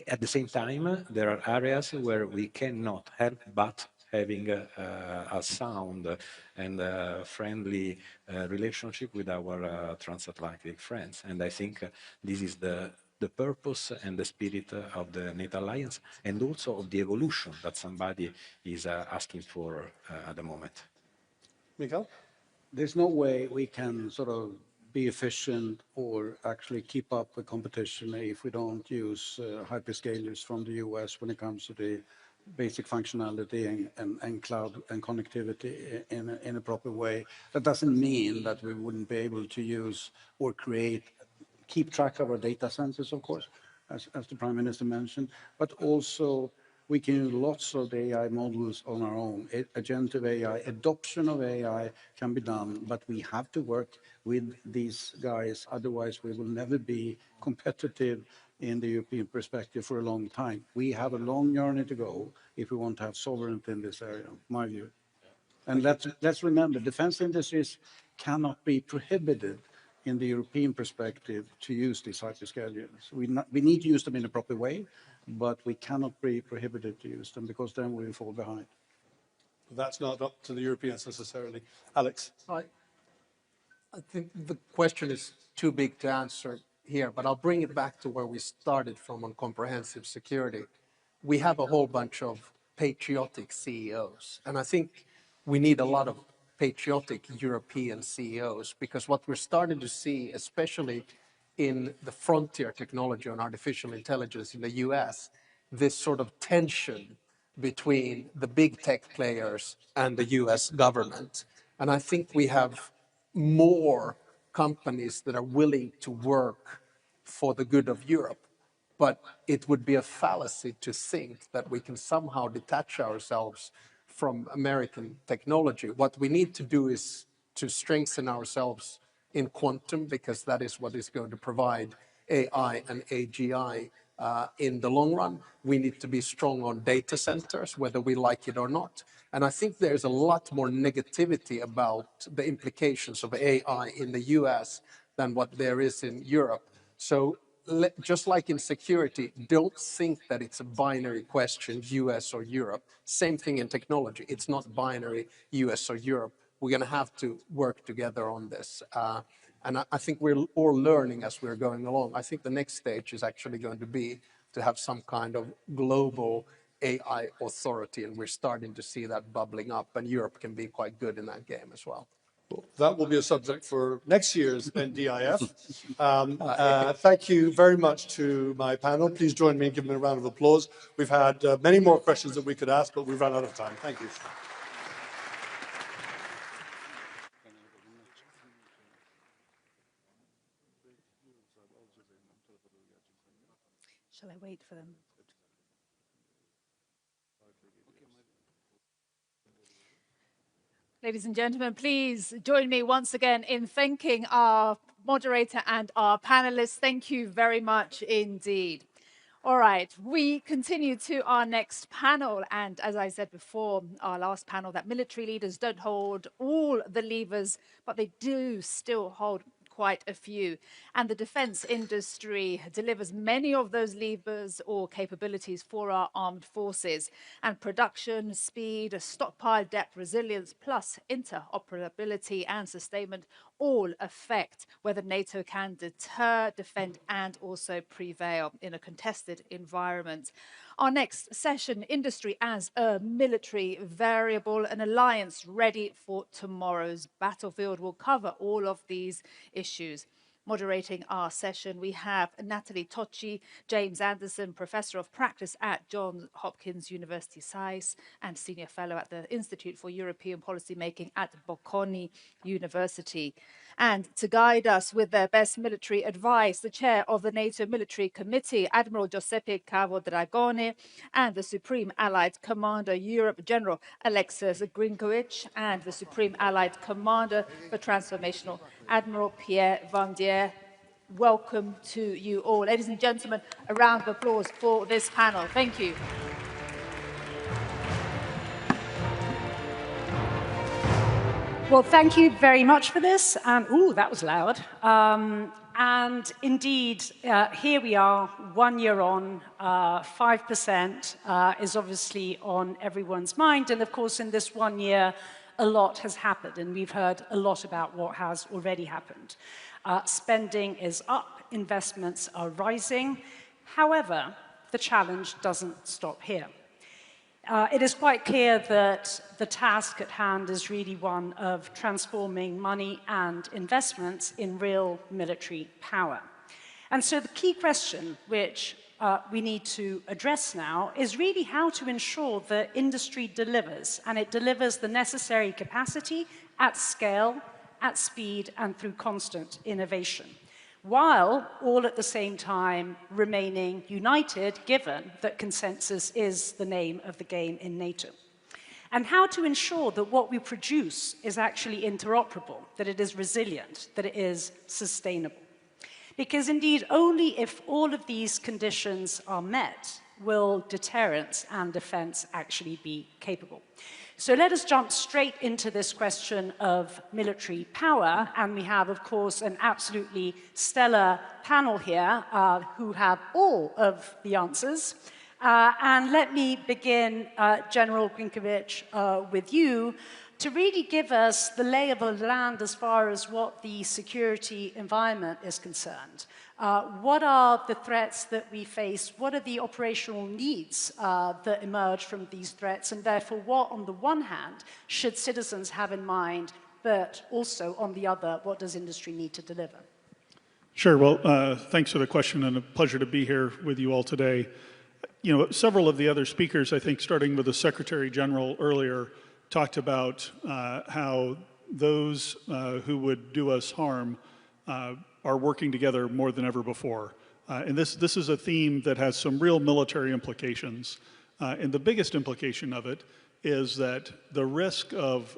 At the same time, there are areas where we cannot help but having a sound and friendly relationship with our transatlantic friends. And I think this is the purpose and the spirit of the NATO alliance, and also of the evolution that somebody is asking for at the moment. Mikael? There's no way we can sort of be efficient or actually keep up the competition if we don't use hyperscalers from the US when it comes to the basic functionality and cloud and connectivity in a proper way. That doesn't mean that we wouldn't be able to use or keep track of our data centers, of course, as the Prime Minister mentioned, but also we can use lots of the AI models on our own. Agentive AI, adoption of AI can be done, but we have to work with these guys, otherwise we will never be competitive in the European perspective for a long time. We have a long journey to go if we want to have sovereignty in this area, my view. And let's remember, defense industries cannot be prohibited in the European perspective to use these hyperscalers. We need to use them in a proper way, but we cannot be prohibited to use them because then we will fall behind. That's not up to the Europeans necessarily. Alex? I think the question is too big to answer here, but I'll bring it back to where we started from on comprehensive security. We have a whole bunch of patriotic CEOs, and I think we need a lot of patriotic European CEOs, because what we're starting to see, especially in the frontier technology on artificial intelligence in the US, this sort of tension between the big tech players and the US government. And I think we have more companies that are willing to work for the good of Europe. But it would be a fallacy to think that we can somehow detach ourselves from American technology. What we need to do is to strengthen ourselves in quantum, because that is what is going to provide AI and AGI in the long run. We need to be strong on data centers, whether we like it or not. And I think there's a lot more negativity about the implications of AI in the US than what there is in Europe. So just like in security, don't think that it's a binary question, US or Europe. Same thing in technology. It's not binary, US or Europe. we're going to have to work together on this. And I think we're all learning as we're going along. I think the next stage is actually going to be to have some kind of global AI authority, and we're starting to see that bubbling up, and Europe can be quite good in that game as well. Well, that will be a subject for next year's NDIF. Thank you very much to my panel. Please join me in giving a round of applause. We've had many more questions that we could ask, but we've run out of time. Thank you. Shall I wait for them? Ladies and gentlemen, please join me once again in thanking our moderator and our panelists. Thank you very much indeed. All right, we continue to our next panel. And as I said before, our last panel, that military leaders don't hold all the levers, but they do still hold quite a few. And the defense industry delivers many of those levers or capabilities for our armed forces. And production, speed, stockpile depth, resilience, plus interoperability and sustainment all affect whether NATO can deter, defend, and also prevail in a contested environment. Our next session, Industry as a Military Variable, an alliance ready for tomorrow's battlefield, will cover all of these issues. Moderating our session, we have Natalie Tocci, James Anderson, Professor of Practice at Johns Hopkins University SAIS and Senior Fellow at the Institute for European Policymaking at Bocconi University. And to guide us with their best military advice, the Chair of the NATO Military Committee, Admiral Giuseppe Cavo-Dragone, and the Supreme Allied Commander Europe, General Alexis Grinkovich, and the Supreme Allied Commander for Transformational, Admiral Pierre Vandier. Welcome to you all. Ladies and gentlemen, a round of applause for this panel. Thank you. Well, thank you very much for this. Ooh, that was loud. And indeed, here we are, 1 year on, 5% is obviously on everyone's mind. And of course, in this 1 year, a lot has happened, and we've heard a lot about what has already happened. Spending is up, investments are rising. However, the challenge doesn't stop here. It is quite clear that the task at hand is really one of transforming money and investments in real military power. And so the key question which we need to address now is really how to ensure that industry delivers, and it delivers the necessary capacity at scale, at speed, and through constant innovation, while all at the same time remaining united, given that consensus is the name of the game in NATO. And how to ensure that what we produce is actually interoperable, that it is resilient, that it is sustainable. Because indeed, only if all of these conditions are met will deterrence and defense actually be capable. So let us jump straight into this question of military power. And we have, of course, an absolutely stellar panel here who have all of the answers. And let me begin, General Grinkovich, with you, to really give us the lay of the land as far as what the security environment is concerned. What are the threats that we face? What are the operational needs that emerge from these threats? And therefore, what, on the one hand, should citizens have in mind, but also, on the other, what does industry need to deliver? Sure. Well, thanks for the question, and a pleasure to be here with you all today. You know, several of the other speakers, I think, starting with the Secretary General earlier, talked about how those who would do us harm are working together more than ever before. And this is a theme that has some real military implications. And the biggest implication of it is that the risk of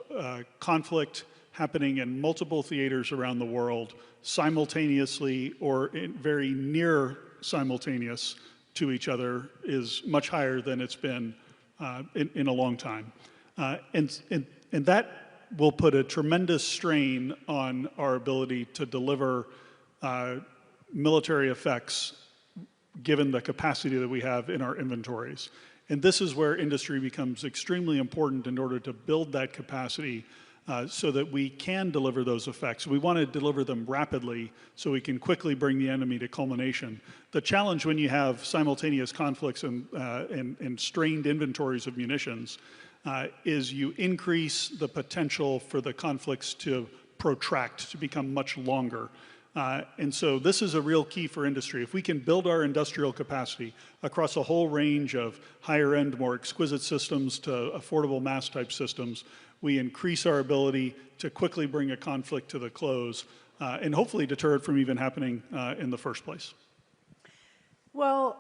conflict happening in multiple theaters around the world simultaneously or very near simultaneous to each other is much higher than it's been in a long time. And that will put a tremendous strain on our ability to deliver military effects given the capacity that we have in our inventories. And this is where industry becomes extremely important in order to build that capacity so that we can deliver those effects. We want to deliver them rapidly so we can quickly bring the enemy to culmination. The challenge when you have simultaneous conflicts and strained inventories of munitions is you increase the potential for the conflicts to protract, to become much longer. And so this is a real key for industry. If we can build our industrial capacity across a whole range of higher end, more exquisite systems to affordable mass type systems, we increase our ability to quickly bring a conflict to the close and hopefully deter it from even happening in the first place. Well,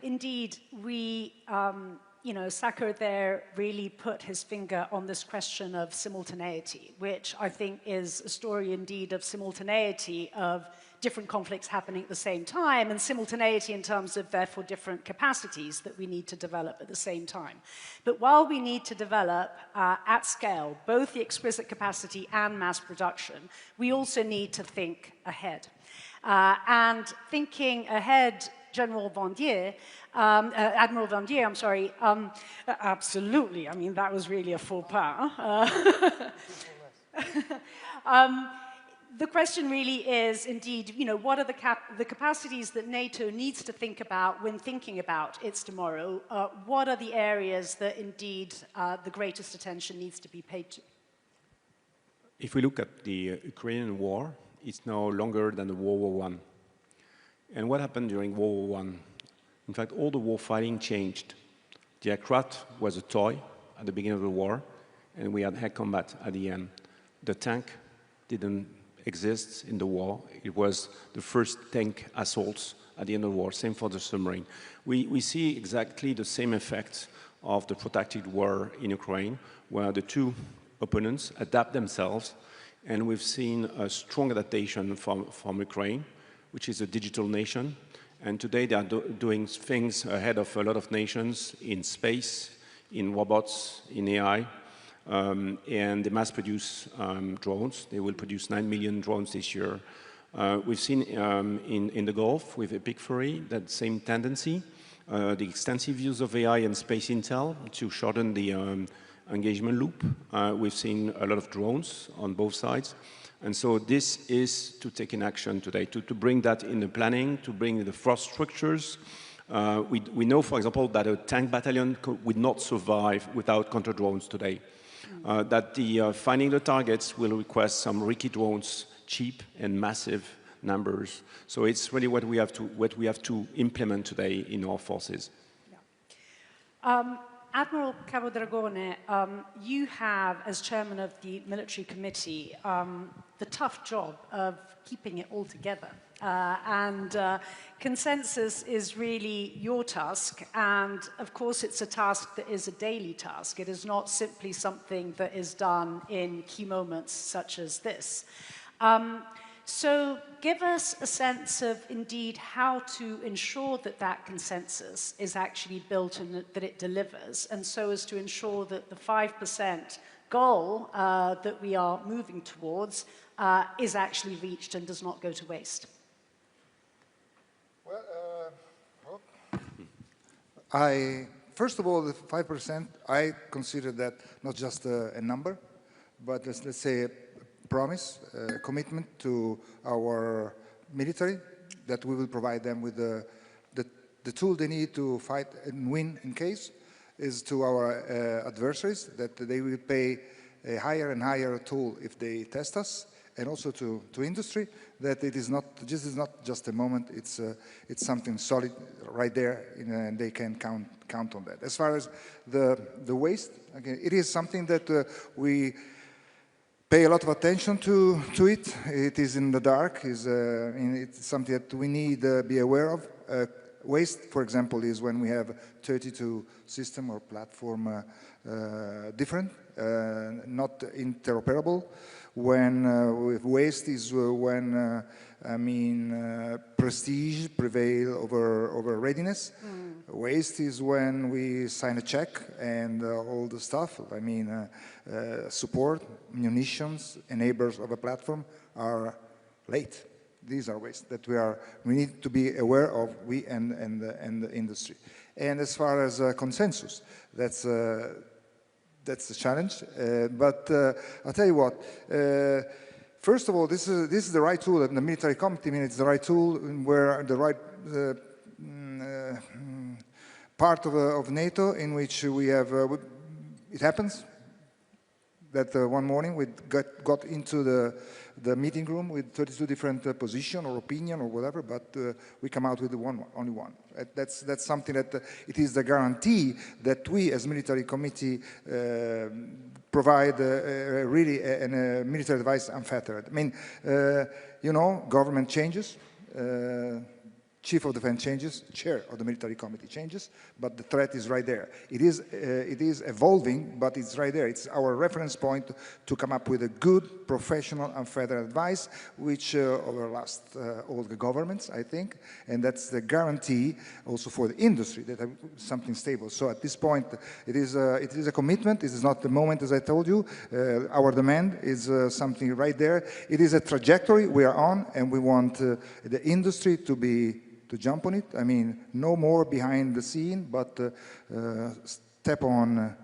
indeed, we, Sakar there really put his finger on this question of simultaneity, which I think is a story indeed of simultaneity of different conflicts happening at the same time, and simultaneity in terms of, therefore, different capacities that we need to develop at the same time. But while we need to develop at scale both the exquisite capacity and mass production, we also need to think ahead. And thinking ahead, Admiral Vandier, I'm sorry, absolutely, I mean, that was really a faux pas. The question really is, indeed, what are the capacities that NATO needs to think about when thinking about its tomorrow? What are the areas that, indeed, the greatest attention needs to be paid to? If we look at the Ukrainian war, it's now longer than the World War I. And what happened during World War I? In fact, all the war fighting changed. The aircraft was a toy at the beginning of the war, and we had air combat at the end. The tank didn't exist in the war. It was the first tank assaults at the end of the war. Same for the submarine. We see exactly the same effect of the protracted war in Ukraine, where the two opponents adapt themselves, and we've seen a strong adaptation from Ukraine, which is a digital nation. And today they are doing things ahead of a lot of nations in space, in robots, in AI, and they mass produce drones. They will produce 9 million drones this year. We've seen in the Gulf with Epic Fury that same tendency, the extensive use of AI and space intel to shorten the engagement loop. We've seen a lot of drones on both sides. And so this is to take in action today, to bring that in the planning, to bring the force structures. We know, for example, that a tank battalion would not survive without counter-drones today. That finding the targets will request some risky drones, cheap and massive numbers. So it's really what we have to implement today in our forces. Yeah. Admiral Capodragone, you have, as chairman of the military committee, the tough job of keeping it all together. Consensus is really your task, and of course it's a task that is a daily task. It is not simply something that is done in key moments such as this. So give us a sense of, indeed, how to ensure that that consensus is actually built and that it delivers, and so as to ensure that the 5% goal that we are moving towards is actually reached and does not go to waste. First of all, the 5%, I consider that not just a number, but let's say a promise, a commitment to our military, that we will provide them with the tool they need to fight and win in case, is to our adversaries, that they will pay a higher and higher tool if they test us, and also to industry, that this is not just a moment, it's something solid right there, and they can count on that. As far as the waste, again, it is something that we pay a lot of attention to it. It is in the dark. It's something that we need to be aware of. Waste, for example, is when we have 32 system or platform different, not interoperable. When waste is when prestige prevail over readiness. Waste is when we sign a check and all the stuff. Support, munitions, enablers of a platform are late. These are waste that we need to be aware of, we and the industry. And as far as consensus, that's that's the challenge. But I'll tell you what. First of all, this is the right tool. And the military committee, I mean, it's the right tool where the right part of NATO in which we have. It happens that one morning we got into the meeting room with 32 different position or opinion or whatever, but we come out with only one. That's something that it is the guarantee that we as military committee provide really a military advice unfettered. I mean, you know, government changes, Chief of Defense changes, Chair of the Military Committee changes, but the threat is right there. It is evolving, but it's right there. It's our reference point to come up with a good, professional, unfettered advice, which overlasts all the governments, I think, and that's the guarantee also for the industry that something stable. So at this point, it is a commitment. This is not the moment, as I told you. Our demand is something right there. It is a trajectory we are on, and we want the industry to jump on it. I mean, no more behind the scene, but step on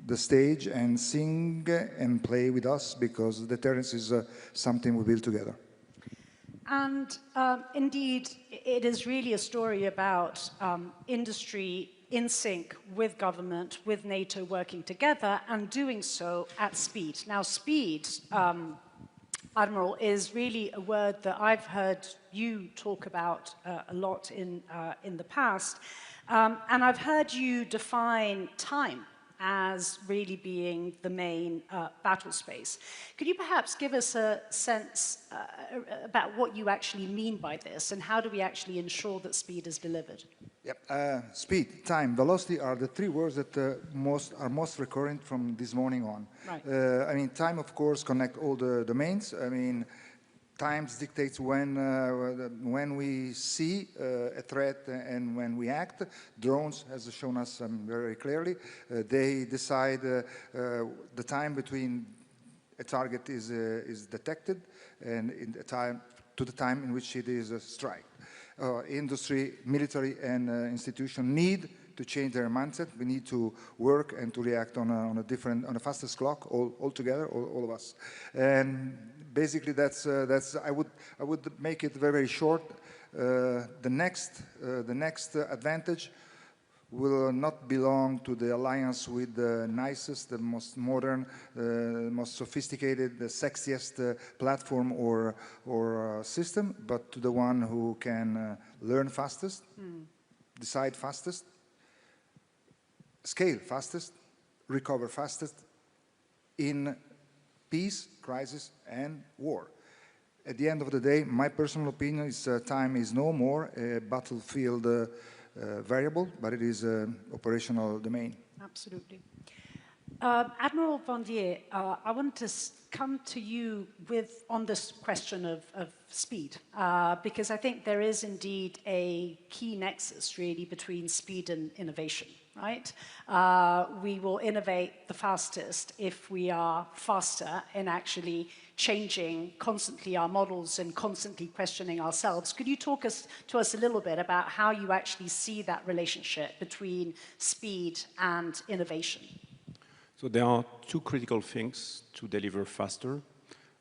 the stage and sing and play with us, because deterrence is something we build together. And indeed, it is really a story about industry in sync with government, with NATO working together, and doing so at speed. Now, speed, Admiral, is really a word that I've heard you talk about a lot in the past, and I've heard you define time as really being the main battle space. Could you perhaps give us a sense about what you actually mean by this, and how do we actually ensure that speed is delivered? Yep. Speed, time, velocity are the three words that are most recurrent from this morning on. Right. I mean, time, of course, connect all the domains. I mean, times dictates when we see a threat and when we act. Drones has shown us very clearly. They decide the time between a target is detected and to the time in which it is a strike. Industry, military, and institution need to change their mindset. We need to work and to react on a fastest clock all together, all of us. And basically, that's I would make it very, very short. The next advantage will not belong to the alliance with the nicest, the most modern, the most sophisticated, the sexiest platform or system, but to the one who can learn fastest, decide fastest, scale fastest, recover fastest in peace, crisis, and war. At the end of the day, my personal opinion is time is no more a battlefield variable, but it is an operational domain. Absolutely. Admiral Vandier, I want to come to you on this question of speed, because I think there is indeed a key nexus really between speed and innovation, right? We will innovate the fastest if we are faster in actually changing constantly our models and constantly questioning ourselves. Could you talk to us a little bit about how you actually see that relationship between speed and innovation? So there are two critical things to deliver faster.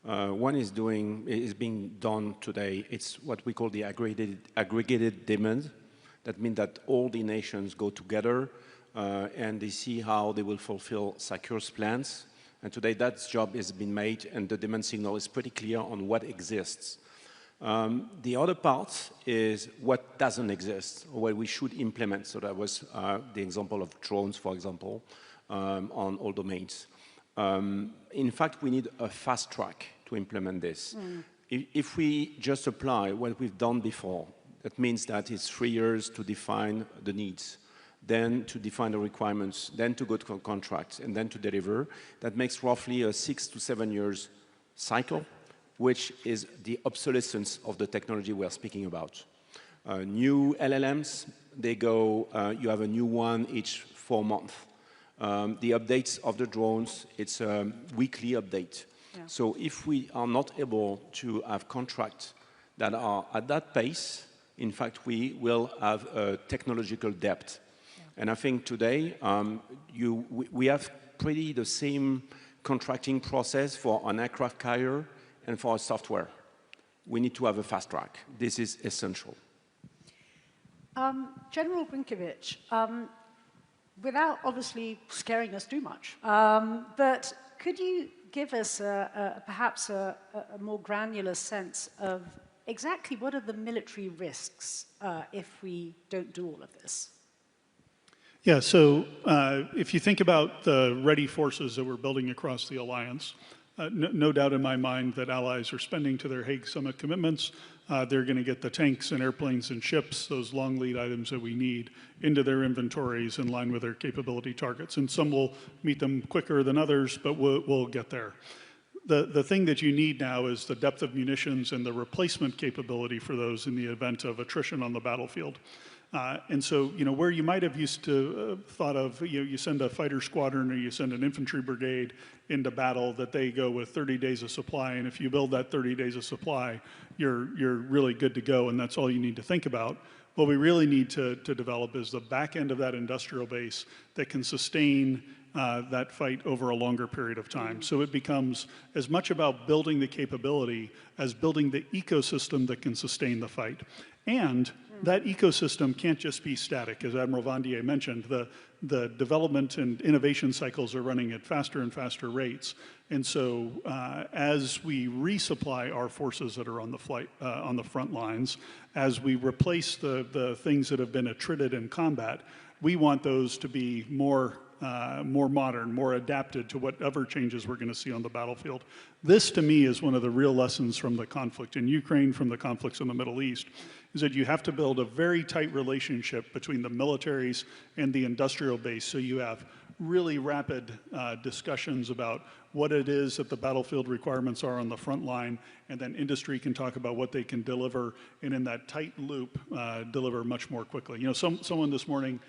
One is being done today. It's what we call the aggregated demand. That means that all the nations go together and they see how they will fulfill SACEUR's plans. And today that job has been made, and the demand signal is pretty clear on what exists. The other part is what doesn't exist, or what we should implement. So that was the example of drones, for example, on all domains. In fact, we need a fast track to implement this. If we just apply what we've done before, that means that it's 3 years to define the needs, then to define the requirements, then to go to contracts, and then to deliver. That makes roughly a 6 to 7 years cycle, which is the obsolescence of the technology we are speaking about. New LLMs, they go, you have a new one each 4 months. The updates of the drones, it's a weekly update. Yeah. So if we are not able to have contracts that are at that pace, in fact, we will have a technological debt. And I think today we have pretty the same contracting process for an aircraft carrier and for software. We need to have a fast track. This is essential. General Brinkovic, without obviously scaring us too much, but could you give us perhaps a more granular sense of exactly what are the military risks if we don't do all of this? Yeah, so if you think about the ready forces that we're building across the alliance, no doubt in my mind that allies are spending to their Hague Summit commitments. They're going to get the tanks and airplanes and ships, those long lead items that we need, into their inventories in line with their capability targets. And some will meet them quicker than others, but we'll get there. The thing that you need now is the depth of munitions and the replacement capability for those in the event of attrition on the battlefield. And so, you know, where you might have used to thought of, you know, you send a fighter squadron or you send an infantry brigade into battle, that they go with 30 days of supply, and if you build that 30 days of supply, you're really good to go, and that's all you need to think about. What we really need to develop is the back end of that industrial base that can sustain that fight over a longer period of time. So it becomes as much about building the capability as building the ecosystem that can sustain the fight. And that ecosystem can't just be static. As Admiral Vandier mentioned, the development and innovation cycles are running at faster and faster rates. And so as we resupply our forces that are on the front lines, as we replace the things that have been attrited in combat, we want those to be more modern, more adapted to whatever changes we're going to see on the battlefield. This, to me, is one of the real lessons from the conflict in Ukraine, from the conflicts in the Middle East, is that you have to build a very tight relationship between the militaries and the industrial base, so you have really rapid discussions about what it is that the battlefield requirements are on the front line, and then industry can talk about what they can deliver, and in that tight loop, deliver much more quickly. You know, someone this morning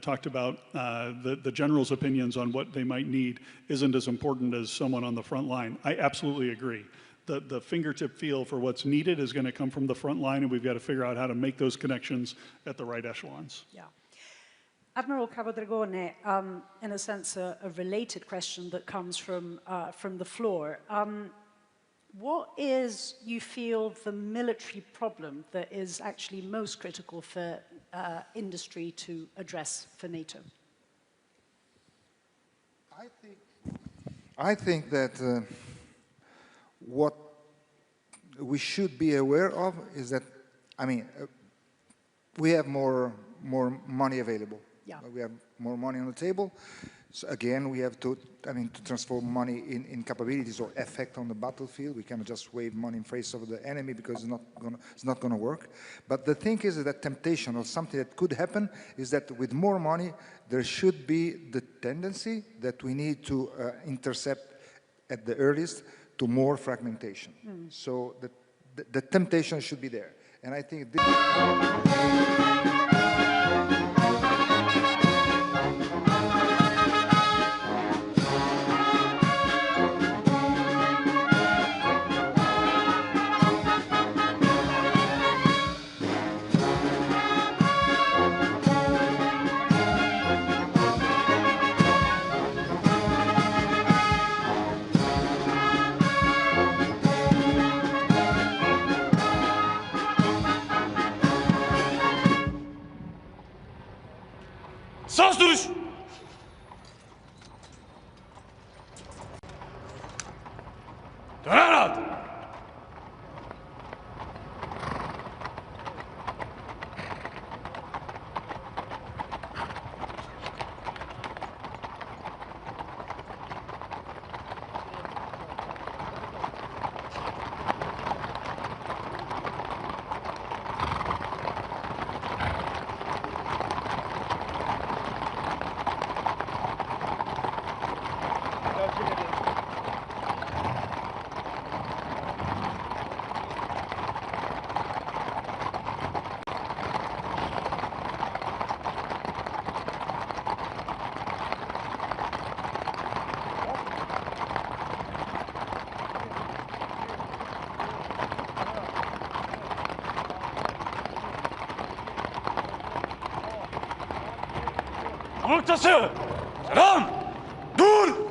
talked about the general's opinions on what they might need isn't as important as someone on the front line. I absolutely agree. The fingertip feel for what's needed is going to come from the front line, and we've got to figure out how to make those connections at the right echelons. Yeah. Admiral Capodragone, in a sense, a related question that comes from the floor. What is, you feel, the military problem that is actually most critical for industry to address for NATO? I think that what we should be aware of is that, I mean, we have more money available. Yeah. We have more money on the table. So again, we have to, to transform money in capabilities or effect on the battlefield. We cannot just wave money in face of the enemy because it's not gonna work. But the thing is that temptation or something that could happen is that with more money, there should be the tendency that we need to intercept at the earliest to more fragmentation. So the temptation should be there. And I think this Sağ duruş. Döner at. Noktası. Selam. Dur!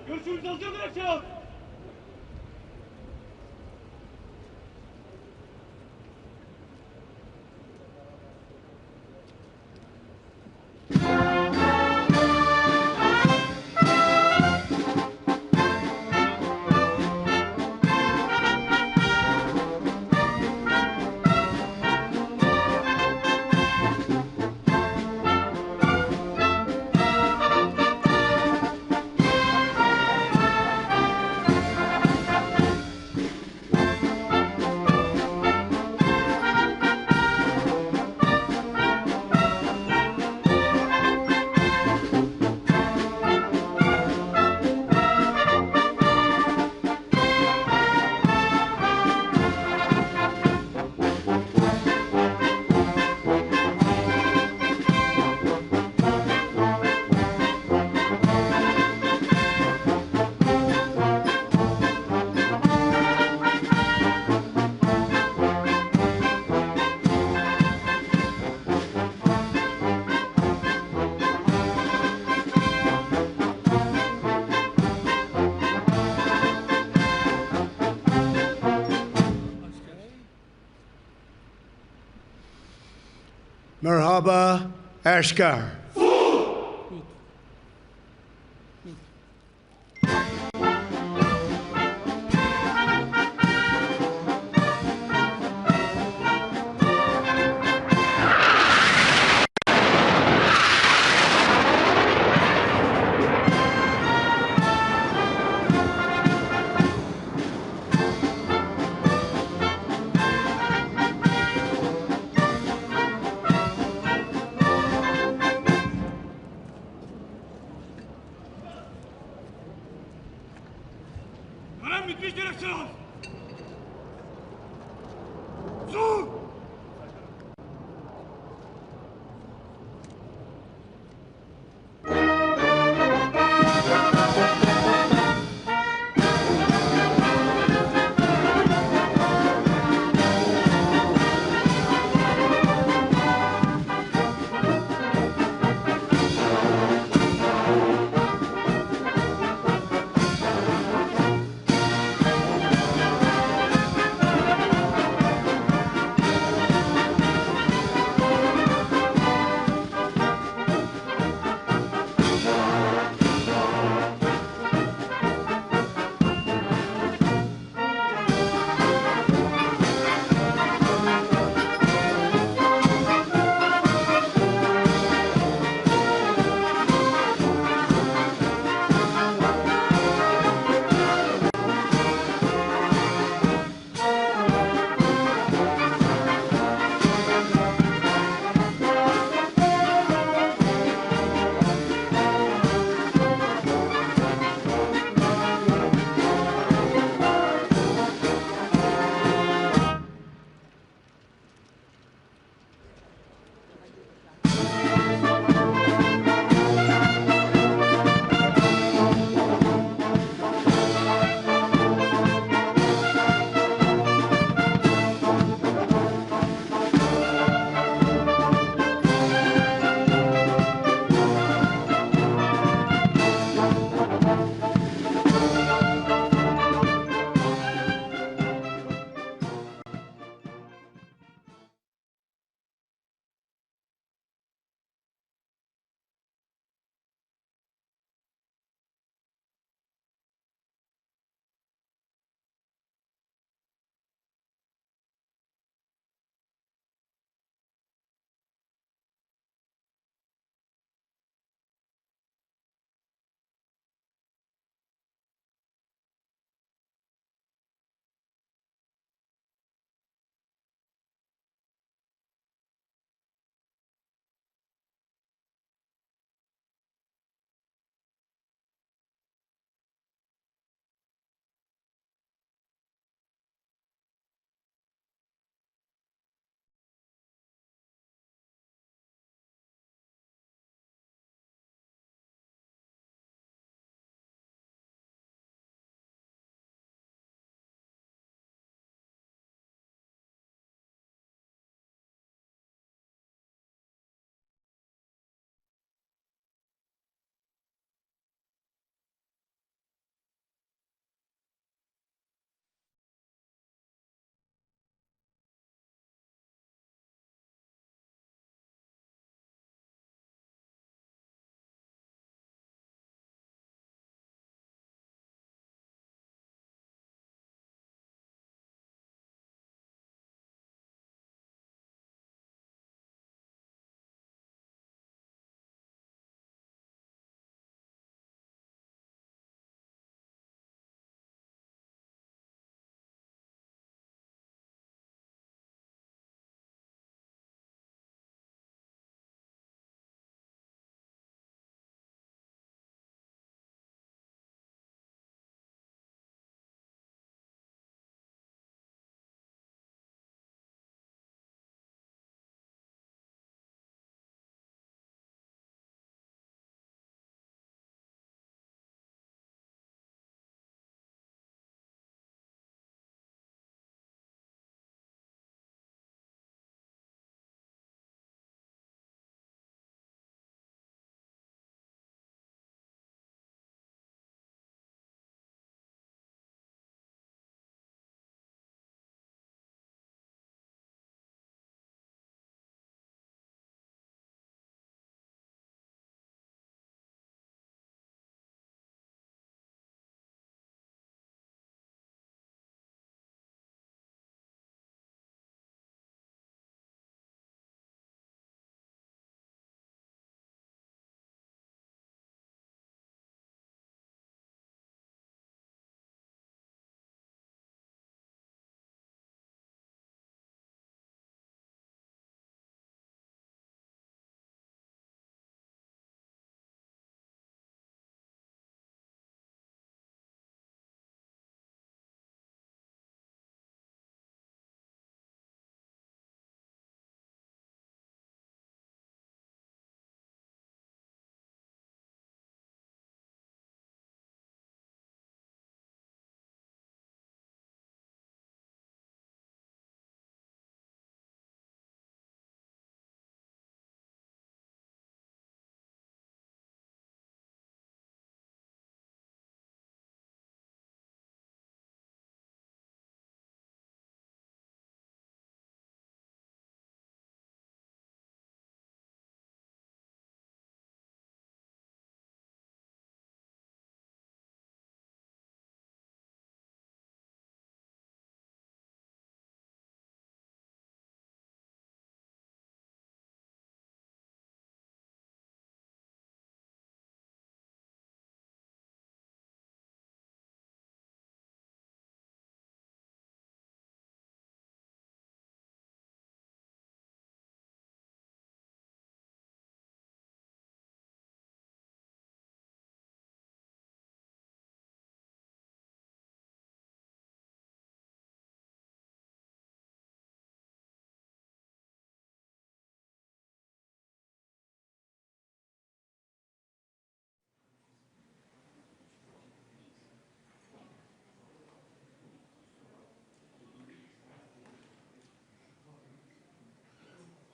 Görüşürüz hazırdır akşam. Merhaba, Ashkar.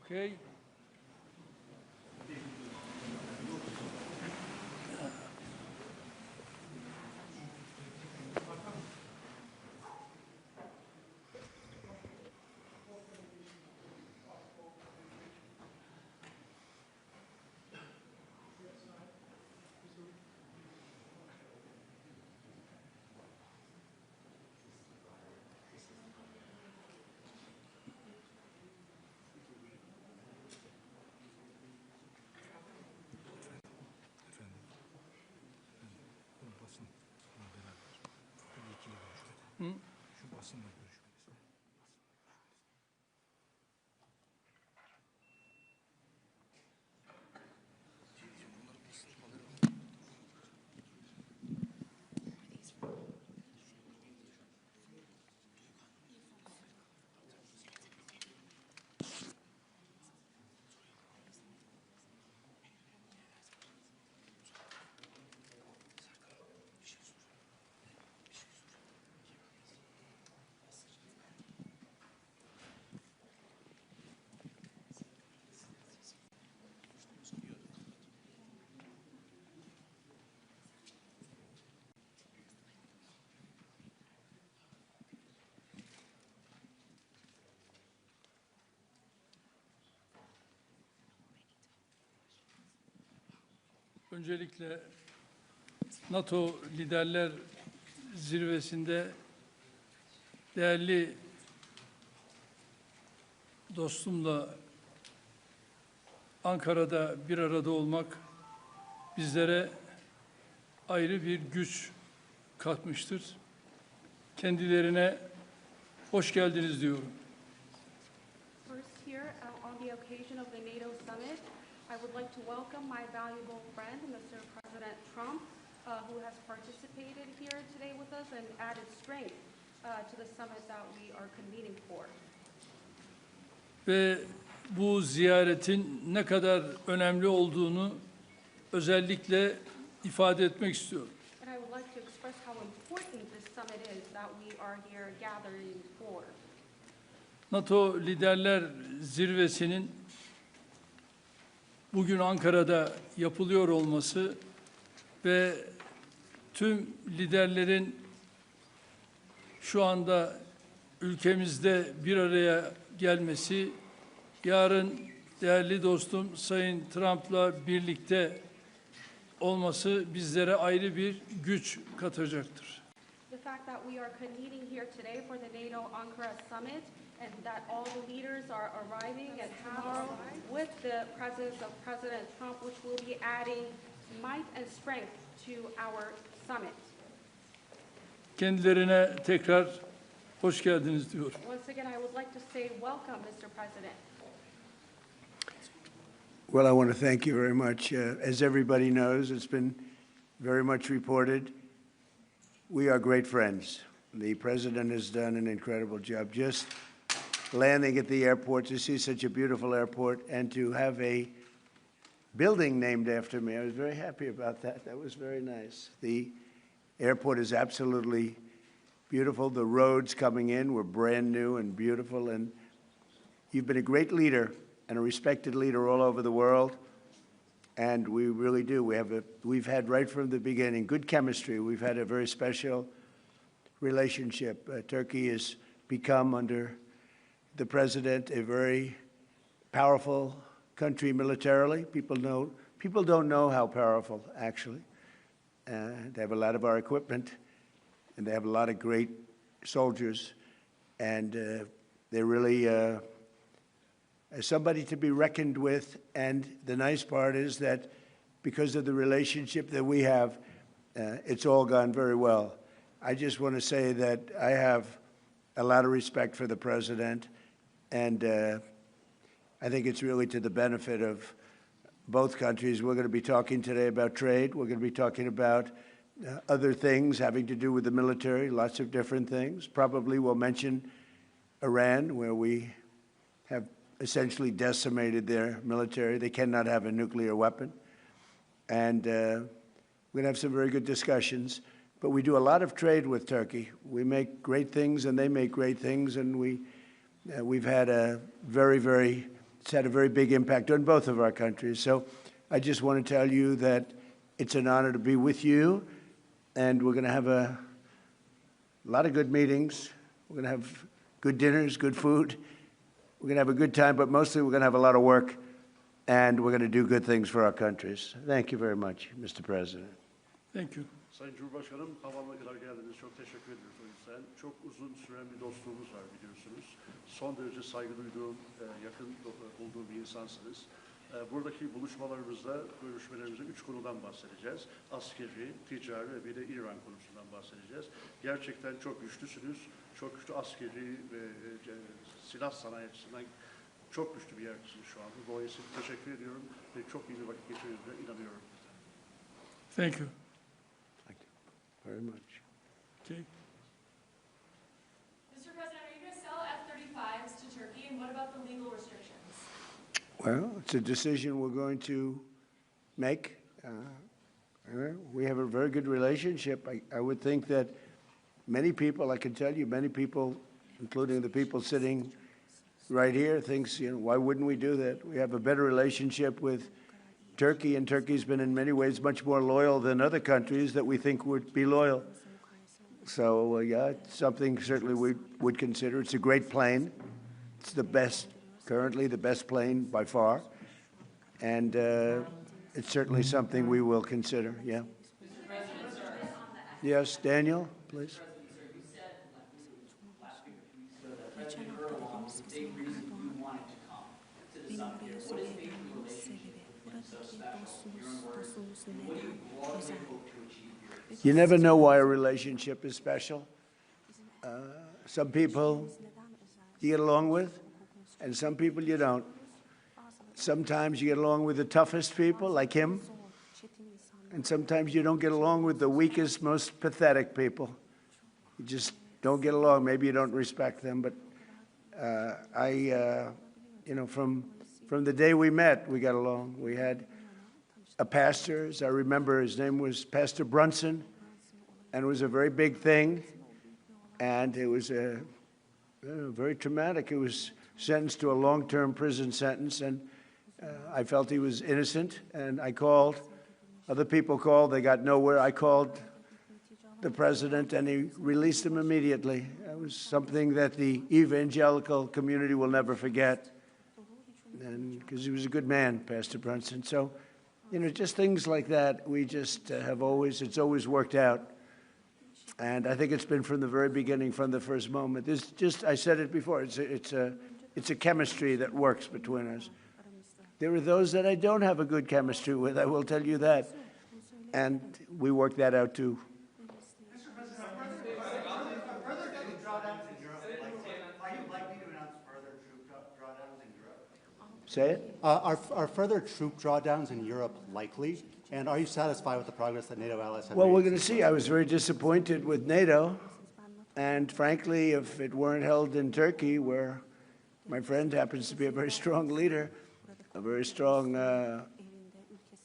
Okay. Öncelikle NATO Liderler Zirvesi'nde değerli dostumla Ankara'da bir arada olmak bizlere ayrı bir güç katmıştır. Kendilerine hoş geldiniz diyorum. First here, on the occasion of the NATO Summit, I would like to welcome my valuable friend, Mr. President Trump, who has participated here today with us and added strength to the summit that we are convening for. Ve bu ziyaretin ne kadar önemli olduğunu özellikle ifade etmek istiyorum. And I would like to express how important this summit is that we are here gathering for. NATO Liderler Zirvesi'nin bugün Ankara'da yapılıyor olması ve tüm liderlerin şu anda ülkemizde bir araya gelmesi, yarın değerli dostum Sayın Trump'la birlikte olması bizlere ayrı bir güç katacaktır. The fact that we are convening here today for the NATO Ankara Summit and that all the leaders are arriving and tomorrow with the presence of President Trump, which will be adding might and strength to our summit. Kendilerine tekrar hoş geldiniz diyorum. Once again, I would like to say welcome, Mr. President. Well, I want to thank you very much. As everybody knows, it's been very much reported. We are great friends. The president has done an incredible job. Just landing at the airport, to see such a beautiful airport, and to have a building named after me. I was very happy about that. That was very nice. The airport is absolutely beautiful. The roads coming in were brand new and beautiful, and you've been a great leader and a respected leader all over the world, and we really do. We've had right from the beginning good chemistry. We've had a very special relationship. Turkey has become, under the president, a very powerful country militarily. People don't know how powerful, actually. They have a lot of our equipment, and they have a lot of great soldiers, and they're really somebody to be reckoned with. And the nice part is that because of the relationship that we have, it's all gone very well. I just want to say that I have a lot of respect for the president, and I think it's really to the benefit of both countries. We're going to be talking today about trade. We're going to be talking about other things having to do with the military, lots of different things. Probably we'll mention Iran, where we have essentially decimated their military. They cannot have a nuclear weapon. And we're going to have some very good discussions. But we do a lot of trade with Turkey. We make great things, and they make great things. And we've had a very, very It's had a very big impact on both of our countries. So I just want to tell you that it's an honor to be with you, and we're going to have a lot of good meetings. We're going to have good dinners, good food. We're going to have a good time, but mostly we're going to have a lot of work, and we're going to do good things for our countries. Thank you very much, Mr. President. Thank you. Sayın Cumhurbaşkanım, havama kadar geldiniz. Çok teşekkür ediyoruz o yüzden. Çok uzun süren bir dostluğumuz var biliyorsunuz. Son derece saygı duyduğum, yakın bulduğum bir insansınız. Buradaki buluşmalarımızda, görüşmelerimizde 3 konudan bahsedeceğiz. Askeri, ticari ve bir de İran konusundan bahsedeceğiz. Gerçekten çok güçlüsünüz. Çok güçlü askeri ve silah sanayi açısından çok güçlü bir yerdesiniz şu anda. Dolayısıyla teşekkür ediyorum ve çok iyi bir vakit geçirdiğinize inanıyorum. Thank you. Very much. Okay. Mr. President, are you going to sell F-35s to Turkey, and what about the legal restrictions? Well, it's a decision we're going to make. We have a very good relationship. I would think that many people, I can tell you, many people, including the people sitting right here, thinks, why wouldn't we do that? We have a better relationship with Turkey, and Turkey's been in many ways much more loyal than other countries that we think would be loyal. So, yeah, it's something certainly we would consider. It's a great plane. It's the best, currently the best plane by far. And it's certainly something we will consider, yeah. Yes, Daniel, please. You never know why a relationship is special. Some people you get along with, and some people you don't. Sometimes you get along with the toughest people, like him, and sometimes you don't get along with the weakest, most pathetic people. You just don't get along. Maybe you don't respect them, but from the day we met, we got along. We had a pastor, as I remember, his name was Pastor Brunson, and it was a very big thing, and it was very traumatic. He was sentenced to a long-term prison sentence, and I felt he was innocent, and I called. Other people called. They got nowhere. I called the president, and he released him immediately. It was something that the evangelical community will never forget, and because he was a good man, Pastor Brunson. So, just things like that, we just it's always worked out. And I think it's been from the very beginning, from the first moment. I said it before, it's a chemistry that works between us. There are those that I don't have a good chemistry with, I will tell you that. And we work that out too. Say it? Are further troop drawdowns in Europe likely? And are you satisfied with the progress that NATO allies have made? Well, we're going to see. I was very disappointed with NATO. And frankly, if it weren't held in Turkey, where my friend happens to be a very strong leader, a very strong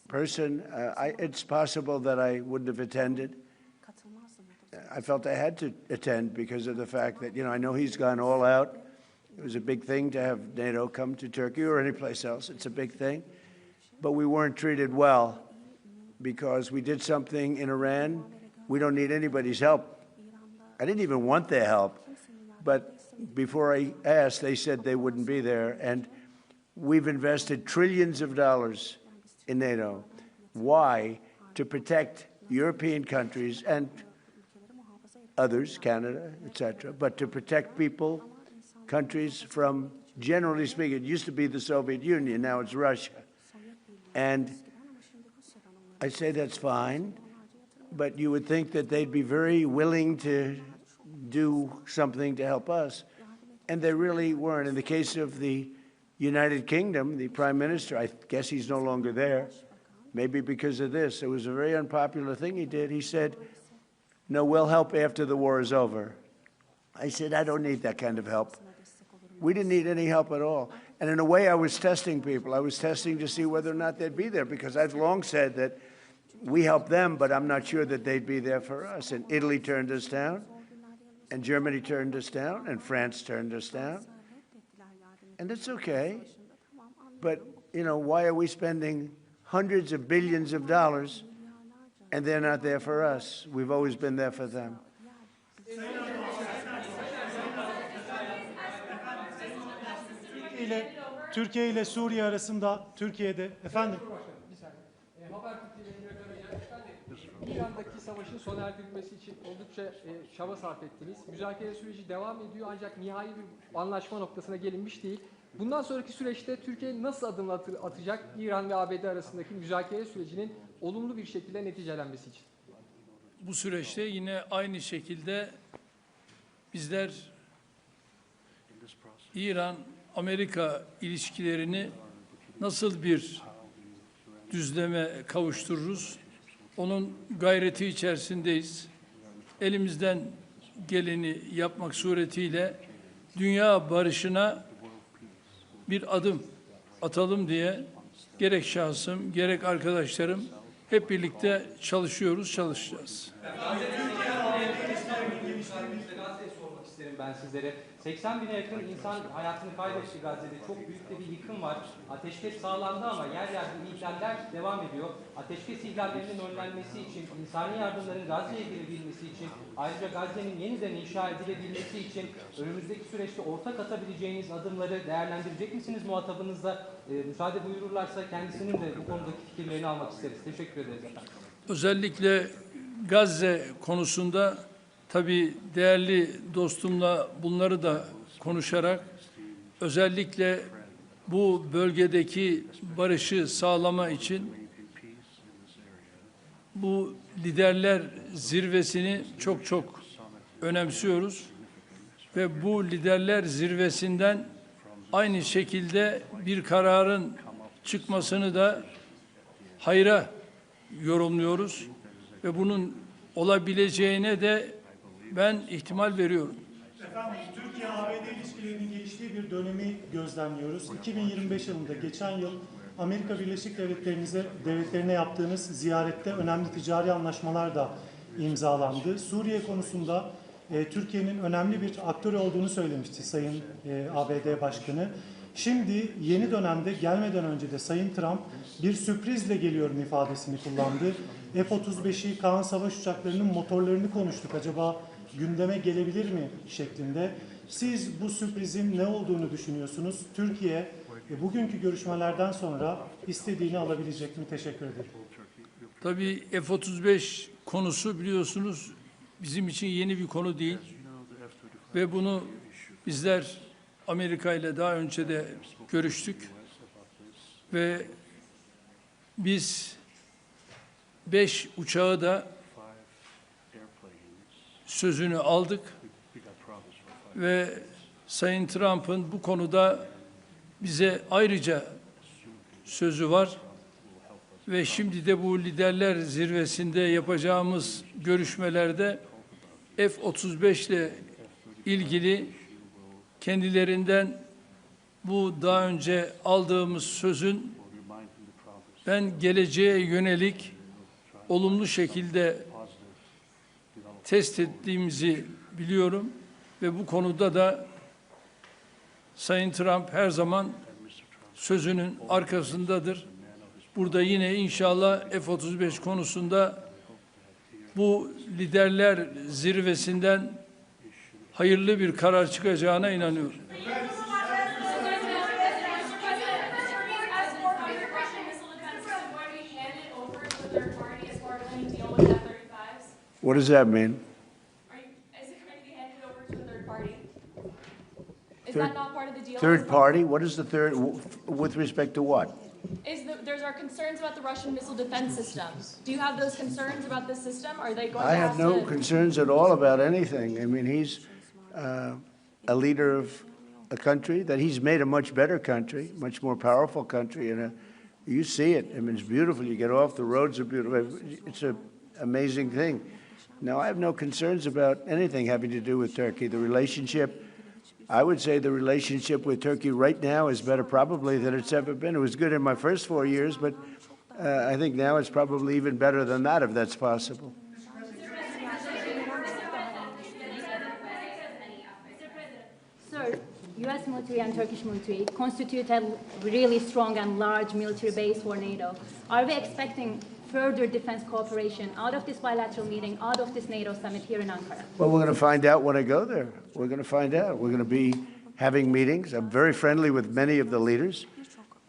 person, it's possible that I wouldn't have attended. I felt I had to attend because of the fact that, I know he's gone all out. It was a big thing to have NATO come to Turkey or any place else. It's a big thing. But we weren't treated well because we did something in Iran. We don't need anybody's help. I didn't even want their help. But before I asked, they said they wouldn't be there. And we've invested trillions of dollars in NATO. Why? To protect European countries and others, Canada, etc., but to protect people, countries from, generally speaking, it used to be the Soviet Union, now it's Russia. And I say that's fine, but you would think that they'd be very willing to do something to help us. And they really weren't. In the case of the United Kingdom, the Prime Minister, I guess he's no longer there, maybe because of this. It was a very unpopular thing he did. He said, no, we'll help after the war is over. I said, I don't need that kind of help. We didn't need any help at all. And in a way, I was testing people. I was testing to see whether or not they'd be there, because I've long said that we help them, but I'm not sure that they'd be there for us. And Italy turned us down, and Germany turned us down, and France turned us down. And it's okay. But, you know, why are we spending hundreds of billions of dollars and they're not there for us? We've always been there for them. Türkiye ile Suriye arasında Türkiye'de efendim İran'daki savaşın sona erdirilmesi için oldukça çaba sarf ettiniz. Müzakere süreci devam ediyor ancak nihai bir anlaşma noktasına gelinmiş değil. Bundan sonraki süreçte Türkiye nasıl adım atacak İran ve ABD arasındaki müzakere sürecinin olumlu bir şekilde neticelenmesi için? Bu süreçte yine aynı şekilde bizler İran-Amerika ilişkilerini nasıl bir düzleme kavuştururuz? Onun gayreti içerisindeyiz. Elimizden geleni yapmak suretiyle dünya barışına bir adım atalım diye gerek şahsım, gerek arkadaşlarım hep birlikte çalışacağız. Ben sizlere 80 bine yakın insan hayatını kaybetti Gazze'de. Çok büyük de bir yıkım var. Ateşkes sağlandı ama yer yerde ihlaller devam ediyor. Ateşkes ihlallerinin önlenmesi için, insani yardımların Gazze'ye girebilmesi için, ayrıca Gazze'nin yeniden inşa edilebilmesi için önümüzdeki süreçte ortak atabileceğiniz adımları değerlendirecek misiniz muhatabınızla? Müsaade buyururlarsa kendisinin de bu konudaki fikirlerini almak isteriz. Teşekkür ederiz efendim. Özellikle Gazze konusunda tabii değerli dostumla bunları da konuşarak özellikle bu bölgedeki barışı sağlama için bu liderler zirvesini çok önemsiyoruz ve bu liderler zirvesinden aynı şekilde bir kararın çıkmasını da hayra yorumluyoruz ve bunun olabileceğine de ben ihtimal veriyorum. efendim Türkiye-ABD ilişkilerinin geliştiği bir dönemi gözlemliyoruz. 2025 yılında geçen yıl Amerika Birleşik Devletleri'ne yaptığınız ziyarette önemli ticari anlaşmalar da imzalandı. Suriye konusunda Türkiye'nin önemli bir aktör olduğunu söylemişti Sayın ABD Başkanı. Şimdi yeni dönemde gelmeden önce de Sayın Trump bir sürprizle geliyorum ifadesini kullandı. F-35'i, Kaan savaş uçaklarının motorlarını konuştuk. Acaba gündeme gelebilir mi şeklinde. Siz bu sürprizin ne olduğunu düşünüyorsunuz? Türkiye bugünkü görüşmelerden sonra istediğini alabilecek mi? Teşekkür ederim. Tabii F-35 konusu biliyorsunuz bizim için yeni bir konu değil. Ve bunu bizler Amerika ile daha önce de görüştük. Ve biz 5 uçağı da sözünü aldık ve Sayın Trump'ın bu konuda bize ayrıca sözü var ve şimdi de bu liderler zirvesinde yapacağımız görüşmelerde F-35 ile ilgili kendilerinden bu daha önce aldığımız sözün ben geleceğe yönelik olumlu şekilde test ettiğimizi biliyorum ve bu konuda da Sayın Trump her zaman sözünün arkasındadır. Burada yine inşallah F-35 konusunda bu liderler zirvesinden hayırlı bir karar çıkacağına inanıyorum. What does that mean? Is it going to be handed over to a third party? Is that not part of the deal? Third party? What is the third, with respect to what? There's our concerns about the Russian missile defense system. Do you have those concerns about this system? Are they going I to have have no to... concerns at all about anything. I mean, he's a leader of a country that he's made a much better country, much more powerful country, and you see it. I mean, it's beautiful. You get off, the roads are beautiful. It's an amazing thing. No, I have no concerns about anything having to do with Turkey. The relationship, I would say the relationship with Turkey right now is better probably than it's ever been. It was good in my first 4 years, but I think now it's probably even better than that, if that's possible. Sir, U.S. military and Turkish military constitute a really strong and large military base for NATO. Are we expecting further defense cooperation out of this bilateral meeting, out of this NATO summit here in Ankara? Well, we're going to find out when I go there. We're going to find out. We're going to be having meetings. I'm very friendly with many of the leaders.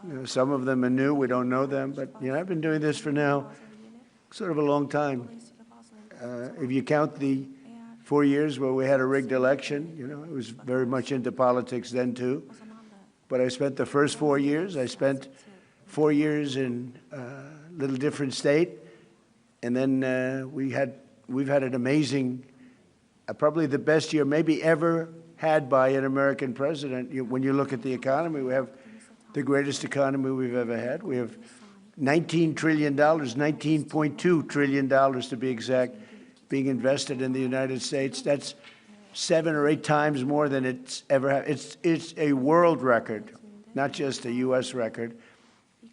You know, some of them are new. We don't know them. But, you know, I've been doing this for now sort of a long time. If you count the 4 years where we had a rigged election, you know, I was very much into politics then too. But I spent the first 4 years. I spent 4 years in a little different state. And then we've had an amazing, probably the best year maybe ever had by an American president. When you look at the economy, we have the greatest economy we've ever had. We have $19 trillion, $19.2 trillion to be exact, being invested in the United States. That's 7 or 8 times more than it's ever had. It's a world record, not just a U.S. record.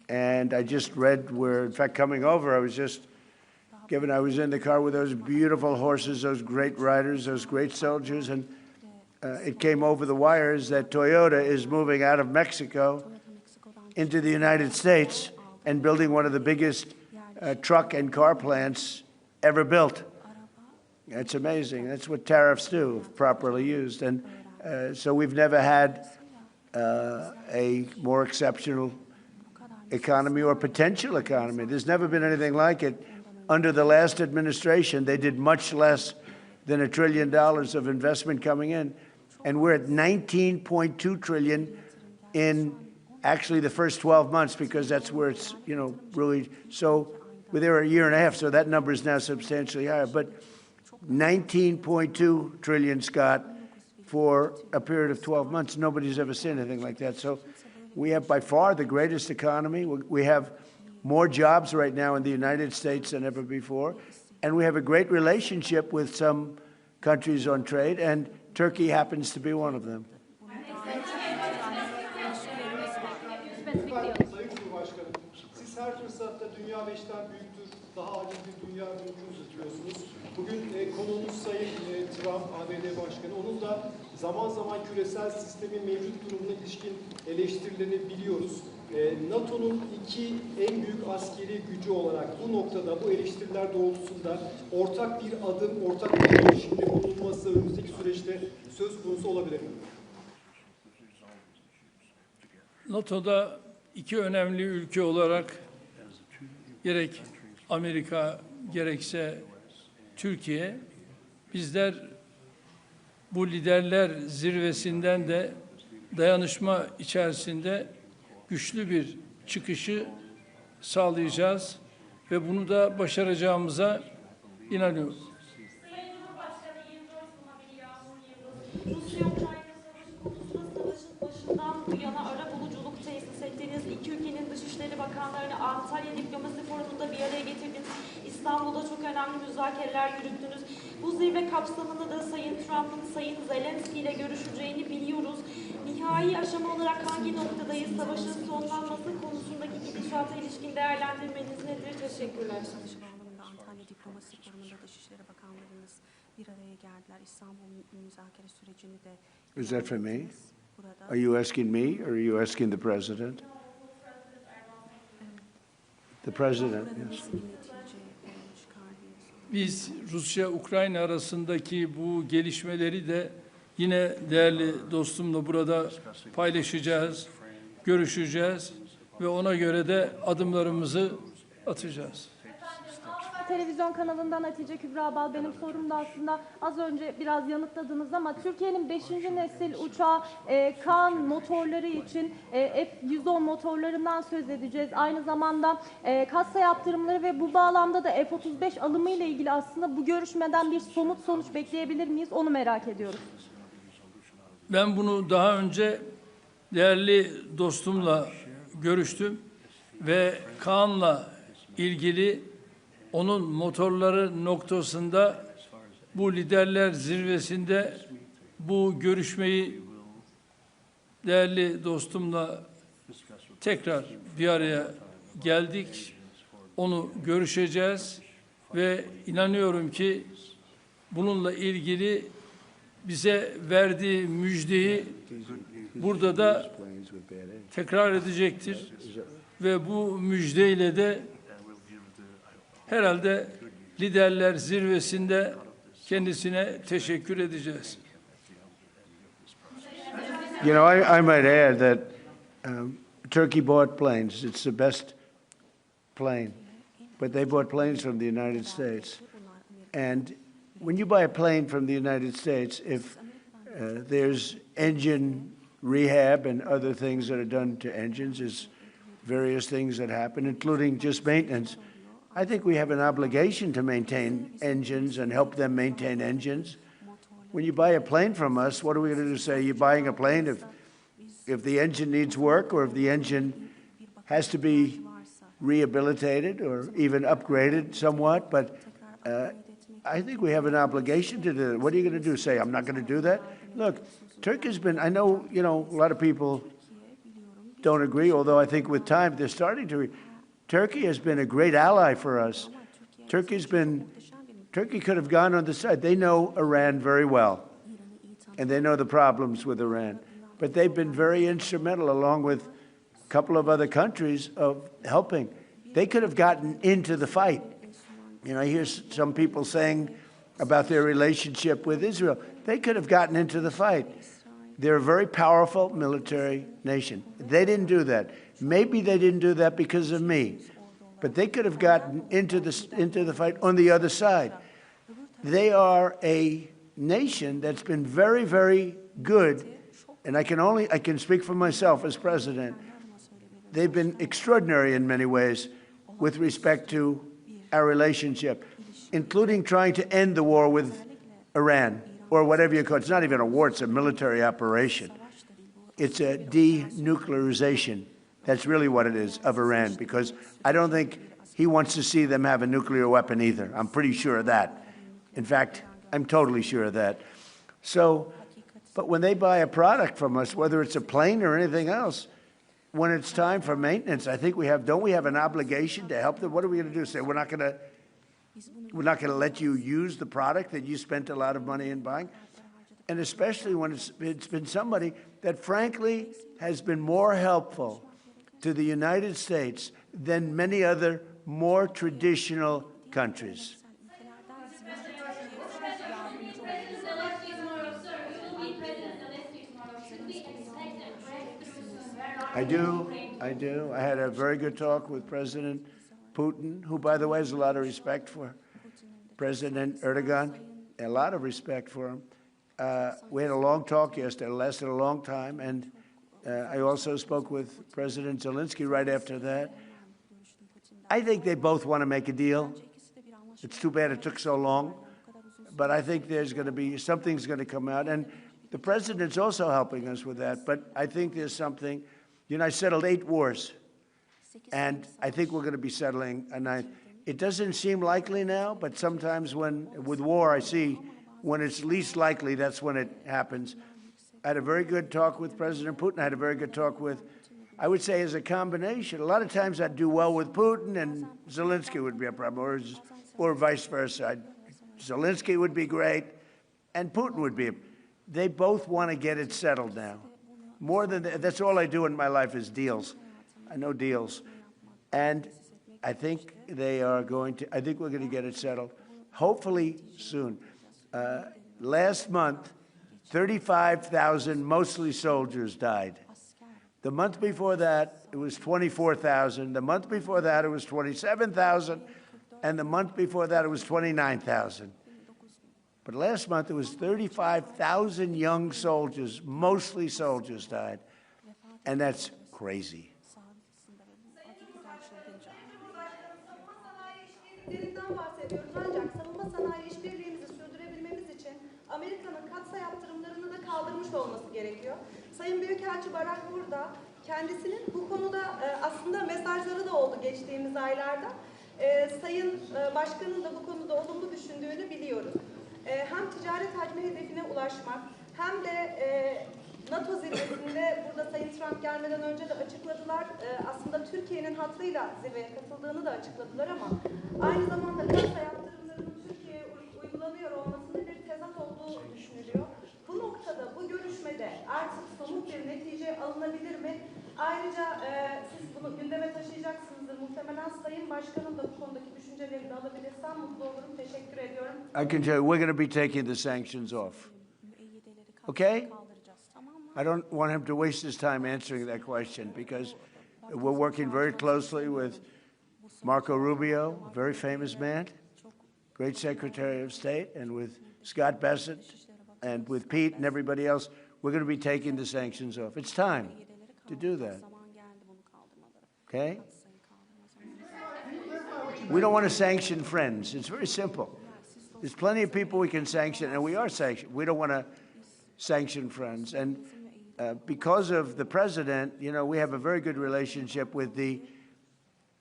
And I just read where, in fact, coming over, I was in the car with those beautiful horses, those great riders, those great soldiers, and it came over the wires that Toyota is moving out of Mexico into the United States and building one of the biggest truck and car plants ever built. That's amazing. That's what tariffs do, if properly used. And so we've never had a more exceptional economy or potential economy. There's never been anything like it. Under the last administration, they did much less than $1 trillion of investment coming in. And we're at $19.2 trillion in actually the first 12 months, because that's where it's, you know, really, so we're there a year and a half, so that number is now substantially higher. But 19.2 trillion, Scott, for a period of 12 months. Nobody's ever seen anything like that. So we have by far the greatest economy. We have more jobs right now in the United States than ever before. And we have a great relationship with some countries on trade, and Turkey happens to be one of them. Sayın Cumhurbaşkanım, siz her fırsatta dünya 5'ten büyüktür, daha acil bir dünya mümkün tutuyorsunuz. Bugün konuğumuz Sayın Trump, ABD Başkanı, onun da zaman zaman küresel sistemin mevcut durumuna ilişkin eleştirilerini biliyoruz. NATO'nun en büyük askeri gücü olarak bu noktada, bu eleştiriler doğrultusunda ortak bir adım, ortak bir girişimde bulunması önümüzdeki süreçte söz konusu olabilir mi? NATO'da 2 önemli ülke olarak gerek Amerika gerekse Türkiye, bizler bu liderler zirvesinden de dayanışma içerisinde güçlü bir çıkışı sağlayacağız ve bunu da başaracağımıza inanıyorum. Bu yana arabuluculuk tesis ettiğiniz, 2 ülkenin Dışişleri Bakanlarını Antalya Diplomasi Forumu'nda bir araya getirdiniz. İstanbul'da çok önemli müzakereler yürüttünüz. Bu zirve kapsamında da Sayın Trump'ın Sayın Zelenskyy ile görüşeceğini biliyoruz. Nihai aşama olarak hangi noktadayız? Savaşın sonlanması konusundaki gidişata ilişkin değerlendirmeniz nedir? Teşekkürler. Antalya Diplomasi Forumu'nda Dışişleri Bakanlarımız bir araya geldiler. İstanbul müzakere sürecini de... Is that for me? Are you asking me, or are you asking the president? The president, yes. Biz Rusya-Ukrayna arasındaki bu gelişmeleri de yine değerli dostumla burada paylaşacağız, görüşeceğiz ve ona göre de adımlarımızı atacağız. Televizyon kanalından Hatice Kübra Bal, benim sorum da aslında az önce biraz yanıtladınız ama Türkiye'nin 5. nesil uçağı Kaan motorları için F-110 motorlarından söz edeceğiz. Aynı zamanda kassa yaptırımları ve bu bağlamda da F-35 alımı ile ilgili aslında bu görüşmeden bir somut sonuç bekleyebilir miyiz? Onu merak ediyoruz. Ben bunu daha önce değerli dostumla görüştüm ve Kaan'la ilgili onun motorları noktasında bu liderler zirvesinde bu görüşmeyi değerli dostumla tekrar bir araya geldik. Onu görüşeceğiz ve inanıyorum ki bununla ilgili bize verdiği müjdeyi burada da tekrar edecektir. Ve bu müjdeyle de herhalde liderler zirvesinde kendisine teşekkür edeceğiz. You know, I might add that Turkey bought planes. It's the best plane. But they bought planes from the United States. And when you buy a plane from the United States, if there's engine rehab and other things that are done to engines, there's various things that happen, including just maintenance. I think we have an obligation to maintain engines and help them maintain engines. When you buy a plane from us, what are we going to do? Say you're buying a plane if the engine needs work or if the engine has to be rehabilitated or even upgraded somewhat, but I think we have an obligation to do that. What are you going to do? Say, I'm not going to do that? Look, Turkey's been, I know, you know, a lot of people don't agree, although I think with time they're starting to. Turkey has been a great ally for us. Turkey could have gone on the side. They know Iran very well, and they know the problems with Iran. But they've been very instrumental, along with a couple of other countries, of helping. They could have gotten into the fight. You know, I hear some people saying about their relationship with Israel. They could have gotten into the fight. They're a very powerful military nation. They didn't do that. Maybe they didn't do that because of me, but they could have gotten into the fight on the other side. They are a nation that's been very, very good, and I can speak for myself as president. They've been extraordinary in many ways with respect to our relationship, including trying to end the war with Iran, or whatever you call it. It's not even a war, it's a military operation. It's a denuclearization. That's really what it is, of Iran, because I don't think he wants to see them have a nuclear weapon either. I'm pretty sure of that. In fact, I'm totally sure of that. So, but when they buy a product from us, whether it's a plane or anything else, when it's time for maintenance, I think don't we have an obligation to help them? What are we going to do? Say, we're not going to let you use the product that you spent a lot of money in buying? And especially when it's been somebody that frankly has been more helpful to the United States than many other more traditional countries. I do. I had a very good talk with President Putin, who, by the way, has a lot of respect for President Erdogan, a lot of respect for him. We had a long talk yesterday. It lasted a long time, and I also spoke with President Zelenskyy right after that. I think they both want to make a deal. It's too bad it took so long, but I think there's going to be something's going to come out, and the president's also helping us with that. But I think there's something. You know, I settled 8 wars, and I think we're going to be settling a 9th. It doesn't seem likely now, but sometimes with war, I see when it's least likely, that's when it happens. I had a very good talk with President Putin. I had a very good talk with, I would say, as a combination. A lot of times I'd do well with Putin, and Zelenskyy would be a problem, or vice versa. Zelenskyy would be great, and Putin would be. They both want to get it settled now. More than that, that's all I do in my life is deals. I know deals. And I think I think we're going to get it settled, hopefully soon. Last month, 35,000, mostly soldiers, died. The month before that, it was 24,000. The month before that, it was 27,000. And the month before that, it was 29,000. But last month, it was 35,000 young soldiers, mostly soldiers, died. And that's crazy. Amerika'nın katsayı yaptırımlarını da kaldırmış olması gerekiyor. Sayın Büyükelçi Barak burada. Kendisinin bu konuda aslında mesajları da oldu geçtiğimiz aylarda. Sayın Başkan'ın da bu konuda olumlu düşündüğünü biliyoruz. Hem ticaret hacmi hedefine ulaşmak hem de NATO zirvesinde burada Sayın Trump gelmeden önce de açıkladılar. Aslında Türkiye'nin hattıyla zirveye katıldığını da açıkladılar ama aynı zamanda katsayı yaptırımlarının Türkiye'ye uygulanıyor olmasının bir tezat olduğu düşünülüyor. Bu noktada, bu görüşmede artık somut bir netice Ayrıca siz bunu gündeme taşıyacaksınızdır. Muhtemelen Sayın Başkan'ın da bu konudaki düşüncelerini de alabilirsem mutlu olurum. Teşekkür ediyorum. I can tell you, we're going to be taking the sanctions off. Okay? I don't want him to waste his time answering that question because we're working very closely with Marco Rubio, a very famous man, great Secretary of State, and with Scott Bessent, and with Pete and everybody else. We're going to be taking the sanctions off. It's time to do that. Okay? We don't want to sanction friends. It's very simple. There's plenty of people we can sanction, and we are sanctioned. We don't want to sanction friends. And because of the president, you know, we have a very good relationship with the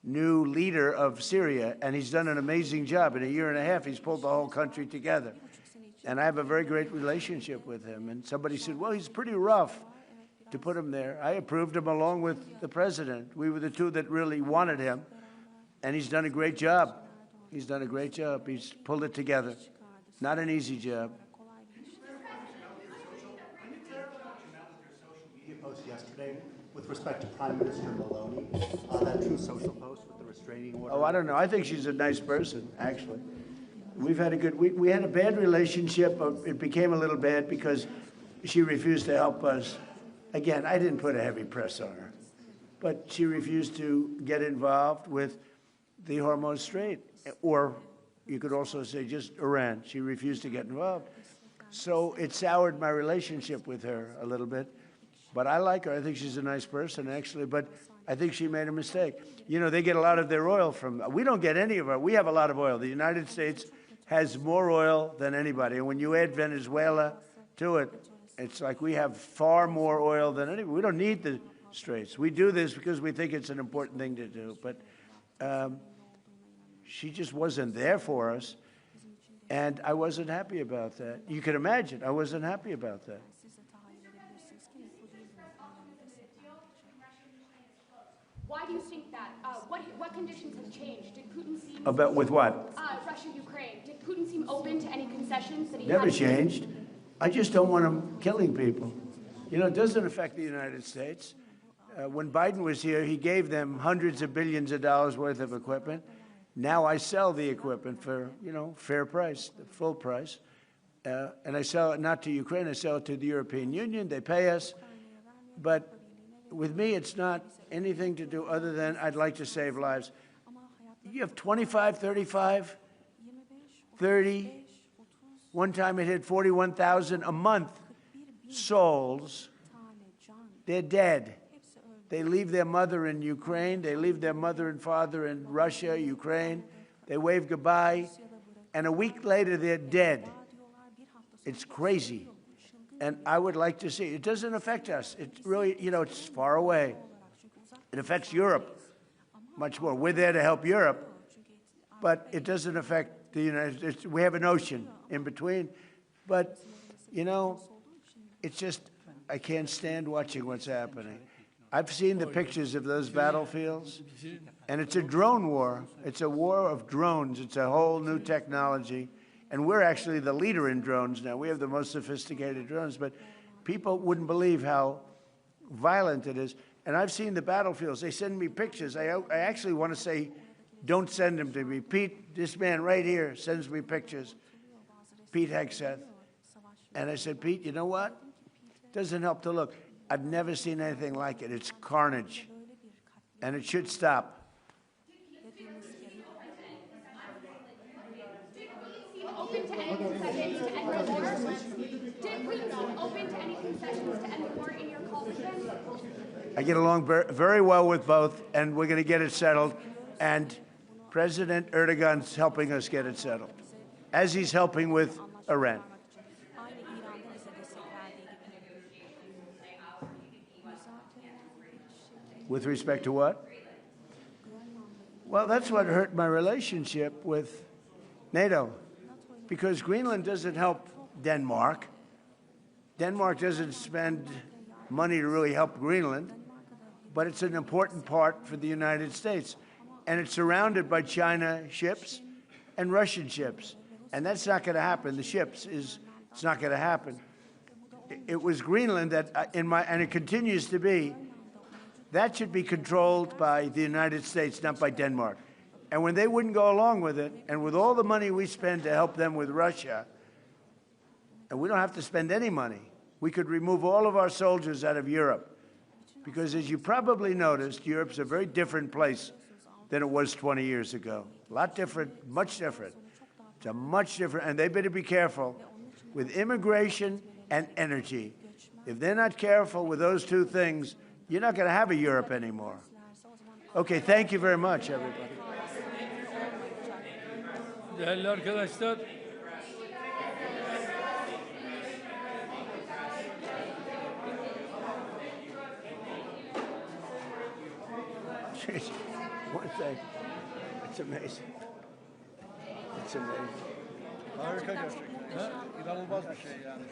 new leader of Syria, and he's done an amazing job. In a year and a half, he's pulled the whole country together. And I have a very great relationship with him. And somebody said, well, he's pretty rough to put him there. I approved him along with the president. We were the two that really wanted him. And he's done a great job. He's done a great job. He's pulled it together. Not an easy job. Post yesterday with respect to Prime Minister Maloney, that True Social post with the restraining order. Oh, I don't know. I think she's a nice person, actually. We've had a good, we had a bad relationship. It became a little bad because she refused to help us. Again, I didn't put a heavy press on her, but she refused to get involved with the Hormuz Strait, or you could also say just Iran. She refused to get involved. So it soured my relationship with her a little bit. But I like her. I think she's a nice person, actually. But I think she made a mistake. You know, they get a lot of their oil from, we don't get any of it. We have a lot of oil. The United States has more oil than anybody. And when you add Venezuela to it, it's like we have far more oil than anybody. We don't need the straits. We do this because we think it's an important thing to do. But she just wasn't there for us. And I wasn't happy about that. You can imagine, I wasn't happy about that. Why do you think that? What conditions have changed? Did Putin seem... About with what? Russia-Ukraine. Did Putin seem open to any concessions that he Never had? changed. I just don't want him killing people. You know, it doesn't affect the United States. When Biden was here, he gave them hundreds of billions of dollars worth of equipment. Now I sell the equipment for, you know, fair price, the full price. And I sell it not to Ukraine, I sell it to the European Union. They pay us. But with me, it's not anything to do other than I'd like to save lives. You have 25, 35, 30. One time it hit 41,000 a month souls. They're dead. They leave their mother in Ukraine. They leave their mother and father in Russia, Ukraine. They wave goodbye. And a week later, they're dead. It's crazy. And I would like to see, it doesn't affect us. It really, you know, it's far away. It affects Europe much more. We're there to help Europe, but it doesn't affect the United States. We have an ocean in between. But, you know, it's just, I can't stand watching what's happening. I've seen the pictures of those battlefields, and it's a drone war. It's a war of drones. It's a whole new technology. And we're actually the leader in drones now. We have the most sophisticated drones, but people wouldn't believe how violent it is. And I've seen the battlefields. They send me pictures. I actually want to say, don't send them to me. Pete, this man right here sends me pictures. Pete Hegseth. And I said, Pete, you know what? Doesn't help to look. I've never seen anything like it. It's carnage. And it should stop. Open to any concessions to end the war? Did Putin seem open to any concessions to end the war in your call with him? I get along very well with both, and we're going to get it settled. And President Erdogan's helping us get it settled, as he's helping with Iran. With respect to what? Well, that's what hurt my relationship with NATO, because Greenland doesn't help Denmark. Denmark doesn't spend money to really help Greenland, but it's an important part for the United States. And it's surrounded by China ships and Russian ships. And that's not going to happen. The ships it's not going to happen. It was Greenland that, and it continues to be, That should be controlled by the United States, not by Denmark. And when they wouldn't go along with it, and with all the money we spend to help them with Russia, and we don't have to spend any money, we could remove all of our soldiers out of Europe. Because as you probably noticed, Europe's a very different place than it was 20 years ago. A lot different, much different. It's a much different, and they better be careful with immigration and energy. If they're not careful with those two things, you're not going to have a Europe anymore. Okay, thank you very much, everybody. Değerli arkadaşlar, One thing, it's amazing. It's amazing. Harika gerçekten. İnanılmaz bir şey yani.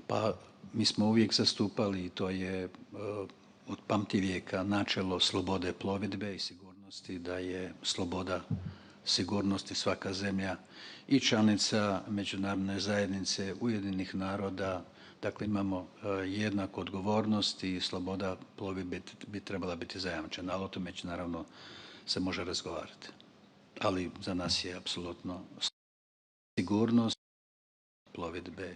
Pa mi smo uvijek zastupali, i to je od pamtivijeka načelo slobode plovidbe i sigurnosti, da je sloboda sigurnosti svaka zemlja i članica međunarodne zajednice Ujedinjenih naroda. Dakle, imamo jednaku odgovornost i sloboda plovidbe bi trebala biti zajamčena, ali o tome naravno se može razgovarati. Ali za nas je apsolutno sigurnost plovidbe.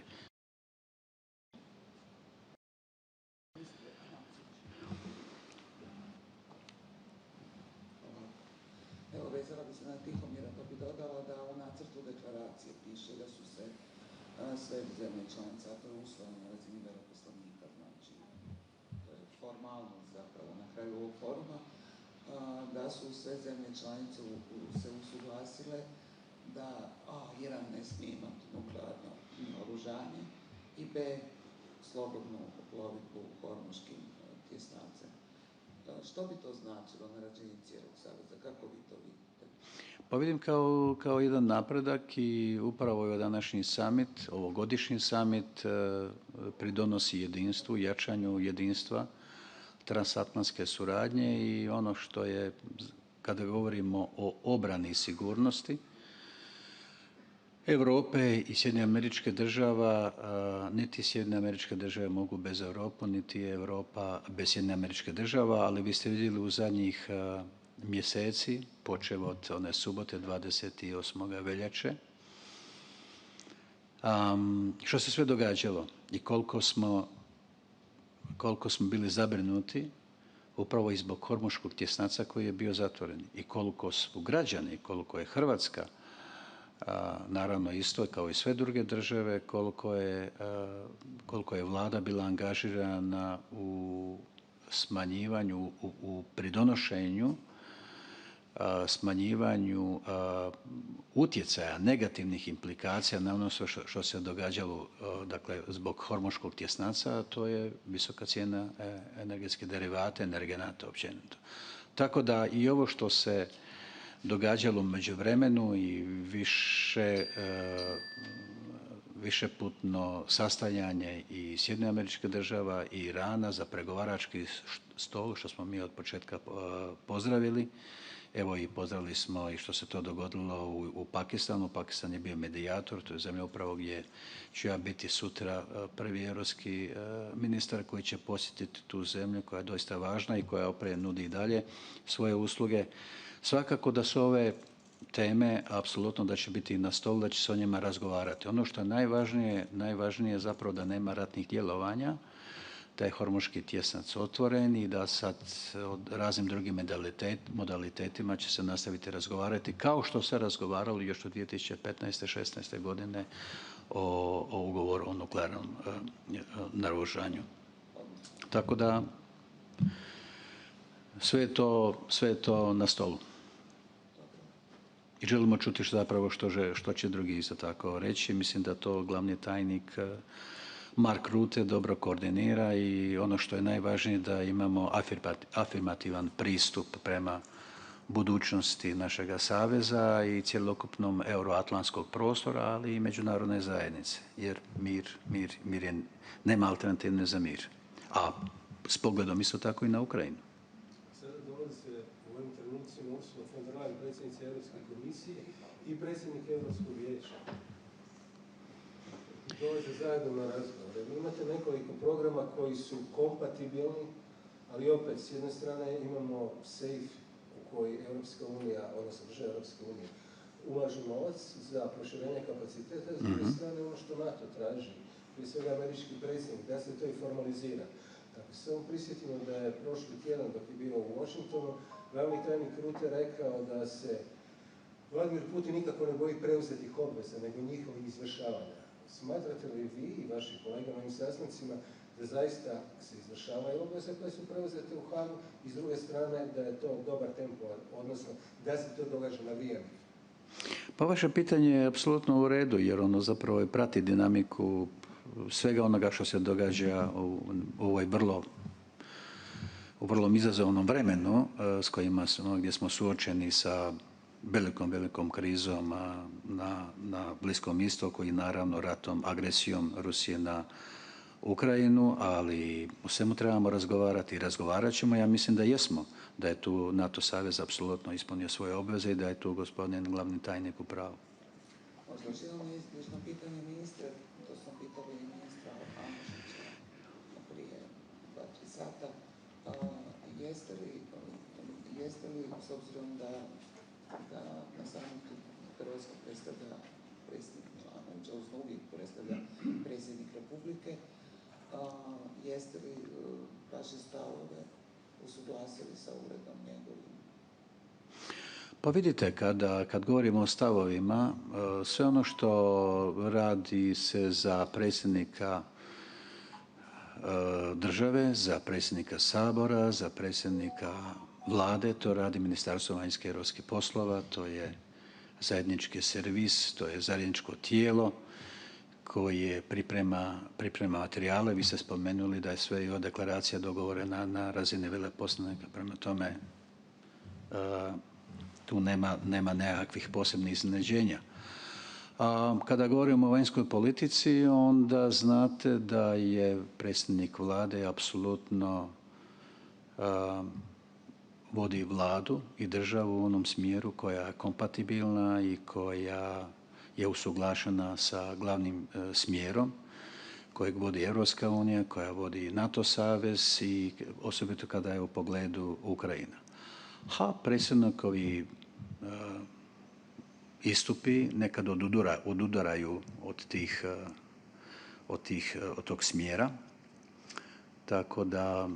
Evo, vezala bi se na Tihomira, pa bi dodala da u nacrtu deklaracije piše da su se sve zemlje članice, a to je usvojeno na razini veleposlanika, znači to je formalnost zapravo na kraju ovog foruma, da su sve zemlje članice se usuglasile da Iran ne smije imati nuklearno oružanje i B, slobodnu plovidbu hormuškim tjesnacem. Što bi to značilo na razini cijelog saveza? Kako vi to vidite? Pa vidim kao jedan napredak i upravo je današnji summit, ovogodišnji summit, pridonosi jedinstvu, jačanju jedinstva, transatlantske suradnje i ono što je, kada govorimo o obrani i sigurnosti, Europe i Sjedinjenih Američkih Država, niti Sjedinjene Američke Države mogu bez Europe, niti Europa bez Sjedinjenih Američkih Država, ali vi ste vidjeli u zadnjih mjeseci, počev od one subote 28. veljače, što se sve događalo i koliko smo bili zabrinuti upravo i zbog hormuškog tjesnaca koji je bio zatvoren i koliko su građani, koliko je Hrvatska, naravno isto kao i sve druge države, koliko je vlada bila angažirana u smanjivanju, u pridonošenju, smanjivanju utjecaja, negativnih implikacija na ono što se događalo, dakle, zbog hormuškog tjesnaca, a to je visoka cijena energetskih derivata, energenata općenito. Tako da i ovo što se događalo u međuvremenu i višeputno sastajanje i Sjedinjenih Američkih Država i Irana za pregovarački stol, što smo mi od početka pozdravili. Evo i pozdravili smo i što se to dogodilo u Pakistanu. Pakistan je bio medijator, to je zemlja upravo gdje ću ja biti sutra prvi europski ministar koji će posjetiti tu zemlju koja je doista važna i koja opet nudi i dalje svoje usluge. Svakako da su ove teme, apsolutno da će biti na stolu, da će se o njima razgovarati. Ono što je najvažnije je zapravo da nema ratnih djelovanja, da je hormuški tjesnac otvoren i da sad o raznim drugim modalitetima će se nastaviti razgovarati, kao što se razgovaralo još od 2015. 16. godine o ugovoru o nuklearnom naoružanju. Tako da sve je to na stolu. I želimo čuti što će drugi isto tako reći. Mislim da to glavni tajnik Mark Rutte dobro koordinira i ono što je najvažnije da imamo afirmativan pristup prema budućnosti našega saveza i cjelokupnom euroatlantskog prostora, ali i međunarodne zajednice, jer mir je, nema alternativne za mir. A s pogledom isto tako i na Ukrajinu. Sada dolazi u ovim trenucima Ursula von der Leyen, predsjednica Europske komisije i predsjednik Europskog vijeća. Dolaze zajedno na razgovore. Vi imate nekoliko programa koji su kompatibilni, ali opet s jedne strane imamo SAFE u koji Europska unija, odnosno država Europske unije, ulažu novac za proširenje kapaciteta, s druge strane ono što NATO traži, prije svega američki predsjednik, da se to i formalizira. Dakle, samo prisjetimo da je prošli tjedan dok je bio u Washingtonu, glavni tajnik Rutte rekao da se Vladimir Putin nikako ne boji preuzetih obveza, nego njihovih izvršavanja. Smatrate li vi i vaši kolega na ovim sastancima da zaista se izvršavaju obveze koje su preuzete u Hagu i s druge strane da je to dobar tempo, odnosno da se to događa na vrijeme? Pa vaše pitanje je apsolutno u redu, jer ono zapravo prati dinamiku svega onoga što se događa u ovoj vrlo izazovnom vremenu s kojima gdje smo suočeni sa velikom krizom na Bliskom istoku i naravno ratom, agresijom Rusije na Ukrajinu, ali o svemu trebamo razgovarati i razgovarat ćemo. Ja mislim da jesmo, da je tu NATO savez apsolutno ispunio svoje obveze i da je tu gospodin glavni tajnik u pravu. Možda još jedno pitanje ministre, to sam pitala i ministra Anušića prije 2-3 sata. Jeste li, s obzirom da na samitu Hrvatska predstavlja predsjednik, odnosno uvijek predstavlja predsjednik Republike, jeste li vaše stavove usuglasili sa uredom njegovim? Pa vidite, kad govorimo o stavovima, sve ono što radi se za predsjednika države, za predsjednika Sabora, za predsjednika vlade, to radi Ministarstvo vanjskih i europskih poslova, to je zajednički servis, to je zajedničko tijelo koje priprema materijale. Vi ste spomenuli da je sve i ova deklaracija dogovorena na razini veleposlanika, prema tome tu nema nekakvih posebnih iznenađenja. Kada govorimo o vanjskoj politici, onda znate da je predsjednik vlade apsolutno vodi vladu i državu u onom smjeru koja je kompatibilna i koja je usuglašena sa glavnim smjerom kojeg vodi Europska unija, koja vodi NATO savez i osobito kada je u pogledu Ukrajina. Predsjednikovi istupi nekad odudaraju od tog smjera, tako da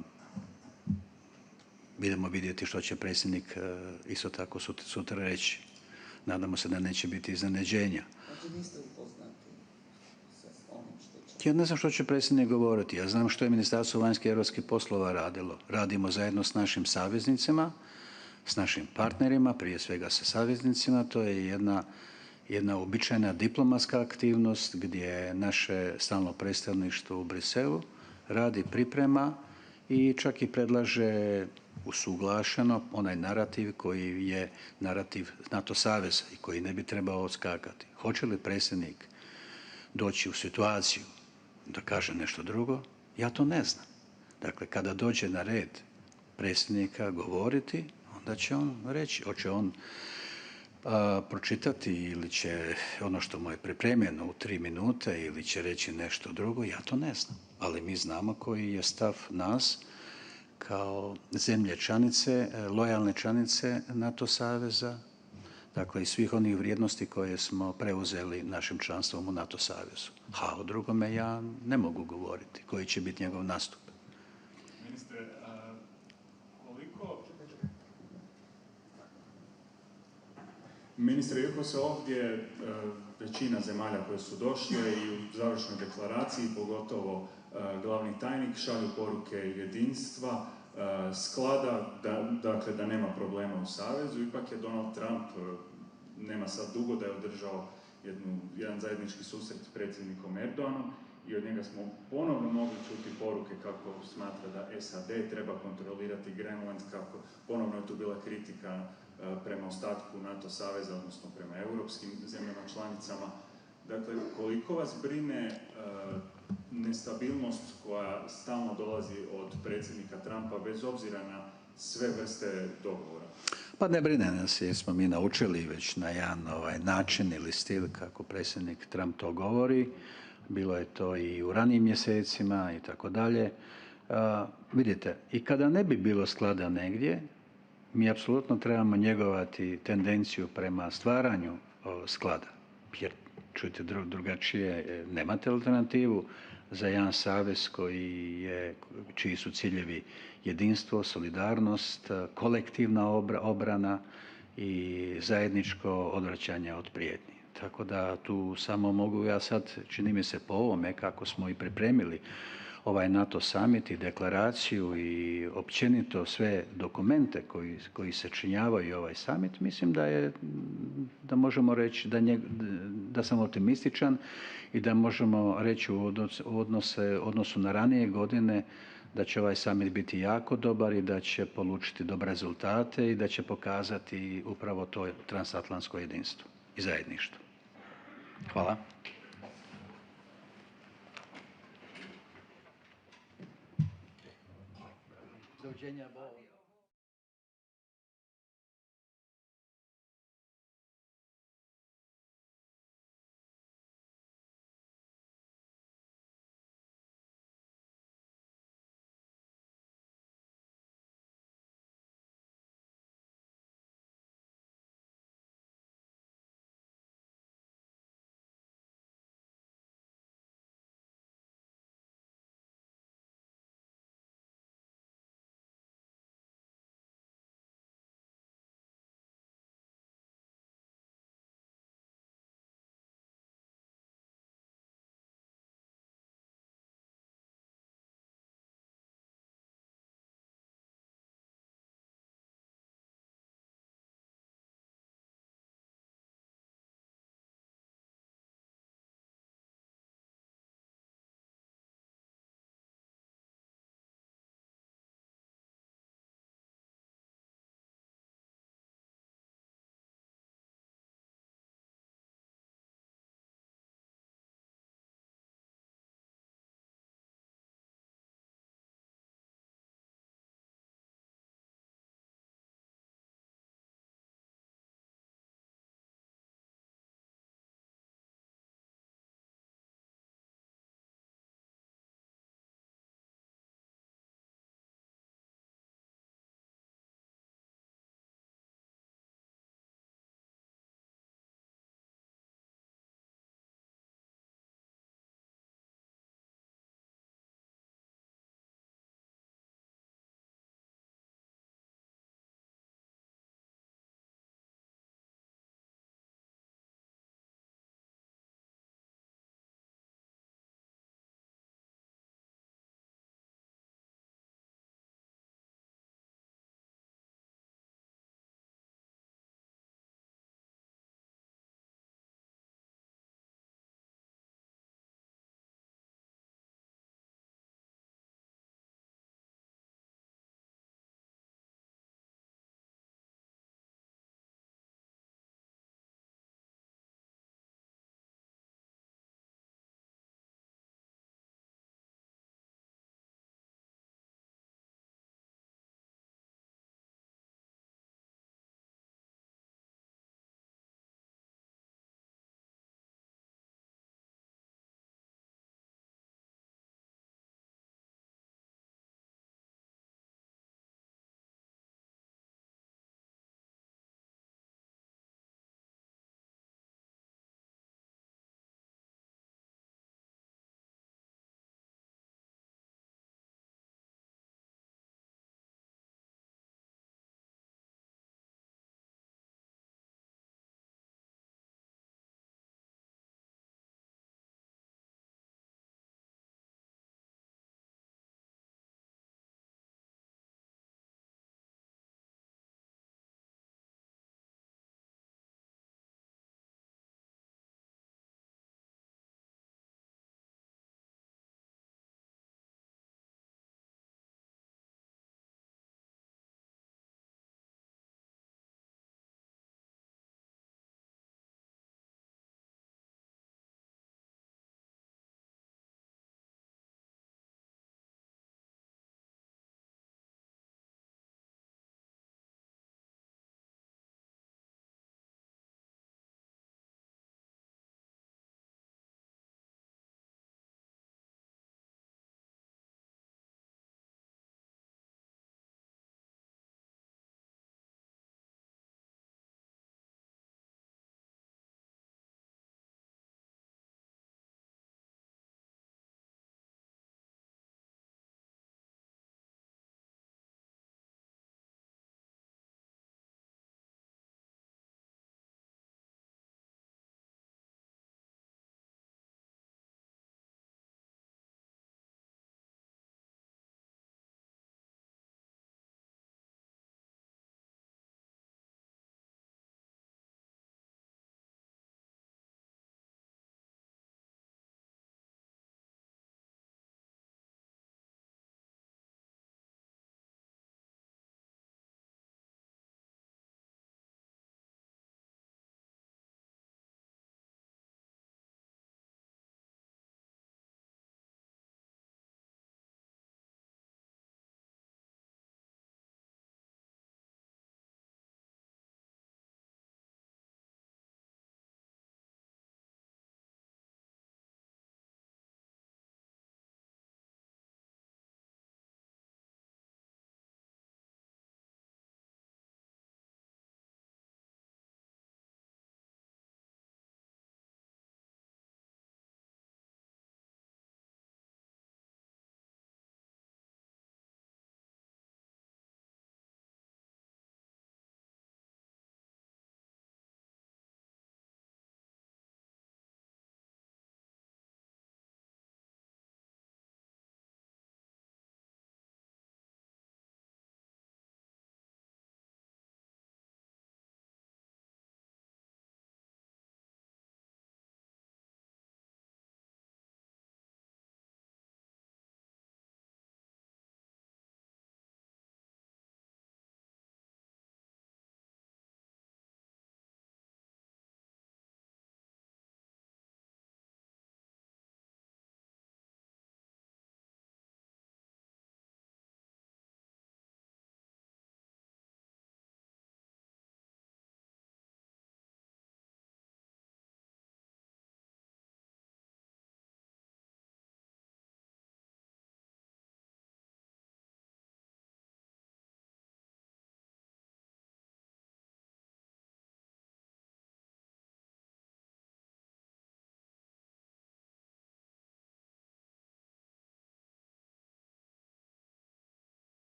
idemo vidjeti što će predsjednik isto tako sutra reći. Nadamo se da neće biti iznenađenja. Znači niste upoznati sa onim što će... Ja ne znam što će predsjednik govoriti. Ja znam što je Ministarstvo vanjskih i europskih poslova radilo. Radimo zajedno s našim saveznicima, s našim partnerima, prije svega sa saveznicima. To je jedna običajna diplomatska aktivnost gdje naše stalno predstavništvo u Briselu radi, priprema i čak i predlaže usuglašeno onaj narativ koji je narativ NATO saveza i koji ne bi trebao odskakati. Hoće li predsjednik doći u situaciju da kaže nešto drugo? Ja to ne znam. Dakle, kada dođe na red predsjednika govoriti, onda će on reći, hoće on pročitati ili će ono što mu je pripremljeno u 3 minute ili će reći nešto drugo, ja to ne znam. Ali mi znamo koji je stav nas kao zemlje članice, lojalne članice NATO saveza, dakle i svih onih vrijednosti koje smo preuzeli našim članstvom u NATO savezu. A o drugome ja ne mogu govoriti koji će biti njegov nastup. Ministre, iako se ovdje većina zemalja koje su došle i u završnoj deklaraciji, pogotovo glavni tajnik, šalju poruke jedinstva, sklada, dakle da nema problema u Savezu, ipak je Donald Trump, nema sad dugo da je održao jedan zajednički susret s predsjednikom Erdoganom i od njega smo ponovno mogli čuti poruke kako smatra da SAD treba kontrolirati Grenland, kako ponovno je tu bila kritika prema ostatku NATO saveza, odnosno prema europskim zemljama članicama. Dakle, koliko vas brine nestabilnost koja stalno dolazi od predsjednika Trumpa bez obzira na sve vrste dogovora? Pa ne brine nas jer smo mi naučili već na jedan način ili stil kako predsjednik Trump to govori. Bilo je to i u ranijim mjesecima i tako dalje. Vidite, i kada ne bi bilo sklada negdje, mi apsolutno trebamo njegovati tendenciju prema stvaranju sklada. Jer, čujte, drugačije nemate alternativu za jedan savez čiji su ciljevi jedinstvo, solidarnost, kolektivna obrana i zajedničko odvraćanje od prijetnji. Tako da tu samo mogu ja sad, čini mi se po ovome kako smo i pripremili ovaj NATO summit i deklaraciju i općenito sve dokumente koji se činjavaju ovaj summit, mislim da možemo reći da sam optimističan i da možemo reći u odnosu na ranije godine da će ovaj summit biti jako dobar i da će polučiti dobre rezultate i da će pokazati upravo to transatlantsko jedinstvo i zajedništvo. Hvala. widzenia, bo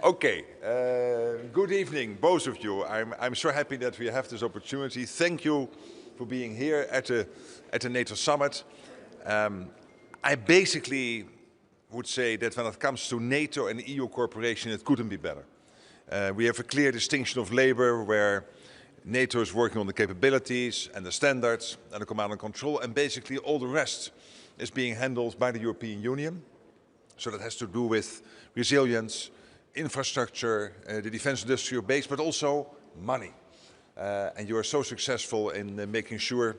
Okay, good evening, both of you. I'm so happy that we have this opportunity. Thank you for being here at the NATO Summit. I basically would say that when it comes to NATO and EU cooperation, it couldn't be better. We have a clear distinction of labor where NATO is working on the capabilities and the standards and the command and control, and basically all the rest is being handled by the European Union. So that has to do with resilience, infrastructure, the defense industrial base, but also money. And you are so successful in making sure,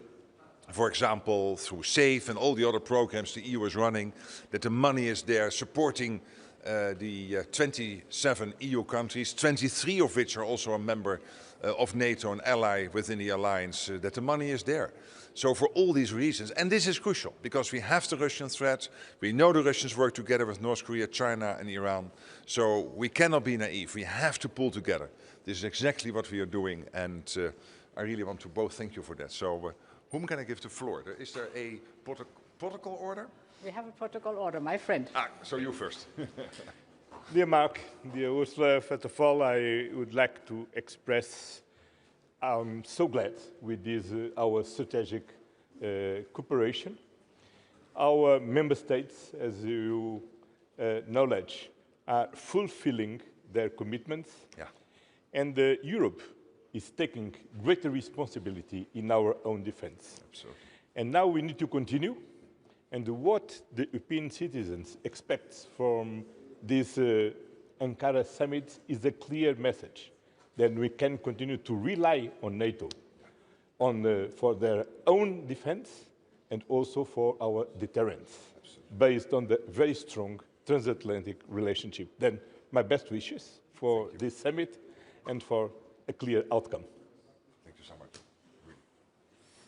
for example, through SAFE and all the other programs the EU is running, that the money is there supporting the 27 EU countries, 23 of which are also a member of NATO, an ally within the alliance, that the money is there. So for all these reasons, and this is crucial, because we have the Russian threat, we know the Russians work together with North Korea, China and Iran, so we cannot be naive, we have to pull together. This is exactly what we are doing, and I really want to both thank you for that. So whom can I give the floor? Is there a protocol order? We have a protocol order, my friend. So you first. Dear Mark, dear Ursula, first of all, I would like to express I'm so glad with this, our strategic cooperation. Our member states, as you knowledge, are fulfilling their commitments. Yeah. And Europe is taking greater responsibility in our own defense. Absolutely. And now we need to continue. And what the European citizens expect from this Ankara summit is a clear message that we can continue to rely on NATO for their own defense and also for our deterrence, based on the very strong transatlantic relationship. Then my best wishes for this summit and for a clear outcome. Thank you so much.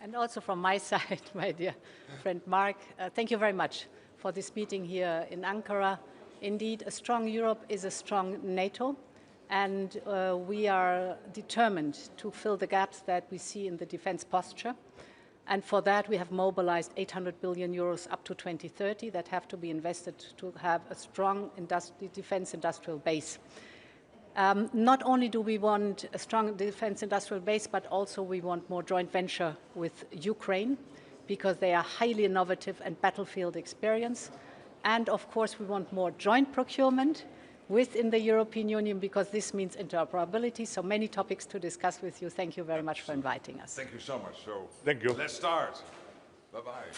And also from my side, my dear friend Mark, thank you very much for this meeting here in Ankara. Indeed, a strong Europe is a strong NATO, and we are determined to fill the gaps that we see in the defense posture. And for that, we have mobilized 800 billion euros up to 2030 that have to be invested to have a strong defense industrial base. Not only do we want a strong defense industrial base, but also we want more joint venture with Ukraine, because they are highly innovative and battlefield experience. And of course, we want more joint procurement within the European Union, because this means interoperability. So many topics to discuss with you. Thank you very much for inviting us. Thank you so much. So thank you. Let's start. Bye-bye.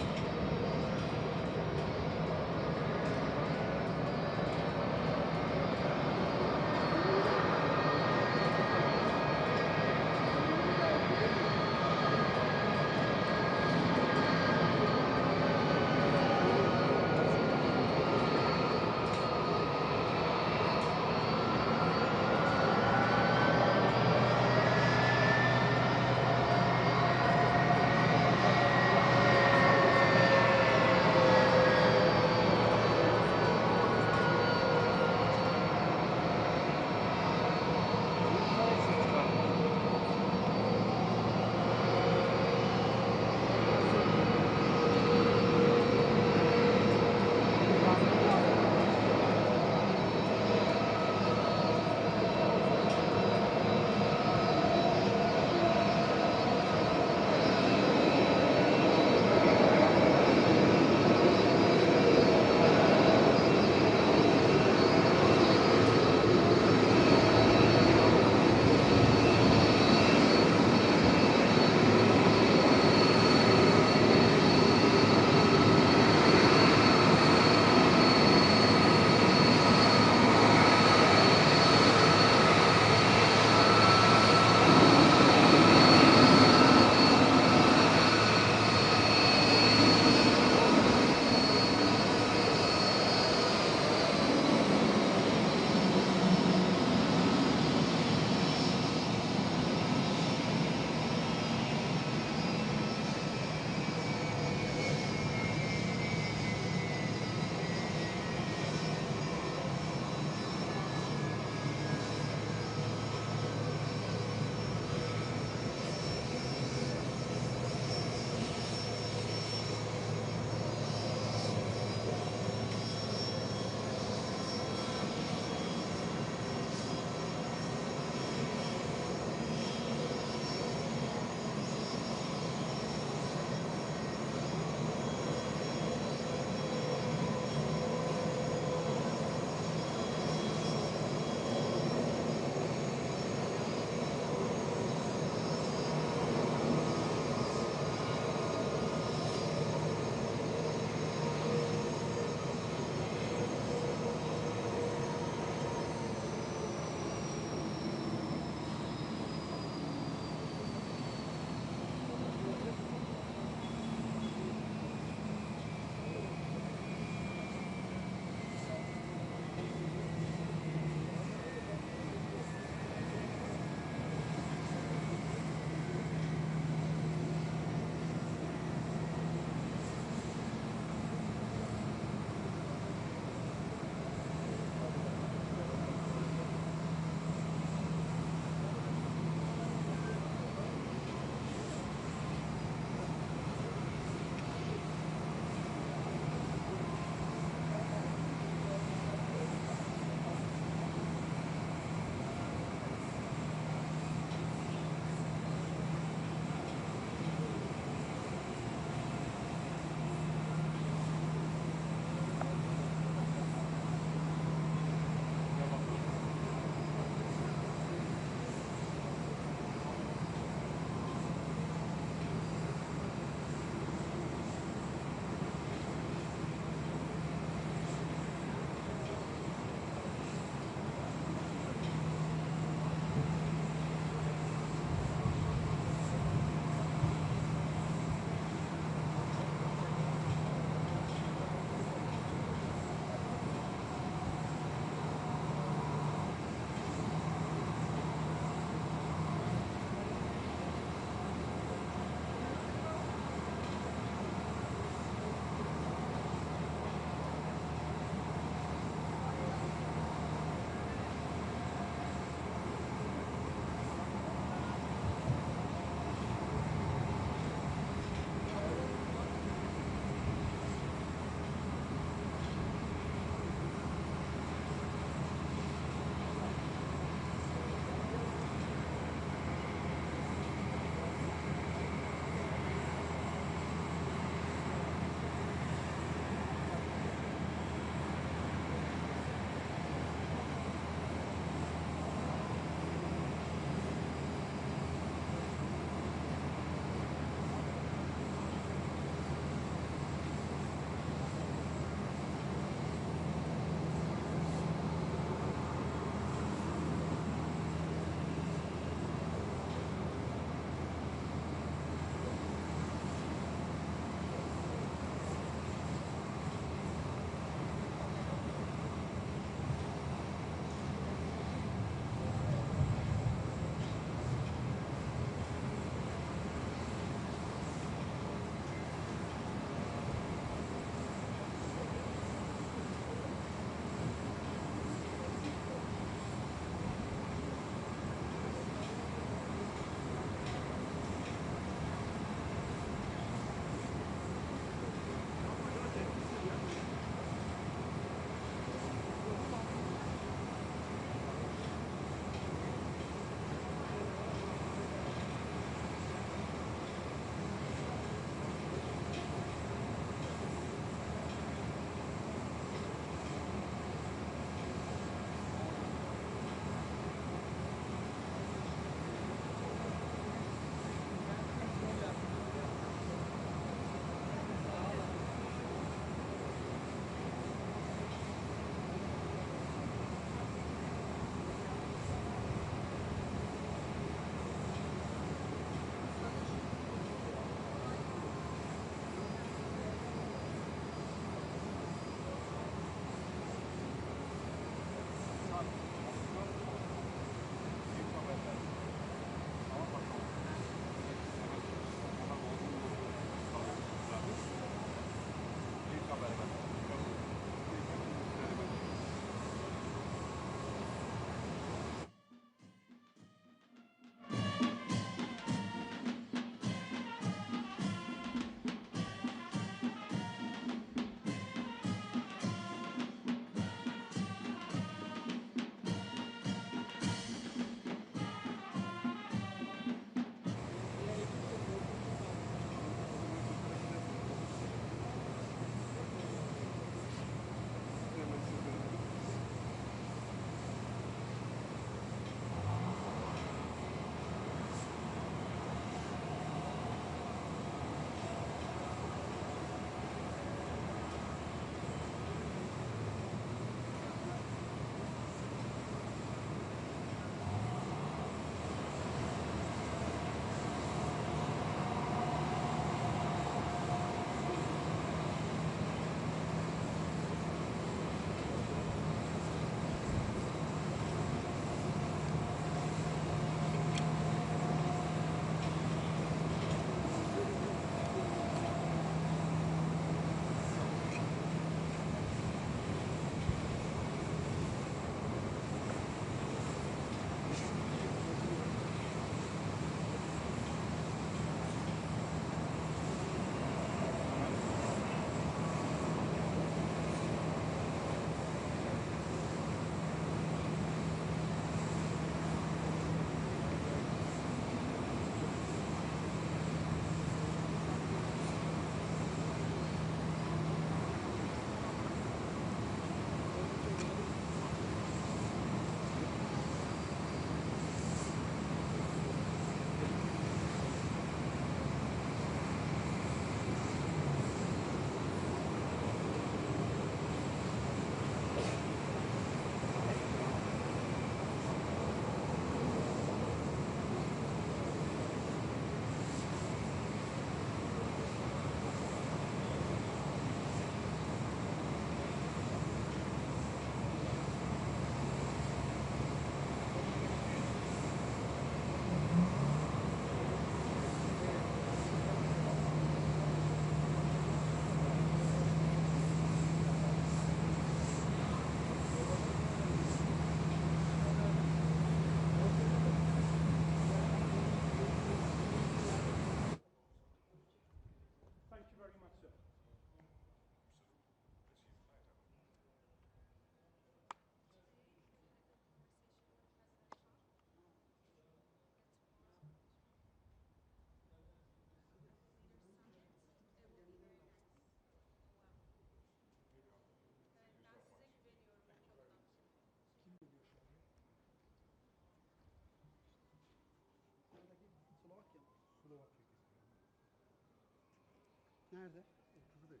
nerede? 35.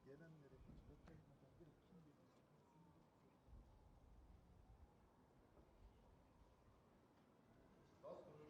Gelenleri hiç bekletmeden direkt kim geliyor? Bas konuş.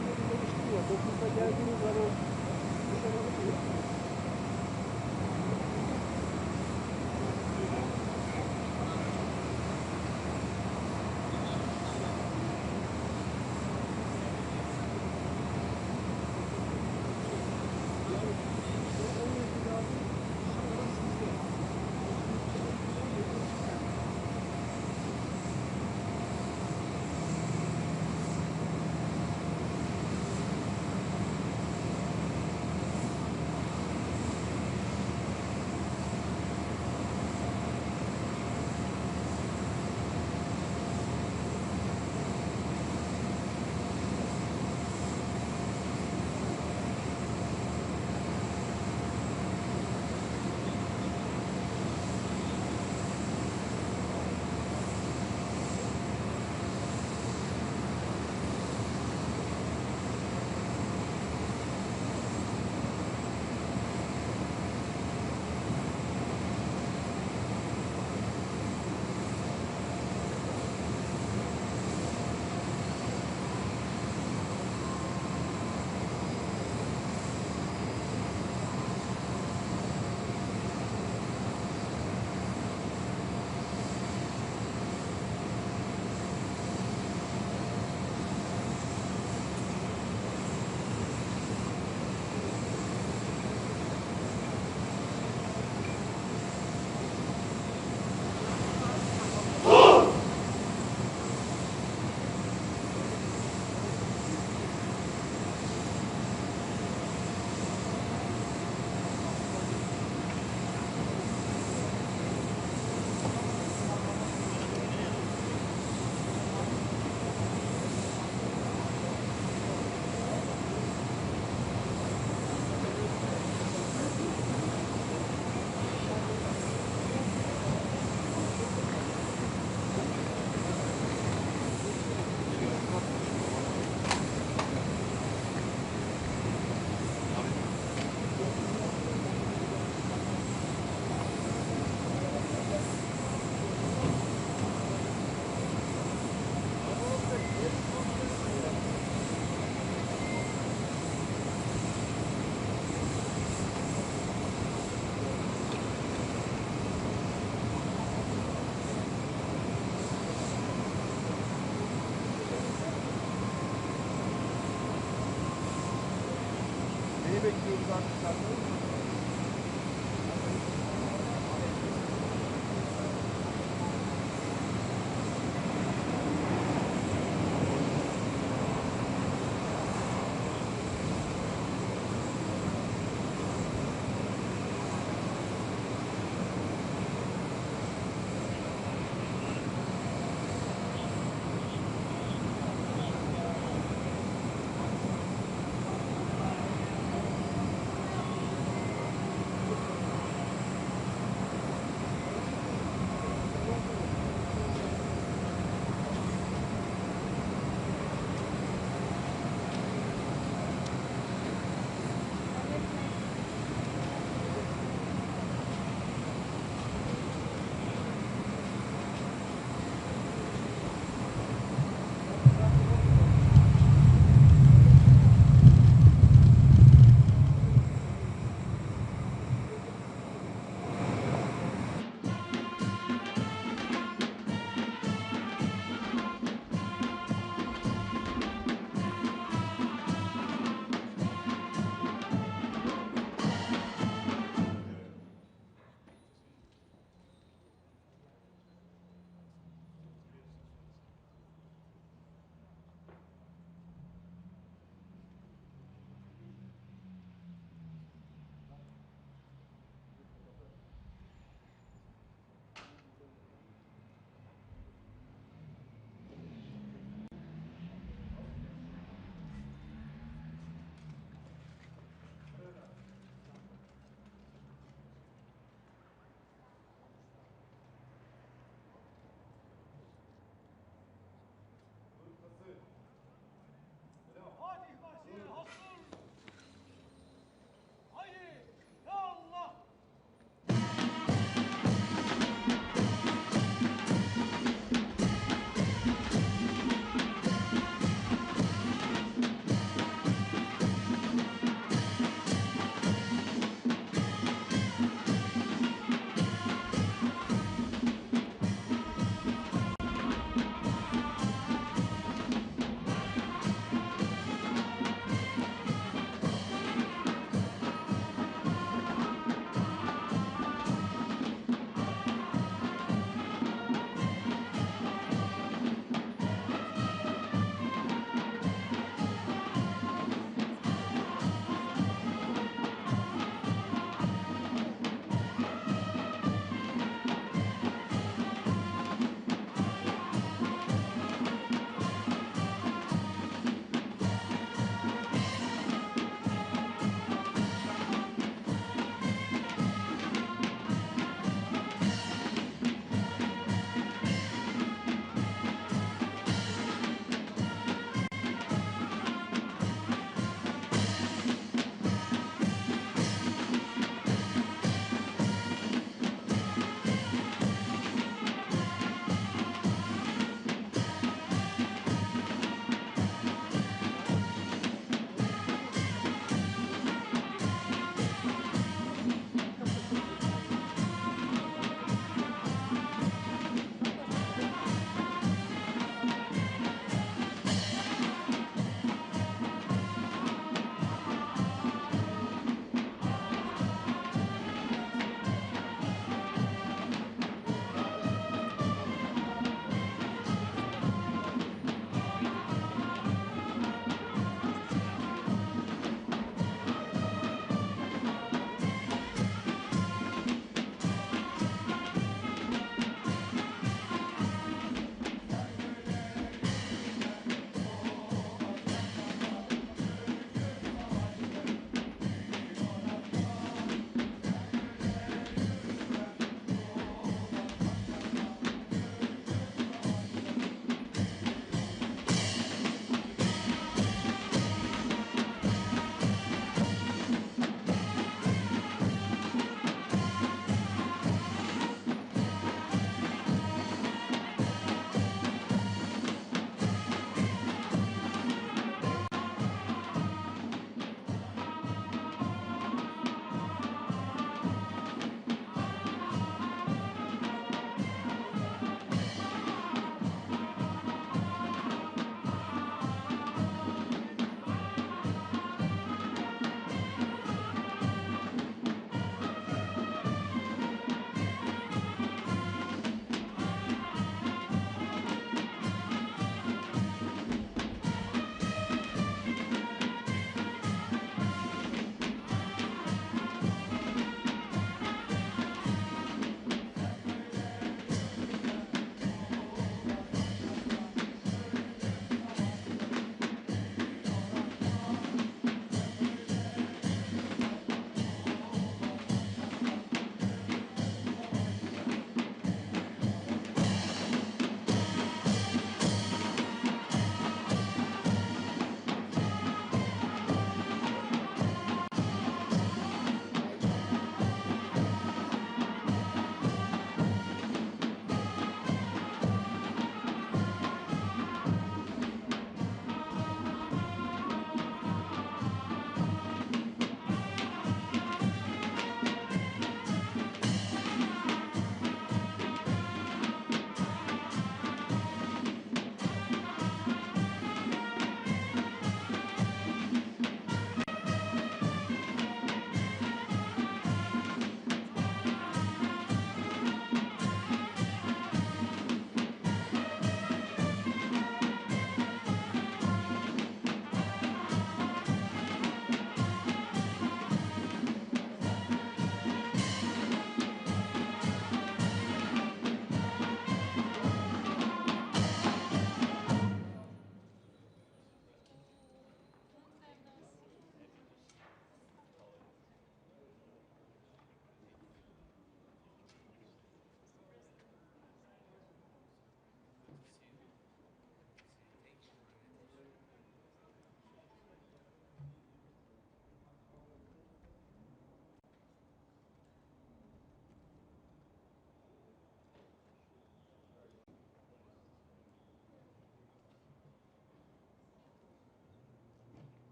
kendini geliştiriyor. 9'da geldiğiniz zaman başarılı diyor. bekliyoruz artık.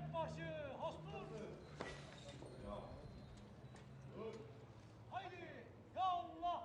Devlet başı, hastur. Haydi, ya Allah.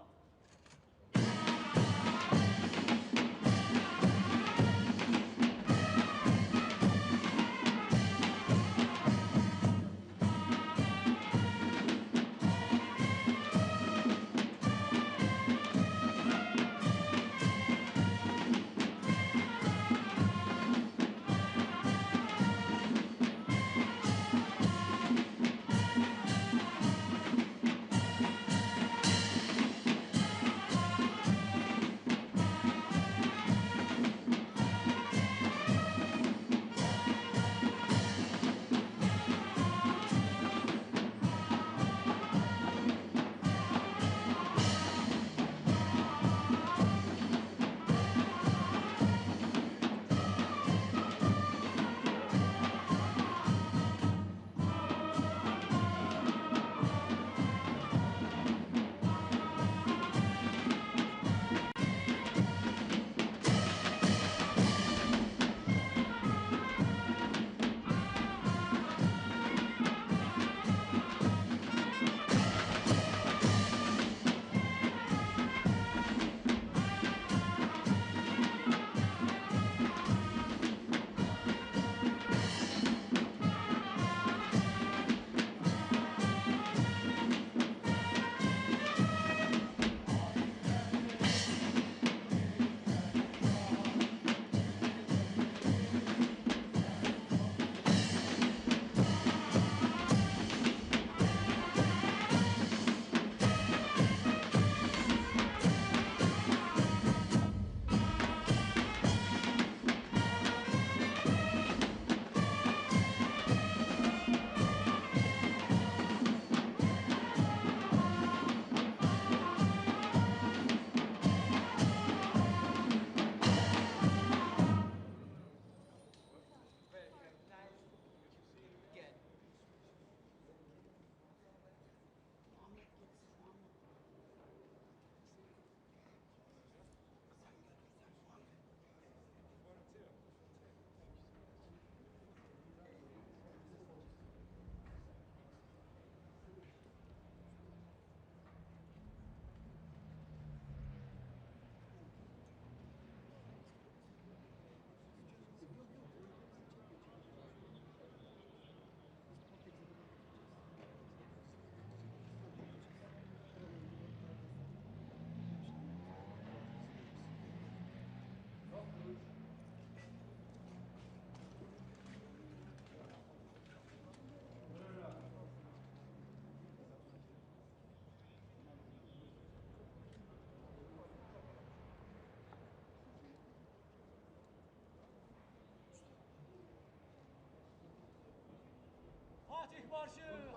Fatih Marşı!